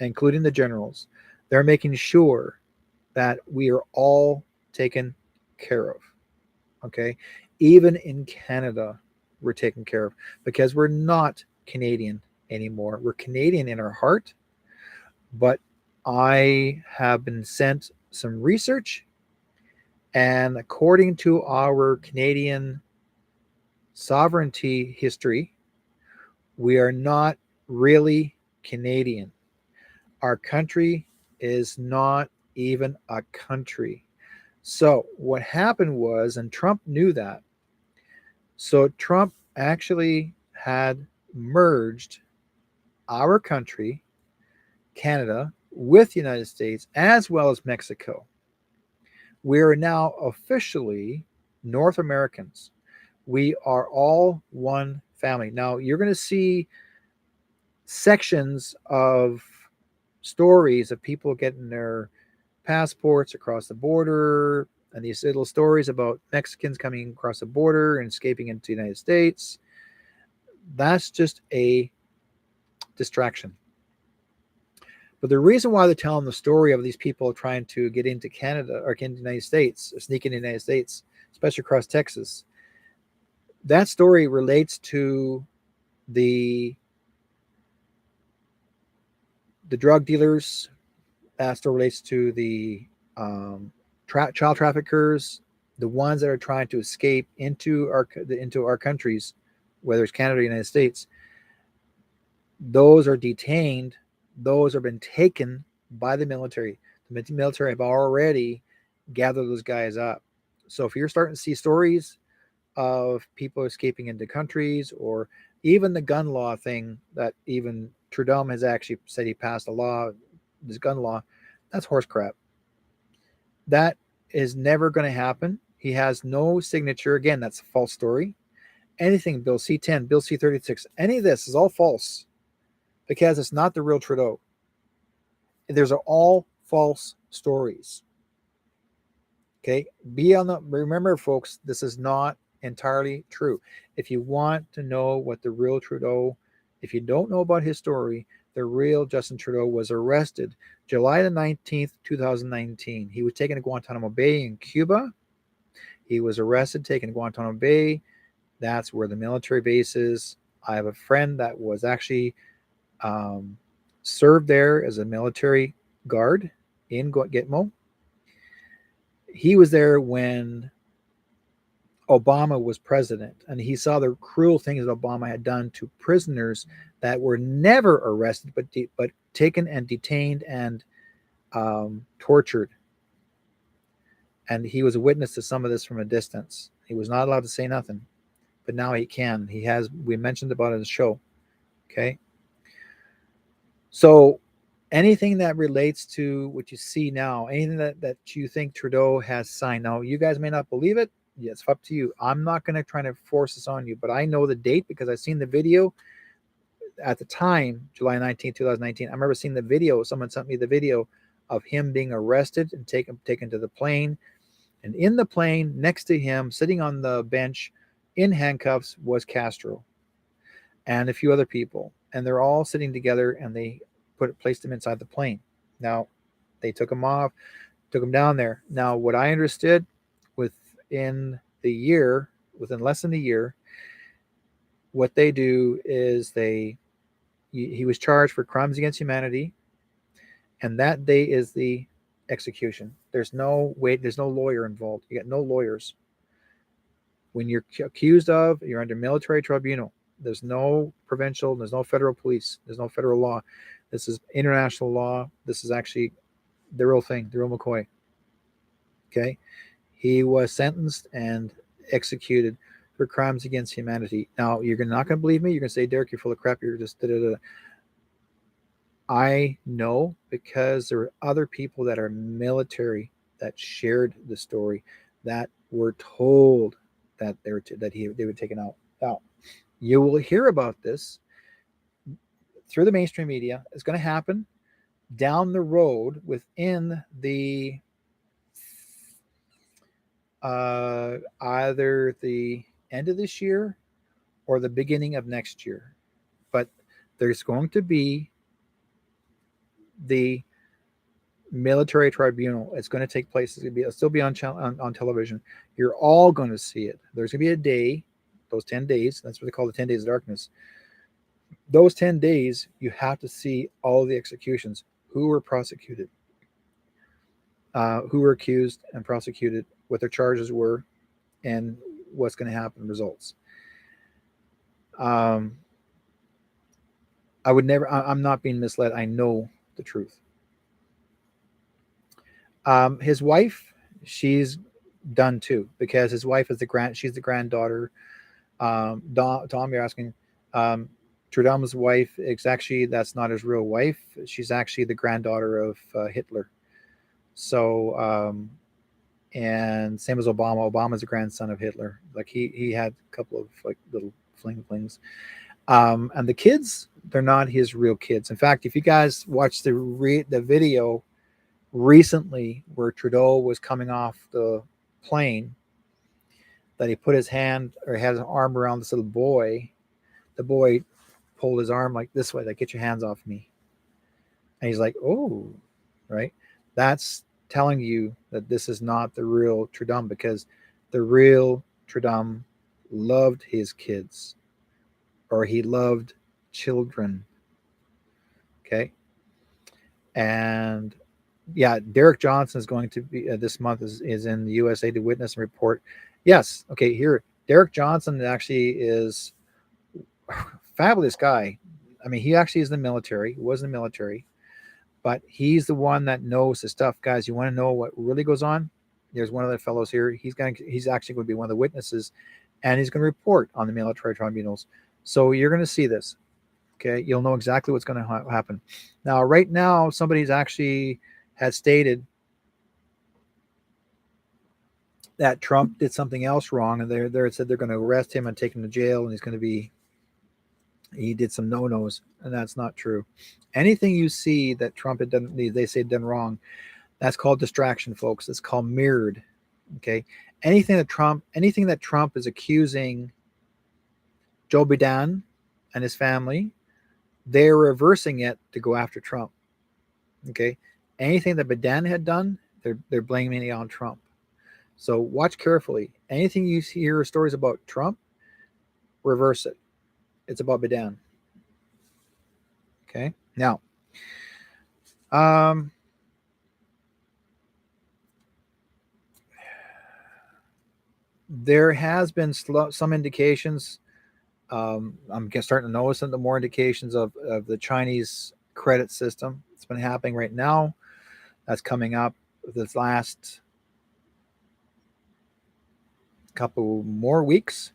including the generals, they're making sure that we are all taken care of. Okay. Even in Canada, we're taken care of because we're not Canadian anymore. We're Canadian in our heart, but I have been sent some research, and according to our Canadian sovereignty history, we are not really Canadian. Our country is not even a country. So, what happened was, and Trump knew that, so Trump actually had merged our country, Canada, with the United States as well as Mexico. We are now officially North Americans. We are all one family. Now, you're going to see sections of stories of people getting their passports across the border, and these little stories about Mexicans coming across the border and escaping into the United States. That's just a distraction. But the reason why they're telling the story of these people trying to get into Canada or into the United States, or sneak into the United States, especially across Texas, that story relates to the drug dealers. That story relates to the child traffickers, the ones that are trying to escape into our countries, whether it's Canada or the United States. Those are detained. Those have been taken by the military. The military have already gathered those guys up. So if you're starting to see stories of people escaping into countries, or even the gun law thing that even Trudeau has actually said he passed a law, this gun law, that's horse crap. That is never going to happen. He has no signature. Again, that's a false story. Anything, Bill C-10, Bill C-36, any of this is all false because it's not the real Trudeau. There's all false stories. Okay, remember, folks, this is not entirely true. If you want to know what the real Trudeau, if you don't know about his story, the real Justin Trudeau was arrested July the 19th, 2019. He was taken to Guantanamo Bay in Cuba. He was arrested, taken to Guantanamo Bay. That's where the military base is. I have a friend that was actually served there as a military guard in Gitmo. He was there when Obama was president, and he saw the cruel things that Obama had done to prisoners that were never arrested, but taken and detained and tortured. And he was a witness to some of this from a distance. He was not allowed to say nothing, but now he can. He has. We mentioned about it in the show. Okay. So anything that relates to what you see now, anything that you think Trudeau has signed, now you guys may not believe it. Yeah, it's up to you. I'm not going to try to force this on you, but I know the date because I've seen the video at the time, July 19, 2019. I remember seeing the video. Someone sent me the video of him being arrested and taken to the plane. And in the plane, next to him, sitting on the bench in handcuffs, was Castro and a few other people. And they're all sitting together, and they placed him inside the plane. Now, they took him off, took him down there. Now, what I understood within less than a year, what they do is he was charged for crimes against humanity, and that day is the execution. There's no lawyer involved. You got no lawyers. When you're accused of, you're under military tribunal. There's no provincial, there's no federal police, there's no federal law. This is international law. This is actually the real thing, the real McCoy. Okay. He was sentenced and executed for crimes against humanity. Now, you're not going to believe me. You're going to say, Derek, you're full of crap. You're just da-da-da. I know because there were other people that are military that shared the story that were told that they were taken out. Now, you will hear about this through the mainstream media. It's going to happen down the road within the either the end of this year or the beginning of next year. But there's going to be the military tribunal. It's going to take place. It'll still be on television. You're all going to see it. There's going to be a day, those 10 days. That's what they call the 10 days of darkness. Those 10 days, you have to see all the executions, who were prosecuted, who were accused and prosecuted, what their charges were, and what's going to happen, results. I would never, I'm not being misled. I know the truth. His wife, she's done too, because his wife is she's the granddaughter. Tom, you're asking, Trudeau's wife, that's not his real wife. She's actually the granddaughter of Hitler. So, and same as Obama. Obama's a grandson of Hitler. Like he had a couple of like little flings. And the kids, they're not his real kids. In fact, if you guys watch the video recently where Trudeau was coming off the plane, that he put his hand or had his arm around this little boy, the boy pulled his arm like this way, like, get your hands off me. And he's like, oh, right. That's telling you that this is not the real Trudeau, because the real Trudeau loved his kids, or he loved children. Okay. And yeah, Derek Johnson is going to be this month is in the USA to witness and report. Yes. Okay. Here, Derek Johnson actually is a fabulous guy. I mean, he actually is in the military. He was in the military, but he's the one that knows the stuff. Guys, you want to know what really goes on? There's one of the fellows here. He's actually going to be one of the witnesses, and he's going to report on the military tribunals. So you're going to see this. Okay. You'll know exactly what's going to happen. Now, right now, somebody's actually has stated that Trump did something else wrong, and they said they're going to arrest him and take him to jail, and he did some no-nos, and that's not true. Anything you see that Trump had done, they say done wrong, that's called distraction, folks. It's called mirrored. Okay, anything that Trump is accusing Joe Biden and his family, they're reversing it to go after Trump. Okay, anything that Biden had done, they're blaming it on Trump. So watch carefully. Anything you hear stories about Trump, reverse it. It's about Biden. Okay. Now, there has been some indications. I'm starting to notice the more indications of the Chinese credit system. It's been happening right now. That's coming up this last couple more weeks.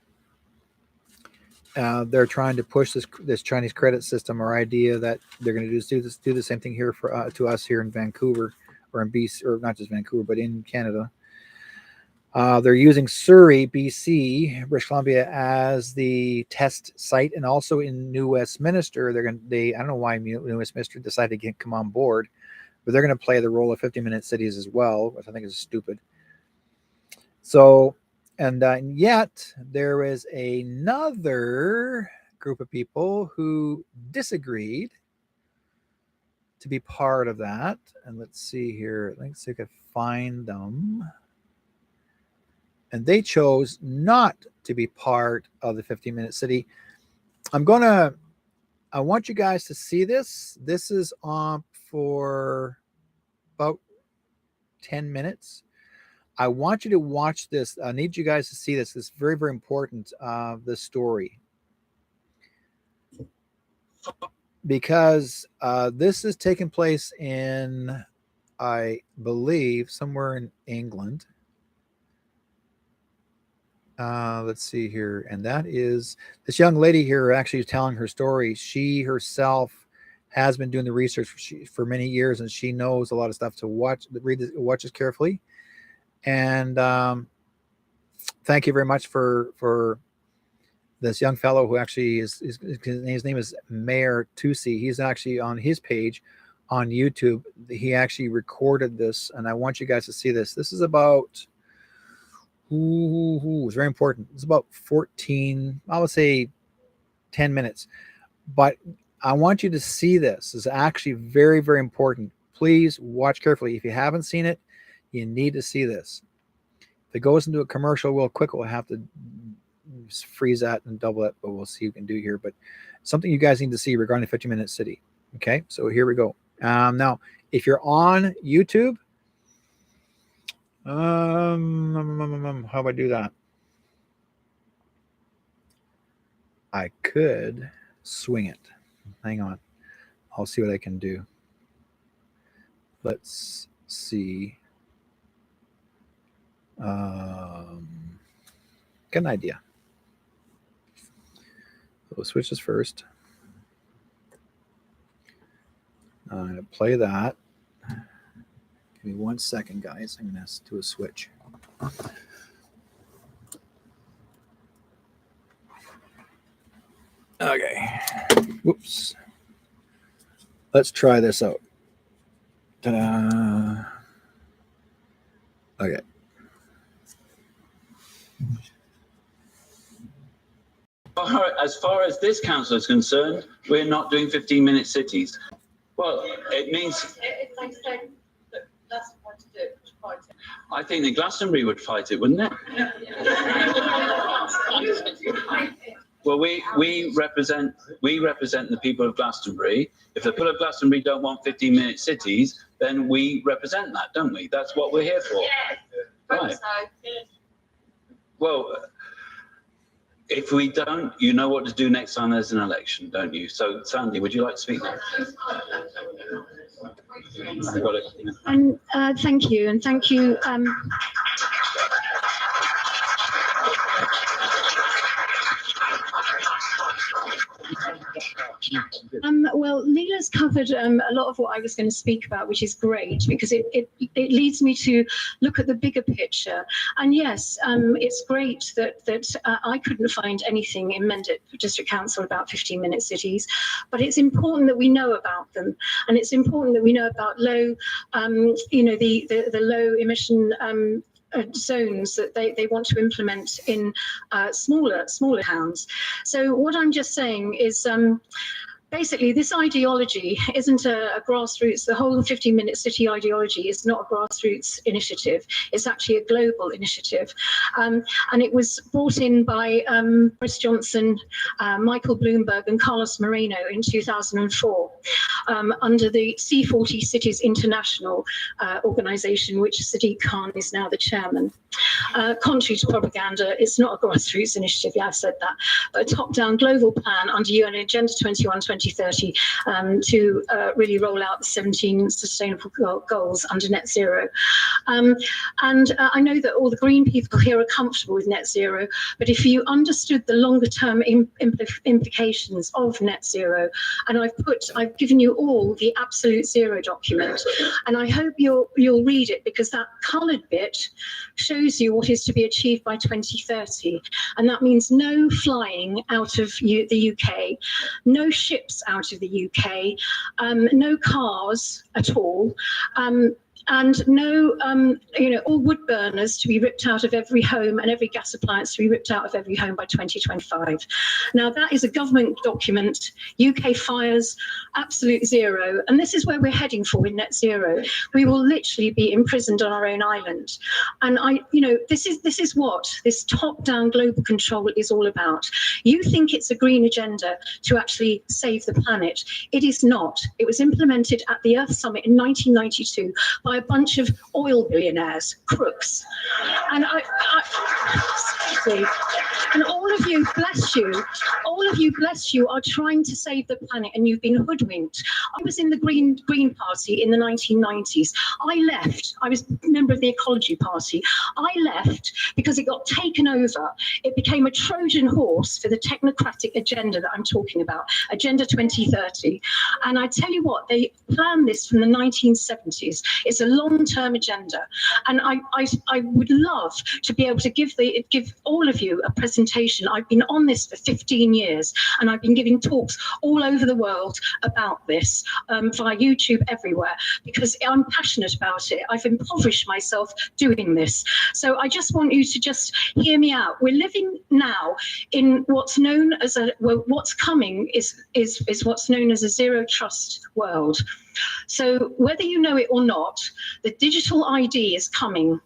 They're trying to push this Chinese credit system, or idea that they're going to do the same thing here to us here in Vancouver, or in BC, or not just Vancouver, but in Canada. They're using Surrey, BC, British Columbia, as the test site, and also in New Westminster. I don't know why New Westminster decided to come on board, but they're going to play the role of 50-minute cities as well, which I think is stupid. So, and yet there is another group of people who disagreed to be part of that. And let's see here. Let's see if I can find them. And they chose not to be part of the 50-minute city. I want you guys to see this. This is on for about 10 minutes. I want you to watch this. I need you guys to see this. It's very, very important, this story. Because this is taking place in I believe, somewhere in England. Let's see here. And that is this young lady here actually telling her story. She herself has been doing the research for many years, and she knows a lot of stuff to watch this carefully. And thank you very much for this young fellow who actually his name is Mayor Tusi. He's actually on his page on YouTube. He actually recorded this, and I want you guys to see this. This is about it's very important. It's about 14, I would say 10 minutes. But I want you to see this. It's actually very, very important. Please watch carefully. If you haven't seen it, you need to see this. If it goes into a commercial real quick, we'll have to freeze that and double it, but we'll see what we can do here. But something you guys need to see regarding the 50-minute city. Okay, so here we go. Now, if you're on YouTube, how do I do that? I could swing it. Hang on. I'll see what I can do. Let's see. Get an idea. We'll switch this first. I'm going to play that. Give me 1 second, guys. I'm going to do a switch. Okay. Whoops. Let's try this out. Ta-da. Okay. As far as this council is concerned, we're not doing 15-minute cities. Well, it means... I think that Glastonbury would fight it, wouldn't it? Well, we represent the people of Glastonbury. If the people of Glastonbury don't want 15-minute cities, then we represent that, don't we? That's what we're here for. Yes. Right. Well, if we don't, you know what to do next time there's an election, don't you? So, Sandy, would you like to speak now? And thank you, and thank you. Well, Leela's covered a lot of what I was going to speak about, which is great because it leads me to look at the bigger picture. And yes, it's great that I couldn't find anything in Mendip District Council about 15-minute cities, but it's important that we know about them, and it's important that we know about low, the low emission zones that they want to implement in smaller towns. So what I'm just saying is basically, this ideology isn't a grassroots, the whole 15-minute city ideology is not a grassroots initiative. It's actually a global initiative. And it was brought in by Boris Johnson, Michael Bloomberg and Carlos Moreno in 2004 under the C40 Cities International organization, which Sadiq Khan is now the chairman. Contrary to propaganda, it's not a grassroots initiative, yeah, I've said that, but a top-down global plan under UN Agenda 2030 to really roll out the 17 sustainable goals under net zero. And I know that all the green people here are comfortable with net zero, but if you understood the longer term implications of net zero, and I've given you all the absolute zero document, and I hope you'll read it, because that coloured bit shows you what is to be achieved by 2030, and that means no flying out of the UK, no ships out of the UK, no cars at all, and no, all wood burners to be ripped out of every home and every gas appliance to be ripped out of every home by 2025. Now, that is a government document. UK fires, absolute zero. And this is where we're heading for in net zero. We will literally be imprisoned on our own island. And this is what this top-down global control is all about. You think it's a green agenda to actually save the planet. It is not. It was implemented at the Earth Summit in 1992 by by a bunch of oil billionaires, crooks. And seriously, and all of you, bless you, are trying to save the planet, and you've been hoodwinked. I was in the Green Party in the 1990s. I left. I was a member of the Ecology Party. I left because it got taken over. It became a Trojan horse for the technocratic agenda that I'm talking about, Agenda 2030. And I tell you what, they planned this from the 1970s. It's a long-term agenda. And I would love to be able to give all of you a presentation. I've been on this for 15 years, and I've been giving talks all over the world about this via YouTube everywhere, because I'm passionate about it. I've impoverished myself doing this. So I just want you to just hear me out. We're living now in what's known as what's coming is what's known as a zero trust world. So whether you know it or not, the digital ID is coming.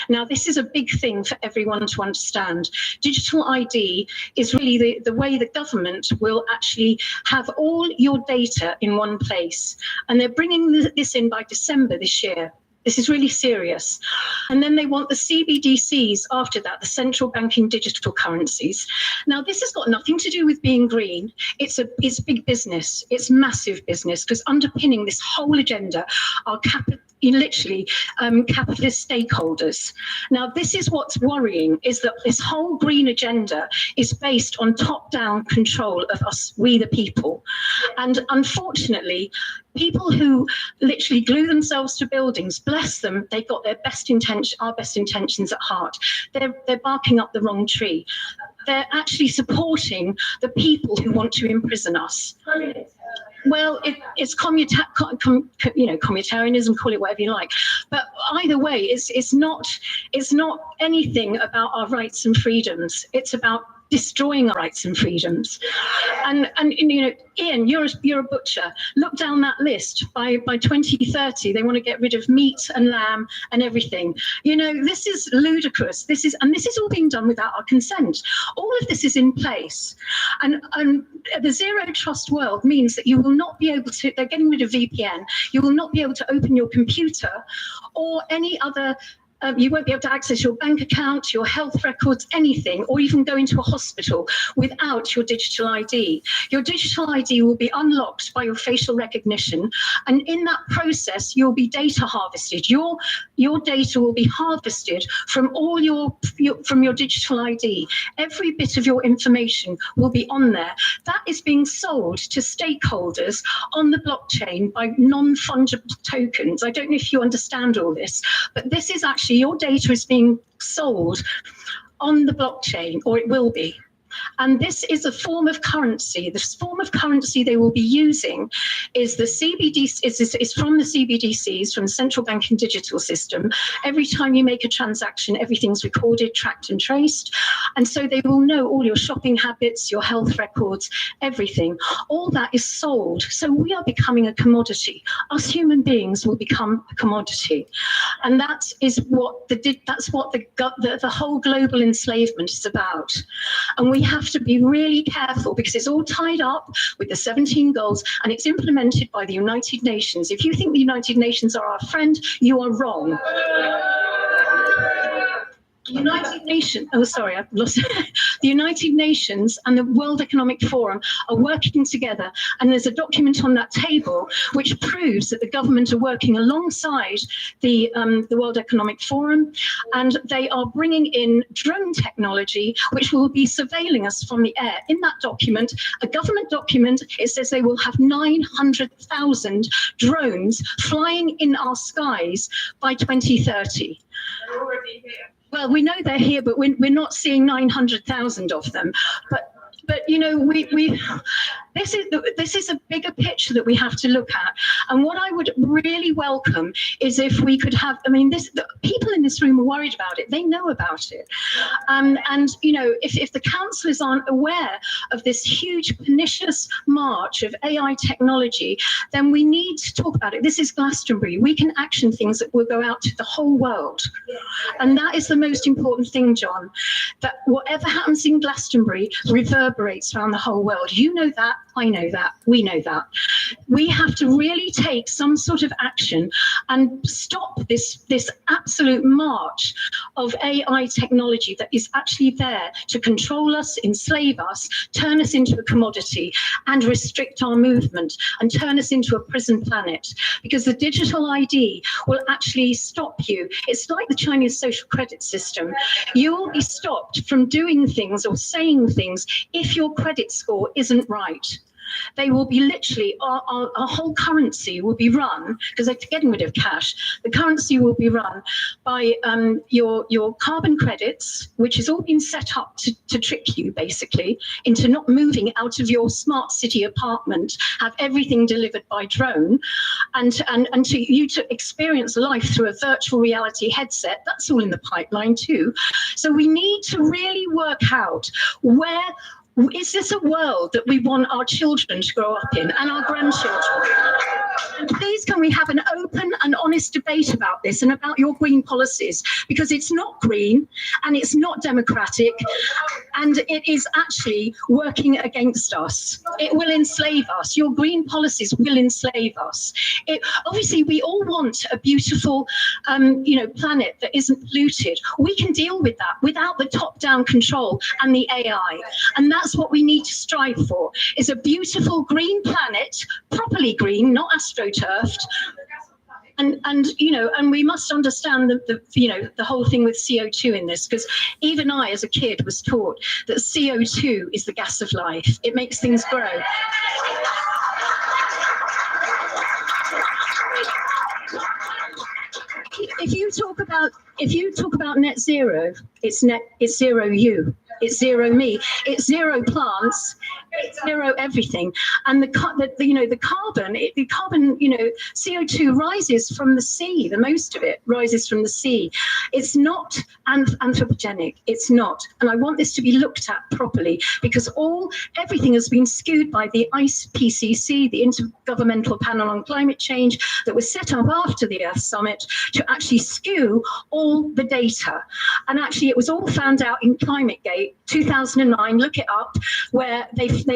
Now, this is a big thing for everyone to understand. Digital ID is really the way the government will actually have all your data in one place. And they're bringing this in by December this year. This is really serious. And then they want the CBDCs after that, the central banking digital currencies. Now, this has got nothing to do with being green. It's big business. It's massive business, because underpinning this whole agenda are capitalist stakeholders. Now, this is what's worrying, is that this whole green agenda is based on top-down control of us, we the people. And unfortunately, people who literally glue themselves to buildings, bless them, they've got our best intentions at heart. They're barking up the wrong tree. They're actually supporting the people who want to imprison us. Well, it's communitarianism, call it whatever you like. But either way, it's not anything about our rights and freedoms. It's about destroying our rights and freedoms. And you know, Ian, you're a butcher. Look down that list. By 2030, they want to get rid of meat and lamb and everything. You know, this is ludicrous. This is all being done without our consent. All of this is in place. And the zero trust world means that you will not be able to, they're getting rid of VPN. You will not be able to open your computer or any other you won't be able to access your bank account, your health records, anything, or even go into a hospital without your digital ID. Your digital ID will be unlocked by your facial recognition, and in that process, you'll be data harvested. Your data will be harvested from all your digital ID. Every bit of your information will be on there. That is being sold to stakeholders on the blockchain by non-fungible tokens. I don't know if you understand all this, but this is actually your data is being sold on the blockchain, or it will be. And this is a form of currency. This form of currency they will be using is the CBDC. It's from the CBDCs, from the central banking digital system. Every time you make a transaction, everything's recorded, tracked, and traced. And so they will know all your shopping habits, your health records, everything. All that is sold. So we are becoming a commodity. Us human beings will become a commodity, and that is what the whole global enslavement is about. And we have to be really careful, because it's all tied up with the 17 goals, and it's implemented by the United Nations. If you think the United Nations are our friend, you are wrong. United Nations, the United Nations and the World Economic Forum are working together, and there's a document on that table which proves that the government are working alongside the World Economic Forum, and they are bringing in drone technology which will be surveilling us from the air. In that document, a government document, it says they will have 900,000 drones flying in our skies by 2030. They're already here. Well, we know they're here, but we're not seeing 900,000 of them. But you know, this is a bigger picture that we have to look at. And what I would really welcome is if we could have, the people in this room are worried about it. They know about it. And you know, if the councillors aren't aware of this huge pernicious march of AI technology, then we need to talk about it. This is Glastonbury. We can action things that will go out to the whole world. And that is the most important thing, John, that whatever happens in Glastonbury reverberates reverberates around the whole world. You know that, I know that, we know that. We have to really take some sort of action and stop this absolute march of AI technology that is actually there to control us, enslave us, turn us into a commodity, and restrict our movement, and turn us into a prison planet. Because the digital ID will actually stop you. It's like the Chinese social credit system. You will be stopped from doing things or saying things if your credit score isn't right. They will be literally, our whole currency will be run, because they're getting rid of cash. The currency will be run by your carbon credits, which has all been set up to trick you, basically, into not moving out of your smart city apartment, have everything delivered by drone, and to you to experience life through a virtual reality headset. That's all in the pipeline too. So we need to really work out where, is this a world that we want our children to grow up in and our grandchildren? And please, can we have an open and honest debate about this and about your green policies? Because it's not green and it's not democratic, and it is actually working against us. It will enslave us. Your green policies will enslave us. Obviously, we all want a beautiful, planet that isn't polluted. We can deal with that without the top-down control and the AI. And that's what we need to strive for, is a beautiful green planet, properly green, not astroturfed. And we must understand the whole thing with CO2 in this, because even I, as a kid, was taught that CO2 is the gas of life. It makes things grow. If you talk about net zero, it's zero you. It's zero me. It's zero plants. It's zero everything. And the carbon, CO2 rises from the sea. The most of it rises from the sea. It's not anthropogenic. It's not. And I want this to be looked at properly, because everything has been skewed by the IPCC, the Intergovernmental Panel on Climate Change, that was set up after the Earth Summit to actually skew all the data. And actually, it was all found out in ClimateGate 2009. Look it up, where the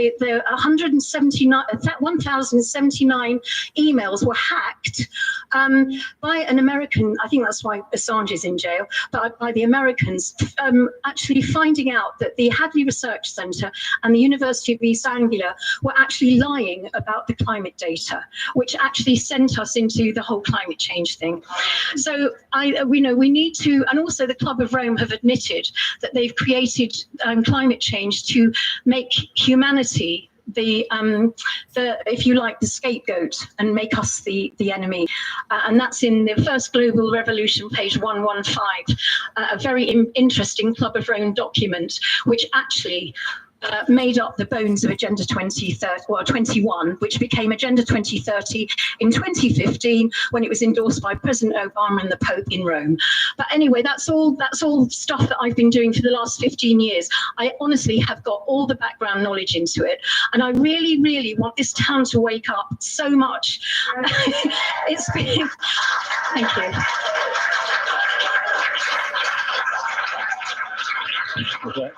1,079 emails were hacked by an American. I think that's why Assange is in jail. But by the Americans, actually finding out that the Hadley Research Centre and the University of East Anglia were actually lying about the climate data, which actually sent us into the whole climate change thing. So we need to, and also the Club of Rome have admitted that they've created climate change to make humanity if you like, the scapegoat, and make us the enemy. And that's in the First Global Revolution, page 115, a very interesting Club of Rome document, which actually made up the bones of Agenda 21, which became Agenda 2030 in 2015, when it was endorsed by President Obama and the Pope in Rome. But anyway, that's all stuff that I've been doing for the last 15 years. I honestly have got all the background knowledge into it, and I really, really want this town to wake up so much. It's been, thank you. Okay.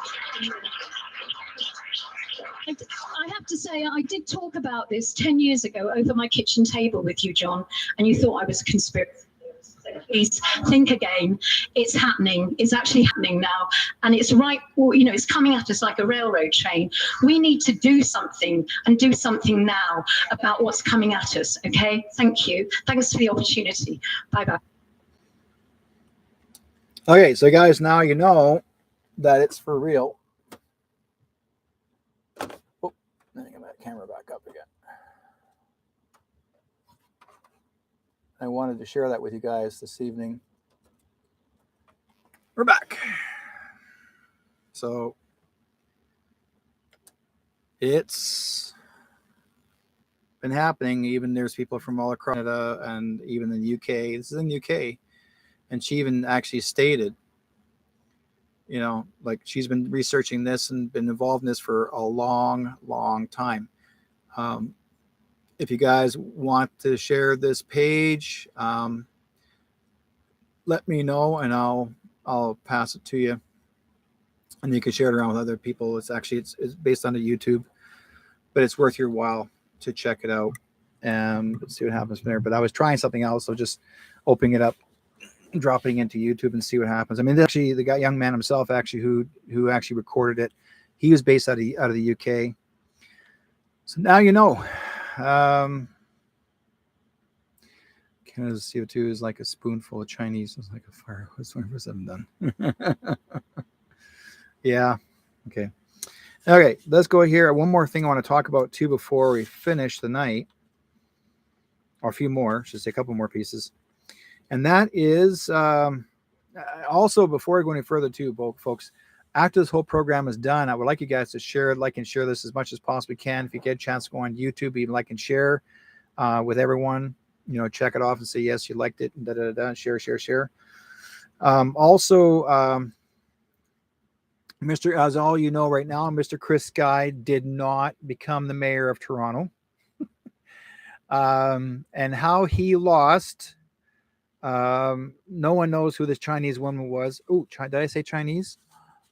I have to say, I did talk about this 10 years ago over my kitchen table with you, John, and you thought I was a conspiracy theorist. Please think again. It's happening. It's actually happening now. And it's right, it's coming at us like a railroad train. We need to do something, and do something now about what's coming at us, okay? Thank you. Thanks for the opportunity. Bye-bye. Okay, so guys, now you know that it's for real. Let me get that camera back up again. I wanted to share that with you guys this evening. We're back. So it's been happening. Even there's people from all across Canada and even in the UK. This is in the UK. And she even actually stated, like she's been researching this and been involved in this for a long, long time. If you guys want to share this page, let me know and I'll pass it to you. and you can share it around with other people. It's based on the YouTube, but it's worth your while to check it out and see what happens from there. But I was trying something else, so just opening it up, dropping into YouTube and see what happens. I mean, actually, the young man himself, actually, who actually recorded it, he was based out of the UK. So now you know. Canada's CO2 is like a spoonful of Chinese. It's like a fire. What's 24/7 done? Yeah. Okay. Okay. Let's go here. One more thing I want to talk about too before we finish the night, or a few more. Just a couple more pieces, and that is also before I go any further too, folks. After this whole program is done, I would like you guys to share, like and share this as much as possibly can. If you get a chance to go on YouTube, even like and share with everyone. You know, check it off and say yes, you liked it. And share. Also, Mr. As all you know right now, Mr. Chris Sky did not become the mayor of Toronto, and how he lost. No one knows who this Chinese woman was. Oh, did I say Chinese?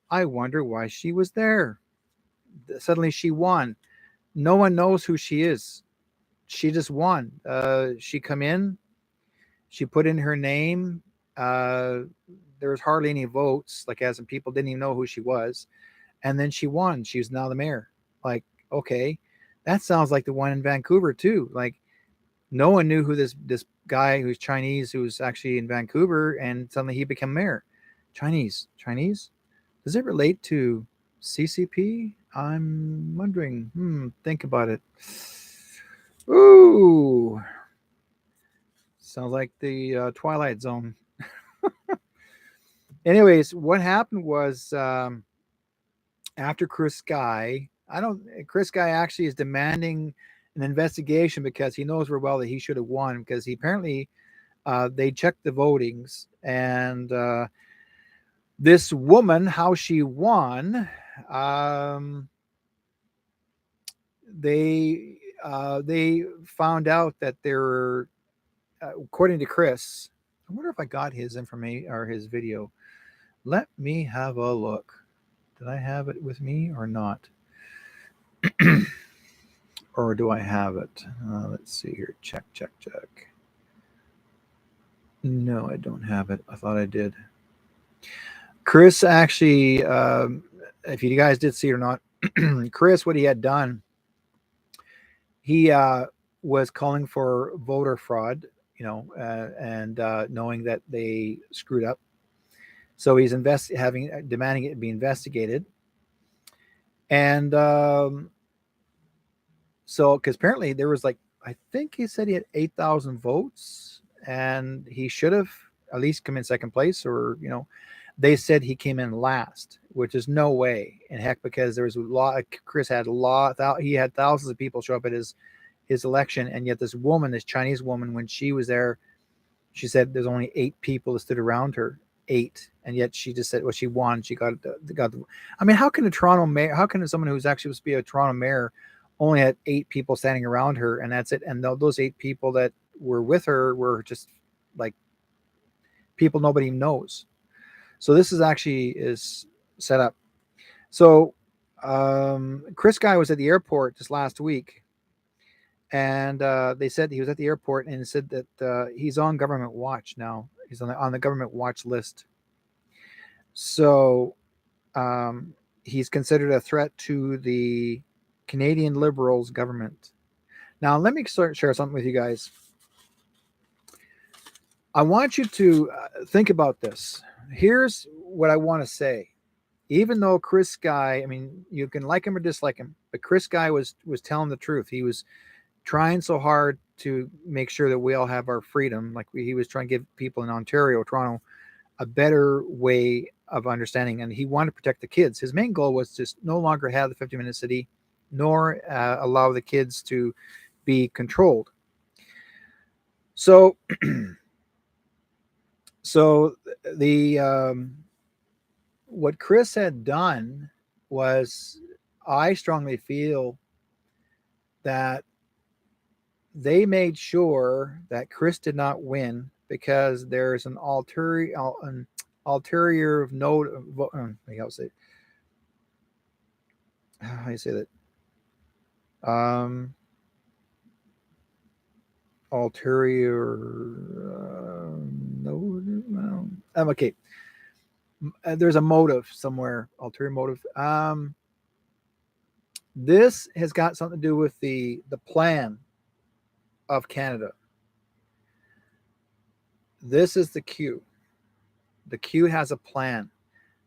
I wonder why she was there. Suddenly she won. No one knows who she is. She just won. She come in. She put in her name. There was hardly any votes. Like, as in people didn't even know who she was. And then she won. She's now the mayor. Like, okay. That sounds like the one in Vancouver too. Like, no one knew who this guy who's Chinese, who's actually in Vancouver, and suddenly he became mayor. Chinese. Does it relate to CCP? I'm wondering. Think about it. Ooh. Sounds like the Twilight Zone. Anyways, what happened was after Chris Sky, Chris Sky actually is demanding an investigation because he knows very well that he should have won, because he apparently they checked the votings, and this woman, how she won, they found out that there were, according to Chris, I wonder if I got his information or his video. Let me have a look. Did I have it with me or not? Or do I have it? Let's see here. Check. No, I don't have it. I thought I did. Chris actually, if you guys did see it or not, Chris, what he had done, he was calling for voter fraud, and knowing that they screwed up. So he's demanding it be investigated. And so, because apparently there was, like, I think he said he had 8,000 votes, and he should have at least come in second place, or, they said he came in last, which is no way in heck, because there was a lot. Chris had he had thousands of people show up at his election, and yet this Chinese woman, when she was there, she said there's only 8 people that stood around her. 8, and yet she just said, well, she won. She got the. I mean, how can a Toronto mayor? How can someone who's actually supposed to be a Toronto mayor only had 8 people standing around her, and that's it? And those 8 people that were with her were just like people nobody knows. So this is set up. So Chris Guy was at the airport just last week, and they said he was at the airport and said that he's on government watch now. He's on the government watch list. So he's considered a threat to the Canadian Liberals government. Now, let me share something with you guys. I want you to think about this. Here's what I want to say. Even though Chris Guy, I mean, you can like him or dislike him, but Chris Guy was telling the truth. He was trying so hard to make sure that we all have our freedom. Like he was trying to give people in Ontario, Toronto, a better way of understanding. And he wanted to protect the kids. His main goal was to no longer have the 50-minute city, nor allow the kids to be controlled. So, what Chris had done was, I strongly feel that they made sure that Chris did not win because there's an ulterior note. how do you say that? Ulterior. No, okay. There's a motive somewhere. Ulterior motive. This has got something to do with the plan of Canada. This is the Q. The Q has a plan.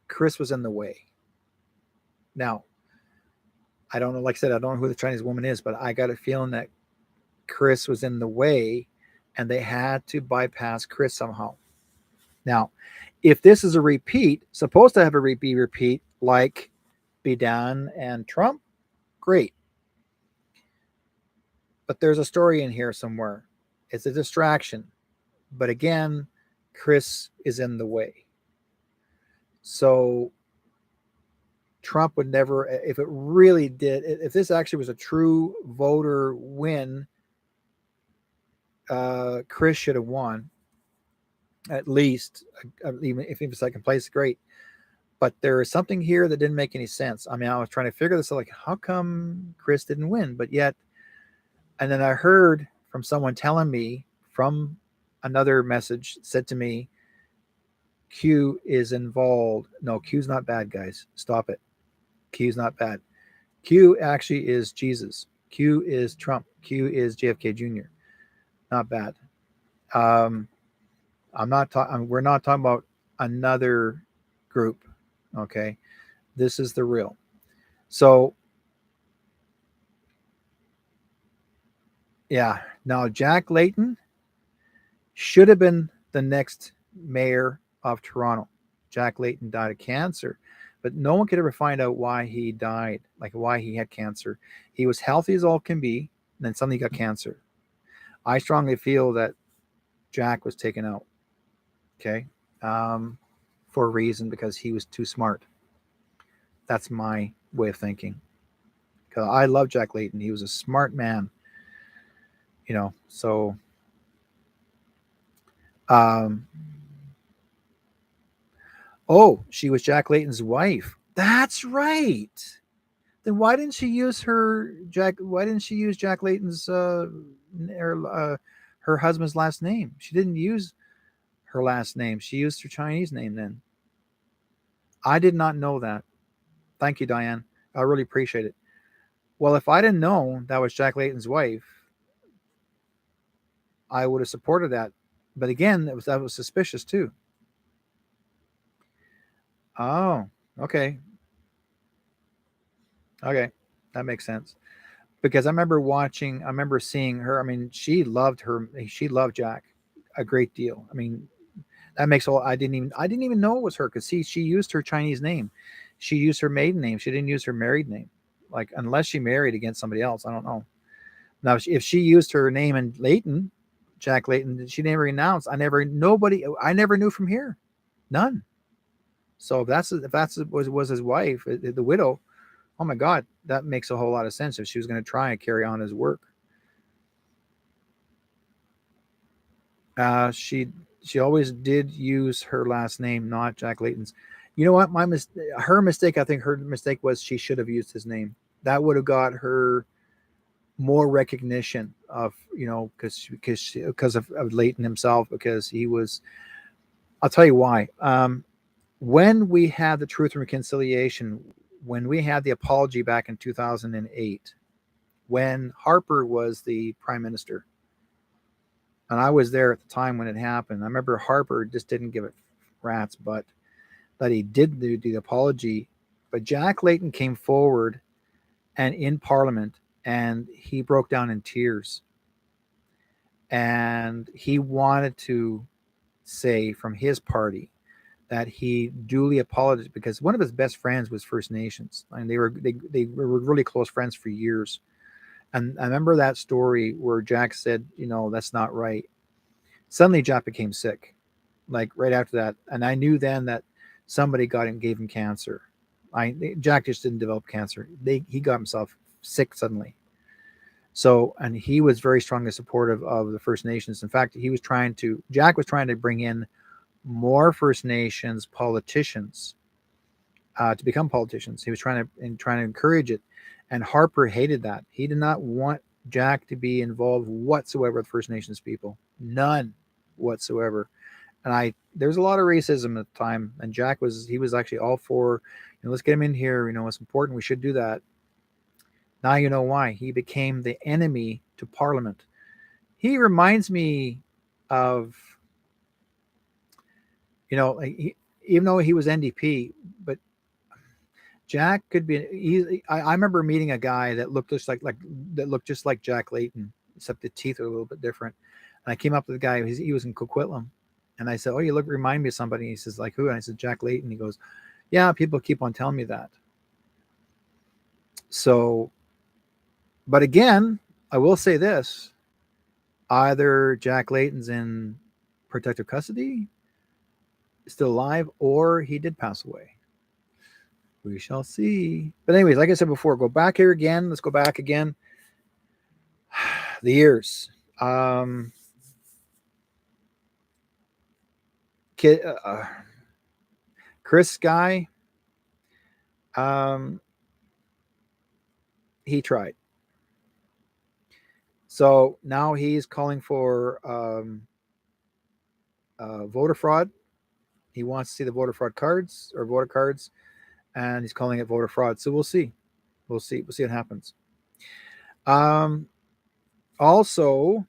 Chris was in the way. Now, I don't know. Like I said, I don't know who the Chinese woman is, but I got a feeling that Chris was in the way, and they had to bypass Chris somehow. Now, if this is a repeat, supposed to have a repeat like Biden and Trump, great. But there's a story in here somewhere. It's a distraction. But again, Chris is in the way. So Trump would never, if it really did, if this actually was a true voter win, Chris should have won. At least, even if he was second place, great. But there is something here that didn't make any sense. I mean, I was trying to figure this out, like, how come Chris didn't win? But yet, and then I heard from someone telling me from another message said to me, Q is involved. No, Q's not bad, guys. Stop it. Q's not bad. Q actually is Jesus. Q is Trump. Q is JFK Jr. Not bad. I'm not talking. We're not talking about another group. Okay, this is the real. So, yeah. Now Jack Layton should have been the next mayor of Toronto. Jack Layton died of cancer, but no one could ever find out why he died, like why he had cancer. He was healthy as all can be, and then suddenly he got cancer. I strongly feel that Jack was taken out. Okay. For a reason, because he was too smart. That's my way of thinking. Because I love Jack Layton. He was a smart man. So she was Jack Layton's wife. That's right. Then why didn't she use Jack Layton's her husband's last name? She didn't use her last name. She used her Chinese name then. I did not know that. Thank you, Diane. I really appreciate it. Well, if I didn't know that was Jack Layton's wife, I would have supported that. But again, that was suspicious too. Oh, okay. Okay. That makes sense. Because I remember seeing her. I mean, she loved Jack a great deal. I mean, that makes all. I didn't even know it was her, because she used her Chinese name. She used her maiden name. She didn't use her married name. Like, unless she married against somebody else, I don't know. Now, if she used her name in Layton, Jack Layton, she never announced. I never knew from here, none. So if that's was his wife, the widow, oh my God, that makes a whole lot of sense if she was going to try and carry on his work. She always did use her last name, not Jack Layton's. You know what? Her mistake. I think her mistake was she should have used his name. That would have got her more recognition of, because of Layton himself, because he was. I'll tell you why. When we had the Truth and Reconciliation, when we had the apology back in 2008, when Harper was the prime minister, and I was there at the time when it happened. I remember Harper just didn't give a rat's butt that he did do the apology. But Jack Layton came forward and in Parliament, and he broke down in tears. And he wanted to say from his party that he duly apologized, because one of his best friends was First Nations. I mean, they were really close friends for years. And I remember that story where Jack said, that's not right. Suddenly Jack became sick, like right after that. And I knew then that somebody gave him cancer. Jack just didn't develop cancer. He got himself sick suddenly. So, and he was very strongly supportive of the First Nations. In fact, Jack was trying to bring in more First Nations politicians to become politicians. He was trying to encourage it, and Harper hated that. He did not want Jack to be involved whatsoever with First Nations people, none whatsoever. And there's a lot of racism at the time, and Jack was actually all for, let's get him in here. It's important. We should do that. Now you know why he became the enemy to Parliament. He reminds me of, even though he was NDP, but Jack could be. I remember meeting a guy that looked just like Jack Layton, except the teeth are a little bit different. And I came up with the guy. He was in Coquitlam, and I said, "Oh, you remind me of somebody." And he says, "Like who?" And I said, "Jack Layton." He goes, "Yeah, people keep on telling me that." So, but again, I will say this: either Jack Layton's in protective custody, still alive, or he did pass away. We shall see. But anyways, like I said before, go back here again. Let's go back again. The years. Chris Guy. He tried. So now he's calling for voter fraud. He wants to see the voter fraud cards or voter cards, and he's calling it voter fraud. So we'll see. We'll see what happens. Also,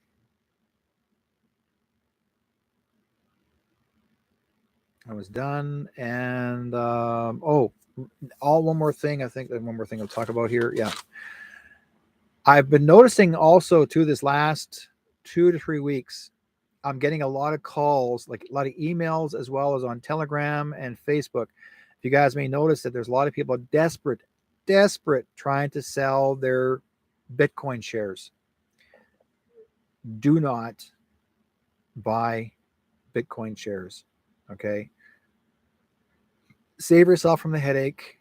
I was done, and one more thing. I think one more thing I'll talk about here. Yeah, I've been noticing also too this last 2 to 3 weeks. I'm getting a lot of calls, like a lot of emails, as well as on Telegram and Facebook. If you guys may notice that there's a lot of people desperate trying to sell their Bitcoin shares. Do not buy Bitcoin shares. Okay. Save yourself from the headache.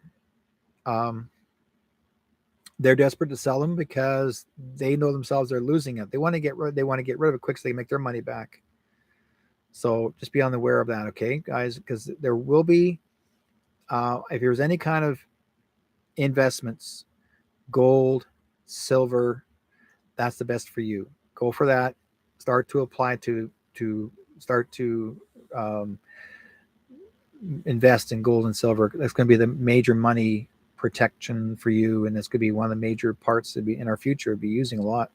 They're desperate to sell them because they know themselves they're losing it. They want to get rid of it quick so they can make their money back. So just be on the aware of that, okay, guys? Because there will be, if there's any kind of investments, gold, silver, that's the best for you. Go for that. Start to apply to start to invest in gold and silver. That's going to be the major money protection for you, and it's going to be one of the major parts to be in our future, be using a lot.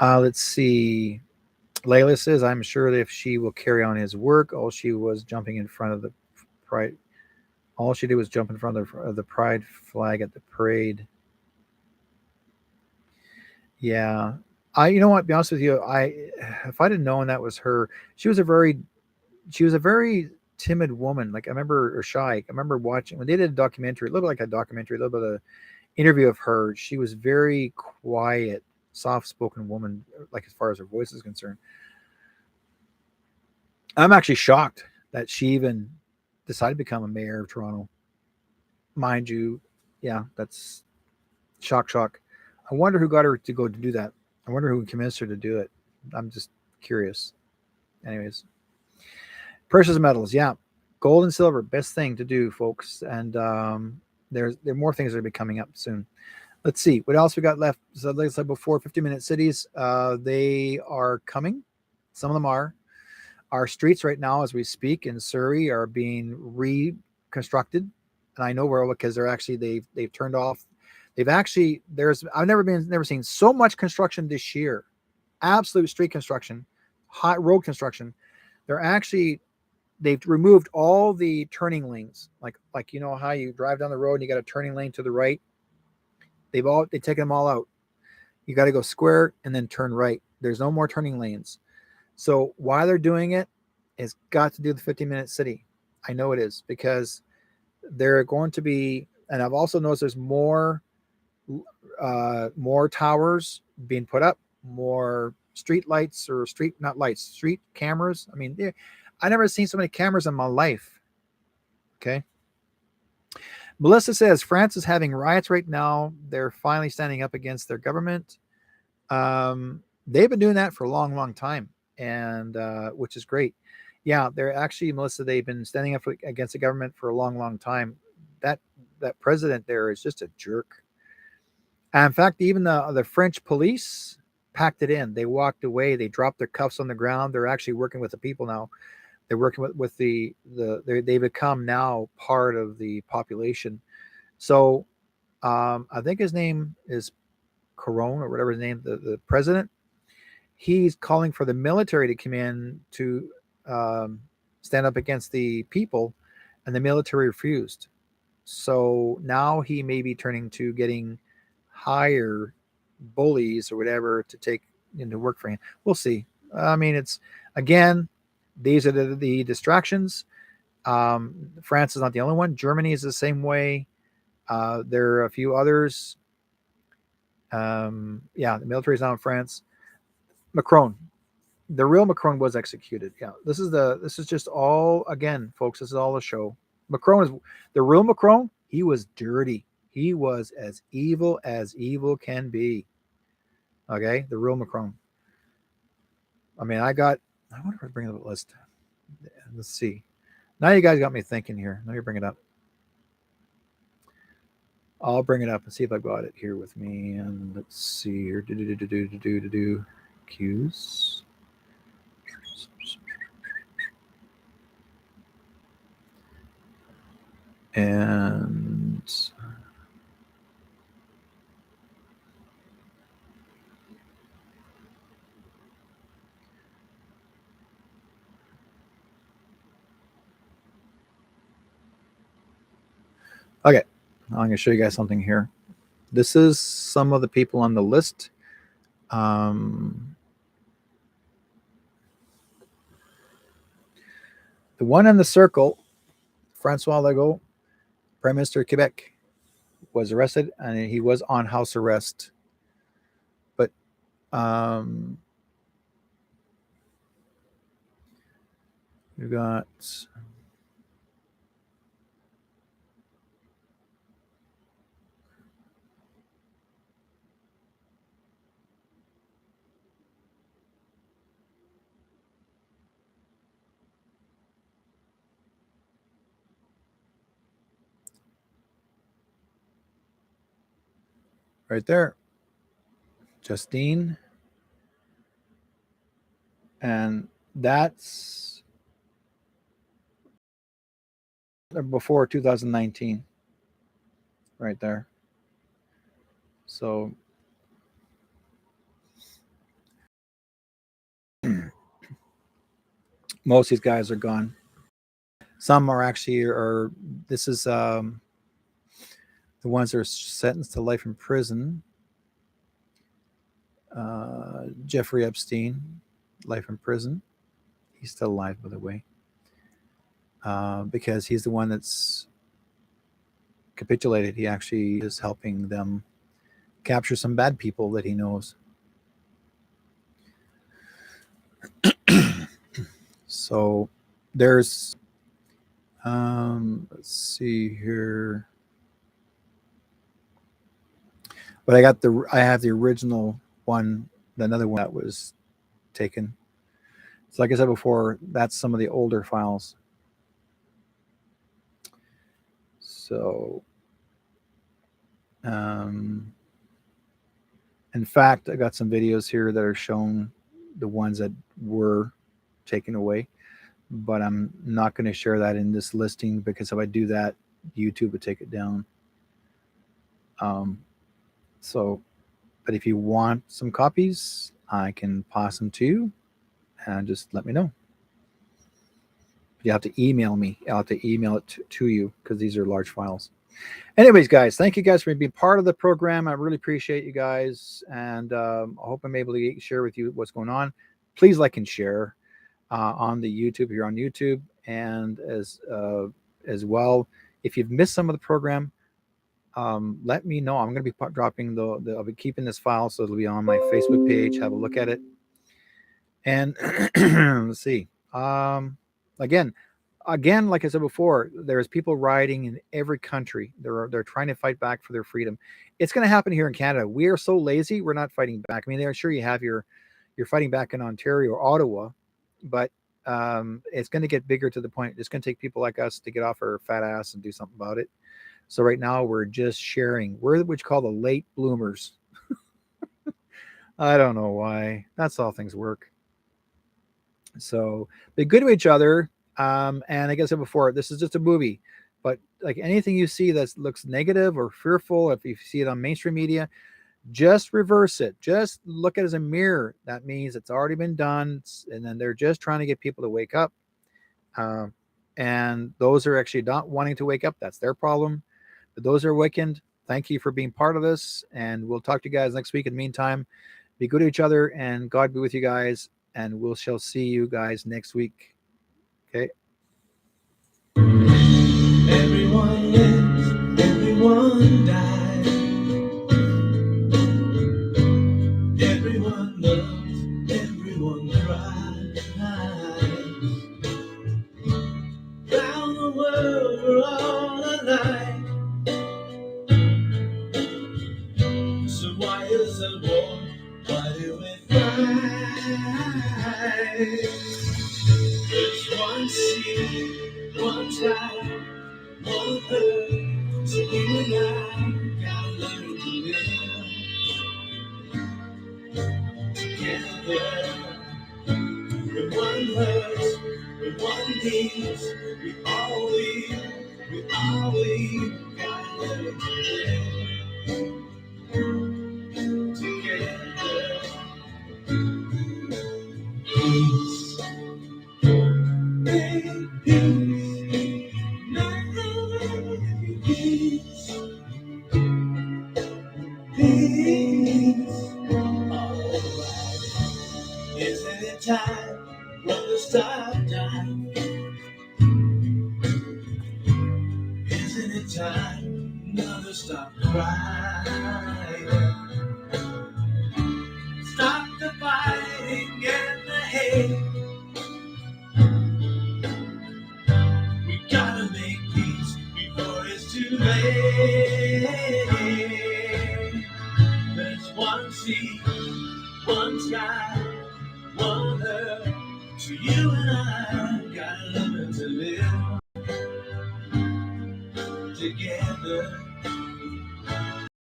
Let's see. Layla says, I'm sure that if she will carry on his work, all she did was jump in front of the pride flag at the parade. Yeah. You know what, to be honest with you, if I didn't know that was her, she was a very timid woman. Like I remember watching when they did a documentary, a little bit of an interview of her. She was very quiet, soft-spoken woman, like as far as her voice is concerned. I'm actually shocked that she even decided to become a mayor of Toronto. Mind you, yeah, that's shock. I wonder who got her to go to do that. I wonder who convinced her to do it. I'm just curious. Anyways, precious metals, yeah, gold and silver, best thing to do, folks. And there are more things that will be coming up soon. Let's see what else we got left. So like I said before, 50-minute cities. They are coming. Some of them are. Our streets right now, as we speak, in Surrey, are being reconstructed, and I know where, because they've turned off. I've never seen so much construction this year. Absolute street construction, hot road construction. They've removed all the turning lanes, like you know how you drive down the road and you got a turning lane to the right. They've taken them all out. You got to go square and then turn right. There's no more turning lanes. So why they're doing it is got to do the 50-minute city. I know it is, because they're going to be, and I've also noticed there's more towers being put up, more street lights or street cameras. I mean, I never seen so many cameras in my life. Okay. Melissa says France is having riots right now. They're finally standing up against their government. They've been doing that for a long time, and which is great. Yeah, they're actually, Melissa, they've been standing up against the government for a long time. that president there is just a jerk. And in fact, even the French police packed it in. They walked away. They dropped their cuffs on the ground. They're actually working with the people now. They're working with they become now part of the population. So I think his name is Caron or whatever his name, the president. He's calling for the military to come in to stand up against the people, and the military refused. So now he may be turning to getting higher bullies or whatever to take into work for him. We'll see. I mean, it's again, these are the distractions. France is not the only one. Germany is the same way. There are a few others. The military is now in France. Macron, the real Macron was executed. Yeah, this is just all, again, folks. This is all a show. Macron is the real Macron. He was dirty. He was as evil can be. Okay, the real Macron. I mean, I wonder if I bring up the list. Let's see. Now you guys got me thinking here. Let me bring it up. I'll bring it up and see if I've got it here with me. And let's see here. Cues. And okay, I'm going to show you guys something here. This is some of the people on the list. The one in the circle, Francois Legault, Prime Minister of Quebec, was arrested, and he was on house arrest. But we've got right there, Justine, and that's before 2019, right there. So most of these guys are gone. Some are actually this is the ones that are sentenced to life in prison. Jeffrey Epstein, life in prison. He's still alive, by the way, because he's the one that's capitulated. He actually is helping them capture some bad people that he knows. So there's let's see here. But I have the original one, another one that was taken. So like I said before, that's some of the older files. So in fact, I got some videos here that are showing the ones that were taken away, but I'm not going to share that in this listing, because if I do that, YouTube would take it down. But if you want some copies, I can pass them to you, and just let me know. You have to email me. I'll have to email it to you, because these are large files. Anyways, guys, thank you guys for being part of the program. I really appreciate you guys, and I hope I'm able to share with you what's going on. Please like and share on the YouTube here on YouTube, and as well, if you've missed some of the program, let me know. I'm going to be dropping I'll be keeping this file, so it'll be on my Facebook page. Have a look at it, and let's see. Again, like I said before, there's people rioting in every country. They're trying to fight back for their freedom. It's going to happen here in Canada. We are so lazy. We're not fighting back. I mean, I'm sure you have you're fighting back in Ontario or Ottawa, but it's going to get bigger to the point. It's going to take people like us to get off our fat ass and do something about it. So right now we're just sharing. We're what you call the late bloomers. I don't know why. That's how things work. So be good to each other. And like I said before, this is just a movie. But like anything you see that looks negative or fearful, if you see it on mainstream media, just reverse it. Just look at it as a mirror. That means it's already been done. And then they're just trying to get people to wake up. And those are actually not wanting to wake up. That's their problem. But those are awakened. Thank you for being part of this. And we'll talk to you guys next week. In the meantime, be good to each other and God be with you guys. And we shall see you guys next week. Okay. Everyone lives, everyone dies. Everyone loves, everyone cries. Round the world we're all alike. So why is there war? Why do we fight? There's one sea, one sky, one earth. So you and I gotta learn to live together. With one hurts, with one needs, we gotta learn to live together. Peace, make peace, make peace, peace. Alright, isn't it time for the start time? Isn't it time now to stop crying? Stop the fighting and the hate. We gotta make peace before it's too late. There's one sea, one sky, one earth. So you and I gotta learn to live together.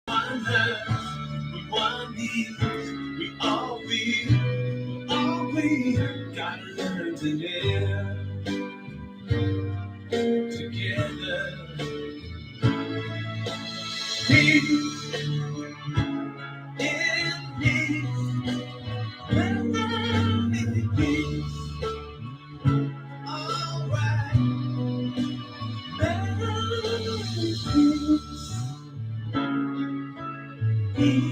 One earth with one need. We gotta learn to live together. Peace in peace. Peace. Alright. Peace. Peace.